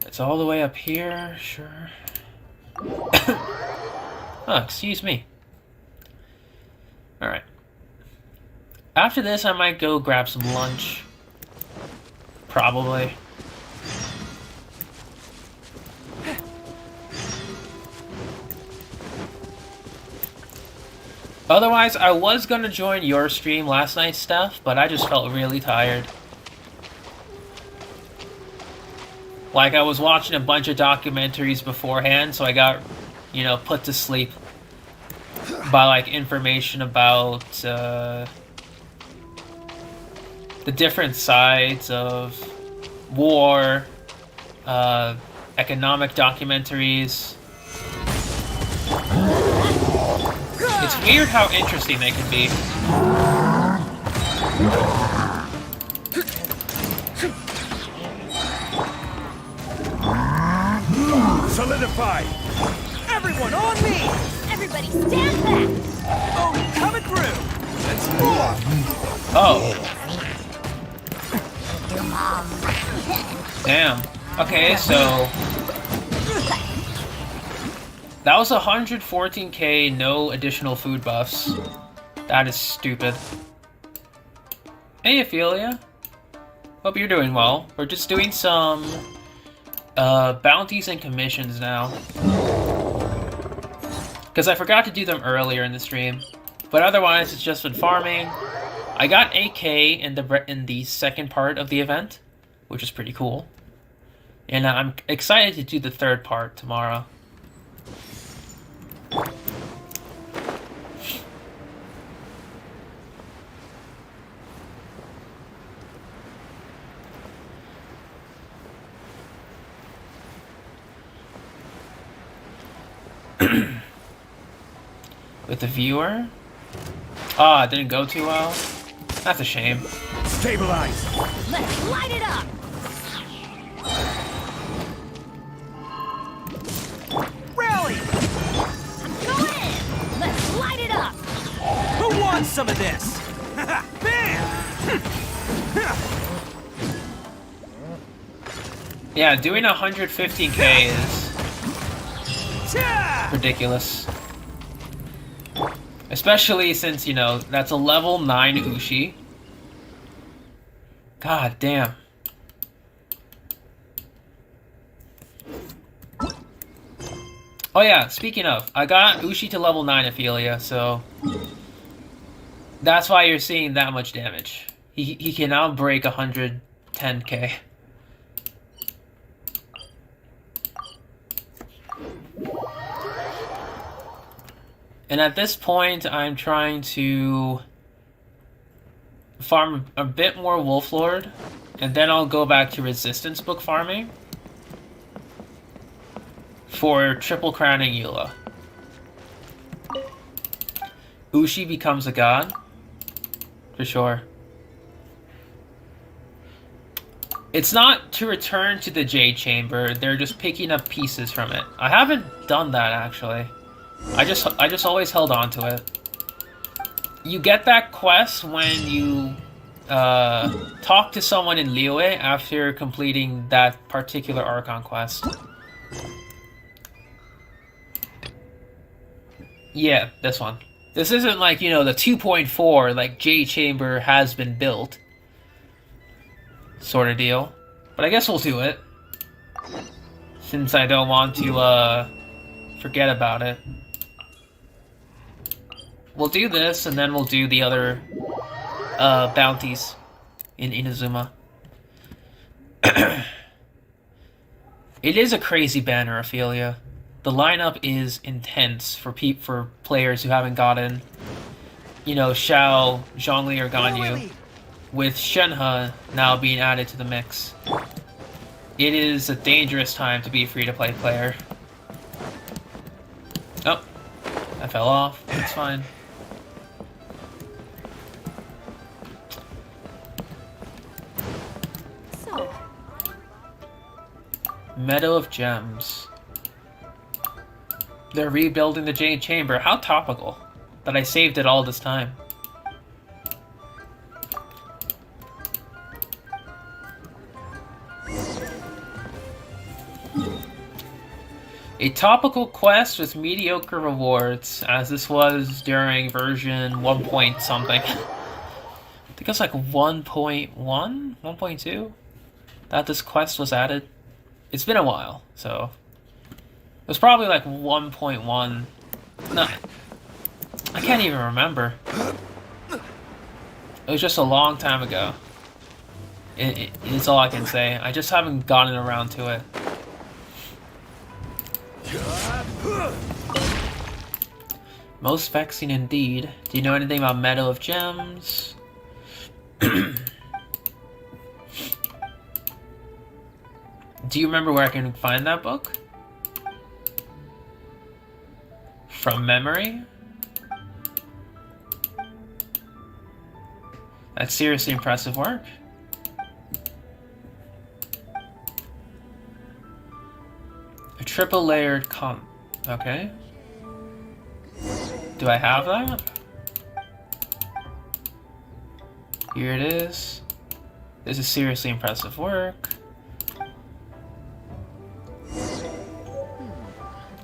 S1: It's all the way up here, sure. Oh, excuse me. Alright. After this, I might go grab some lunch. Probably. Otherwise, I was gonna join your stream last night, Steph, but I just felt really tired. Like, I was watching a bunch of documentaries beforehand, so I got, you know, put to sleep by, like, information about, the different sides of war, economic documentaries. It's weird how interesting they can be.
S6: Solidify! Everyone on me!
S2: Everybody stand back!
S6: Oh, coming through! Let's move!
S1: Oh. Damn. Okay, so... that was 114k, no additional food buffs. That is stupid. Hey, Ophelia. Hope you're doing well. We're just doing some... bounties and commissions now. Because I forgot to do them earlier in the stream. But otherwise, it's just been farming. I got 8k in the second part of the event, which is pretty cool. And I'm excited to do the third part tomorrow. with the viewer. Ah, it didn't go too well. That's a shame.
S5: Stabilize!
S2: Let's light it up!
S6: Rally!
S2: Go in! Let's light it up!
S6: Who wants some of this? Bam!
S1: Yeah, doing 115k is
S6: Cha!
S1: ridiculous. Especially since, you know, that's a level 9 Ushi. God damn. Oh yeah, speaking of, I got Ushi to level 9 Ophelia, so that's why you're seeing that much damage. He can now break 110k. And at this point, I'm trying to farm a bit more Wolflord, and then I'll go back to Resistance book farming for triple crowning Eula. Ushi becomes a god, for sure. It's not to return to the Jade Chamber, they're just picking up pieces from it. I haven't done that, actually. I just always held on to it. You get that quest when you talk to someone in Liyue after completing that particular Archon quest. Yeah, this one. This isn't like, you know, the 2.4, like Jade Chamber has been built sort of deal. But I guess we'll do it, since I don't want to forget about it. We'll do this, and then we'll do the other bounties in Inazuma. It is a crazy banner, Ophelia. The lineup is intense for players who haven't gotten, you know, Xiao, Zhongli, or Ganyu, with Shenhe now being added to the mix. It is a dangerous time to be a free-to-play player. Oh, I fell off. It's fine.
S3: So,
S1: Meadow of Gems. They're rebuilding the Jade Chamber. How topical that I saved it all this time. A topical quest with mediocre rewards, as this was during version 1 point something. I think it was like 1.1? 1.2? That this quest was added. It's been a while, so... It was probably like 1.1... No, I can't even remember. It was just a long time ago. It's all I can say. I just haven't gotten around to it. Most vexing indeed. Do you know anything about Meadow of Gems? Do you remember where I can find that book? From memory? That's seriously impressive work. A triple layered okay. Do I have that? Here it is. This is seriously impressive work.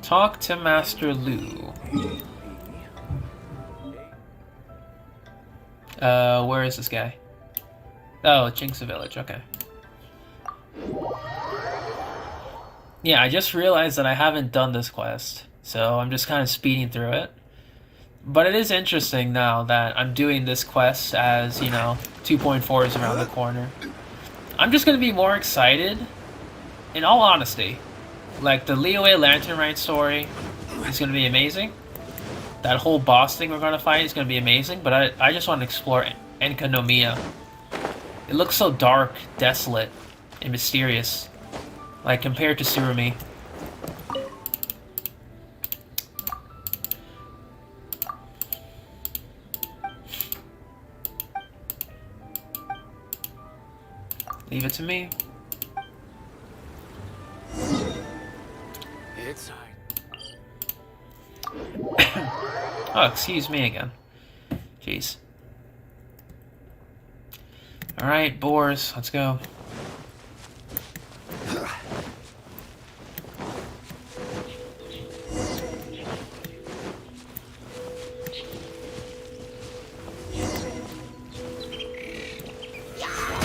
S1: Talk to Master Lu. Where is this guy? Oh, Jinxa Village, okay. Yeah, I just realized that I haven't done this quest, so I'm just kind of speeding through it. But it is interesting now that I'm doing this quest as, you know, 2.4 is around the corner. I'm just going to be more excited, in all honesty. Like, the Liyue Lantern Rite story is going to be amazing. That whole boss thing we're going to fight is going to be amazing, but I just want to explore Enkanomiya. It looks so dark, desolate, and mysterious. Like, compared to Surumi. Leave it to me.
S9: It's
S1: Oh, excuse me again. Jeez. Alright, boars, let's go.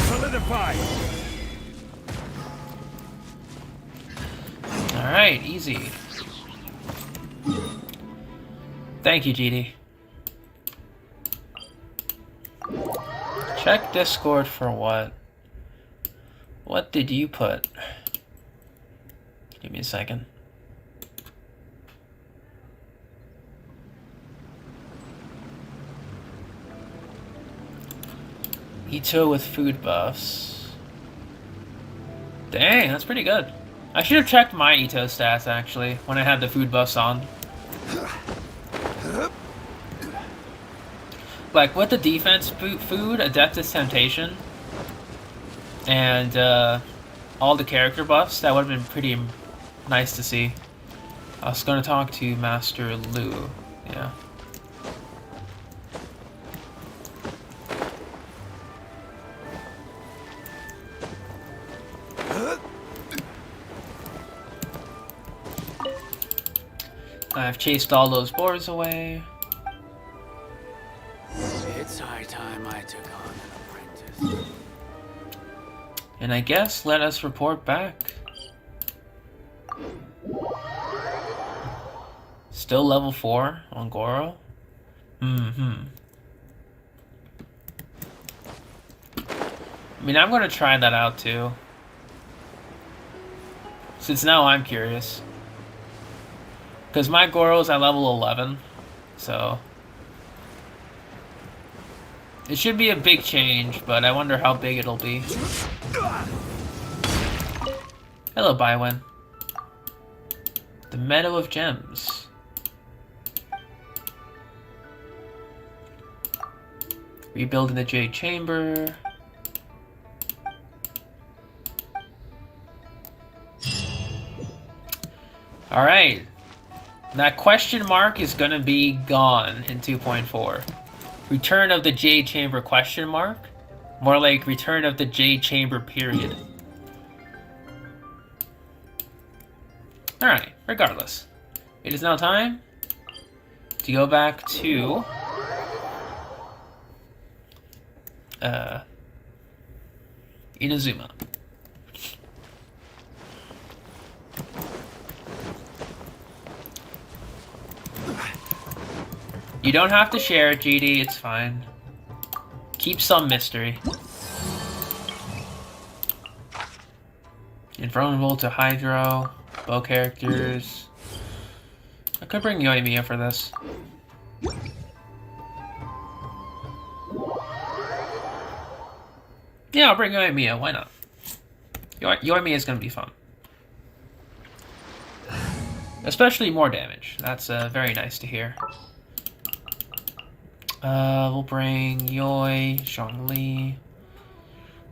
S5: Solidify!
S1: Alright, easy. Thank you, GD. Check Discord for what? What did you put? Give me a second. Ito with food buffs. Dang, that's pretty good. I should have checked my Ito stats actually when I had the food buffs on. Like with the defense food, Adeptus Temptation, and all the character buffs, that would have been pretty nice to see. I was going to talk to Master Lu. Yeah. I've chased all those boars away.
S9: It's high time I took on an apprentice.
S1: And I guess let us report back. Still level 4 on Goro? I mean, I'm gonna try that out too. Since now I'm curious. Because my Goro's at level 11, so... It should be a big change, but I wonder how big it'll be. Hello, Bywin. The Meadow of Gems. Rebuilding the Jade Chamber. Alright. That question mark is gonna be gone in 2.4. Return of the Jade Chamber question mark? More like Return of the Jade Chamber period. Alright, regardless. It is now time to go back to Inazuma. You don't have to share it, GD, it's fine. Keep some mystery. Invulnerable to Hydro, bow characters. I could bring Yoimiya for this. Yeah, I'll bring Yoimiya, why not? Yoimiya is gonna be fun. Especially more damage. That's very nice to hear. We'll bring Yoi, Zhongli.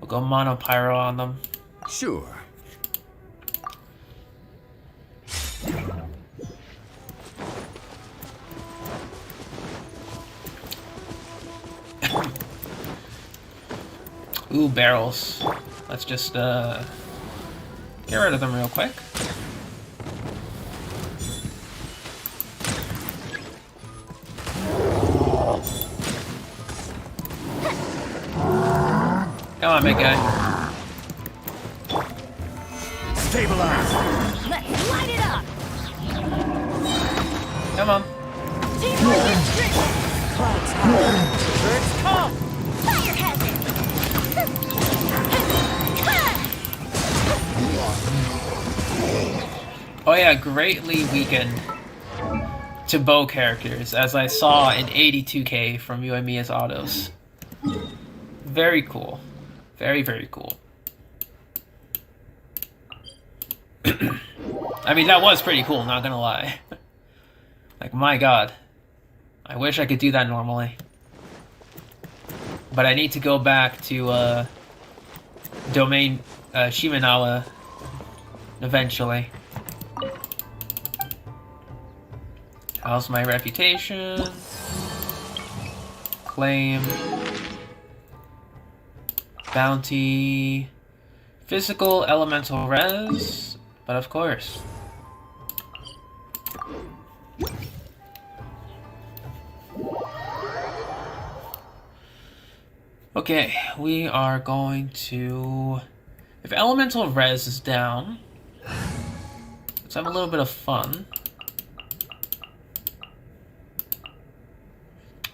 S1: We'll go Mono Pyro on them.
S8: Sure.
S1: Ooh, barrels. Let's just get rid of them real quick. Come on, big guy.
S5: Stabilize!
S2: Let's light it up!
S1: Come on.
S2: Teamwork is strict! Birds come! Fire hazard!
S1: Oh yeah, greatly weakened to bow characters, as I saw in 82k from Yoimiya's autos. Very cool. Very, very cool. I mean, that was pretty cool, not gonna lie. Like, my god. I wish I could do that normally. But I need to go back to, domain Shimenawa eventually. How's my reputation? Claim. Bounty. Physical elemental res. But of course. Okay, we are going to... If elemental res is down, let's have a little bit of fun.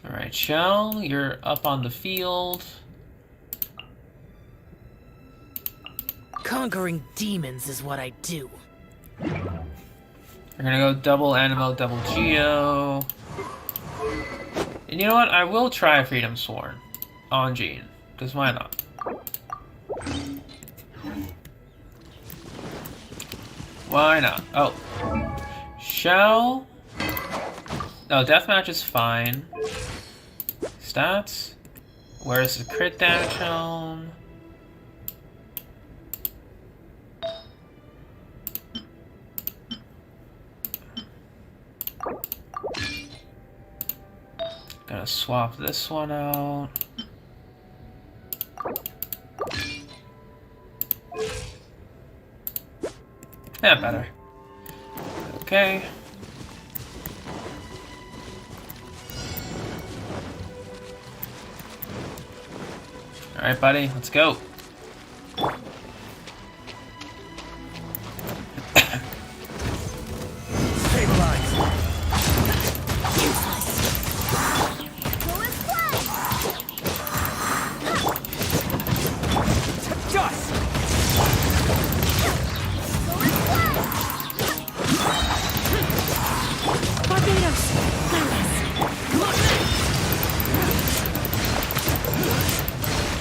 S1: Alright, Shell, you're up on the field.
S2: Conquering demons is what I do.
S1: We're gonna go double Animo, double Geo. And you know what? I will try Freedom Sworn on Jean, because why not? Why not? Oh. Shell. No, deathmatch is fine. Stats. Where's the crit damage shown? Gonna swap this one out. Yeah, better. Okay. Alright, buddy, let's go.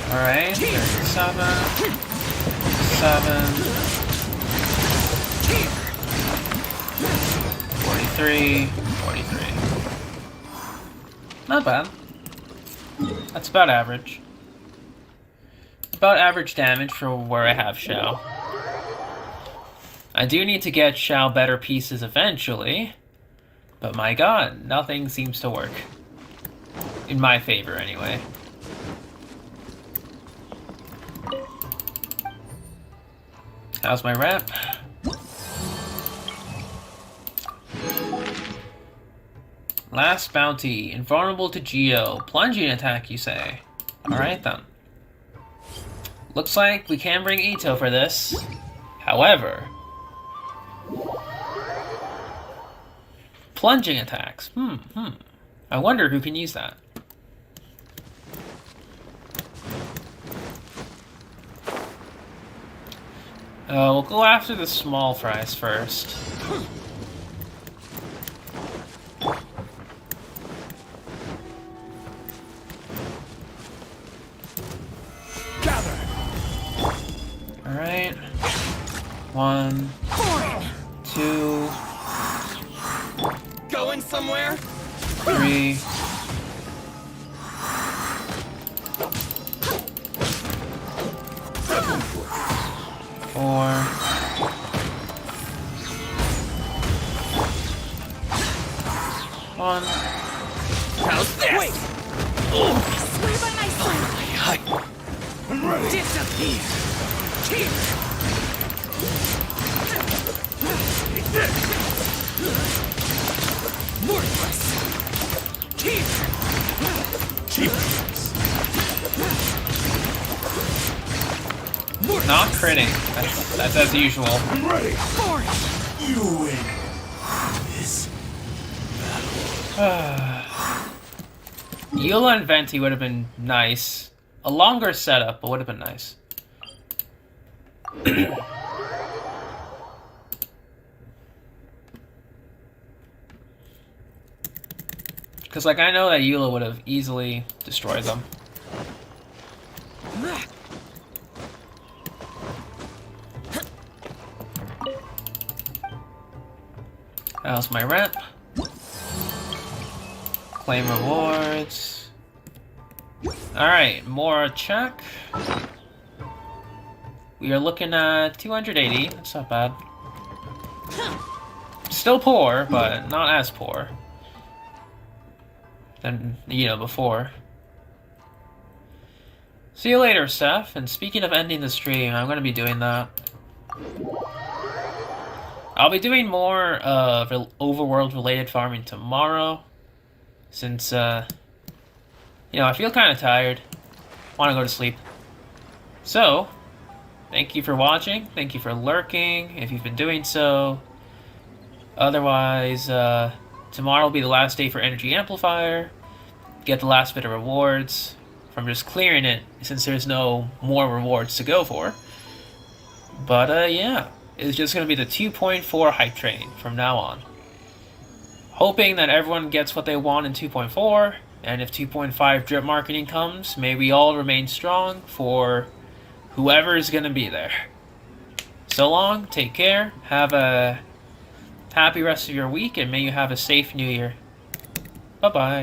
S1: Alright, 37, 43, 43. Not bad. That's about average. About average damage for where I have Shao. I do need to get Shao better pieces eventually, but my god, nothing seems to work. In my favor, anyway. How's my rep? Last bounty. Invulnerable to Geo. Plunging attack, you say? Alright then. Looks like we can bring Ito for this. However... Plunging attacks. I wonder who can use that. We'll go after the small fries first.
S6: Gather.
S1: Alright. 1, 2,
S6: Going somewhere?
S1: 3. 4. 1.
S6: How's this? Wait!
S2: Swear by my sword!
S5: I'm ready.
S2: Disappear!
S5: Take this.
S6: Worthless!
S5: Cheap.
S1: Not critting. That's as usual.
S5: I'm ready. You win. This.
S1: Eula and Venti would have been nice. A longer setup, but would have been nice. Because, like, I know that Eula would have easily destroyed them. How's my rep? Claim rewards. Alright, more check. we are looking at 280. That's not bad. Still poor, but not as poor than, you know, before. See you later, Steph. And speaking of ending the stream, I'm going to be doing that. I'll be doing more overworld-related farming tomorrow, since, you know, I feel kind of tired. Want to go to sleep. So, thank you for watching. Thank you for lurking, if you've been doing so. Otherwise, tomorrow will be the last day for Energy Amplifier. Get the last bit of rewards from just clearing it, since there's no more rewards to go for. But, yeah. It's just going to be the 2.4 hype train from now on. Hoping that everyone gets what they want in 2.4, and if 2.5 drip marketing comes, may we all remain strong for whoever is going to be there. So long, take care, have a happy rest of your week, and may you have a safe new year. Bye-bye.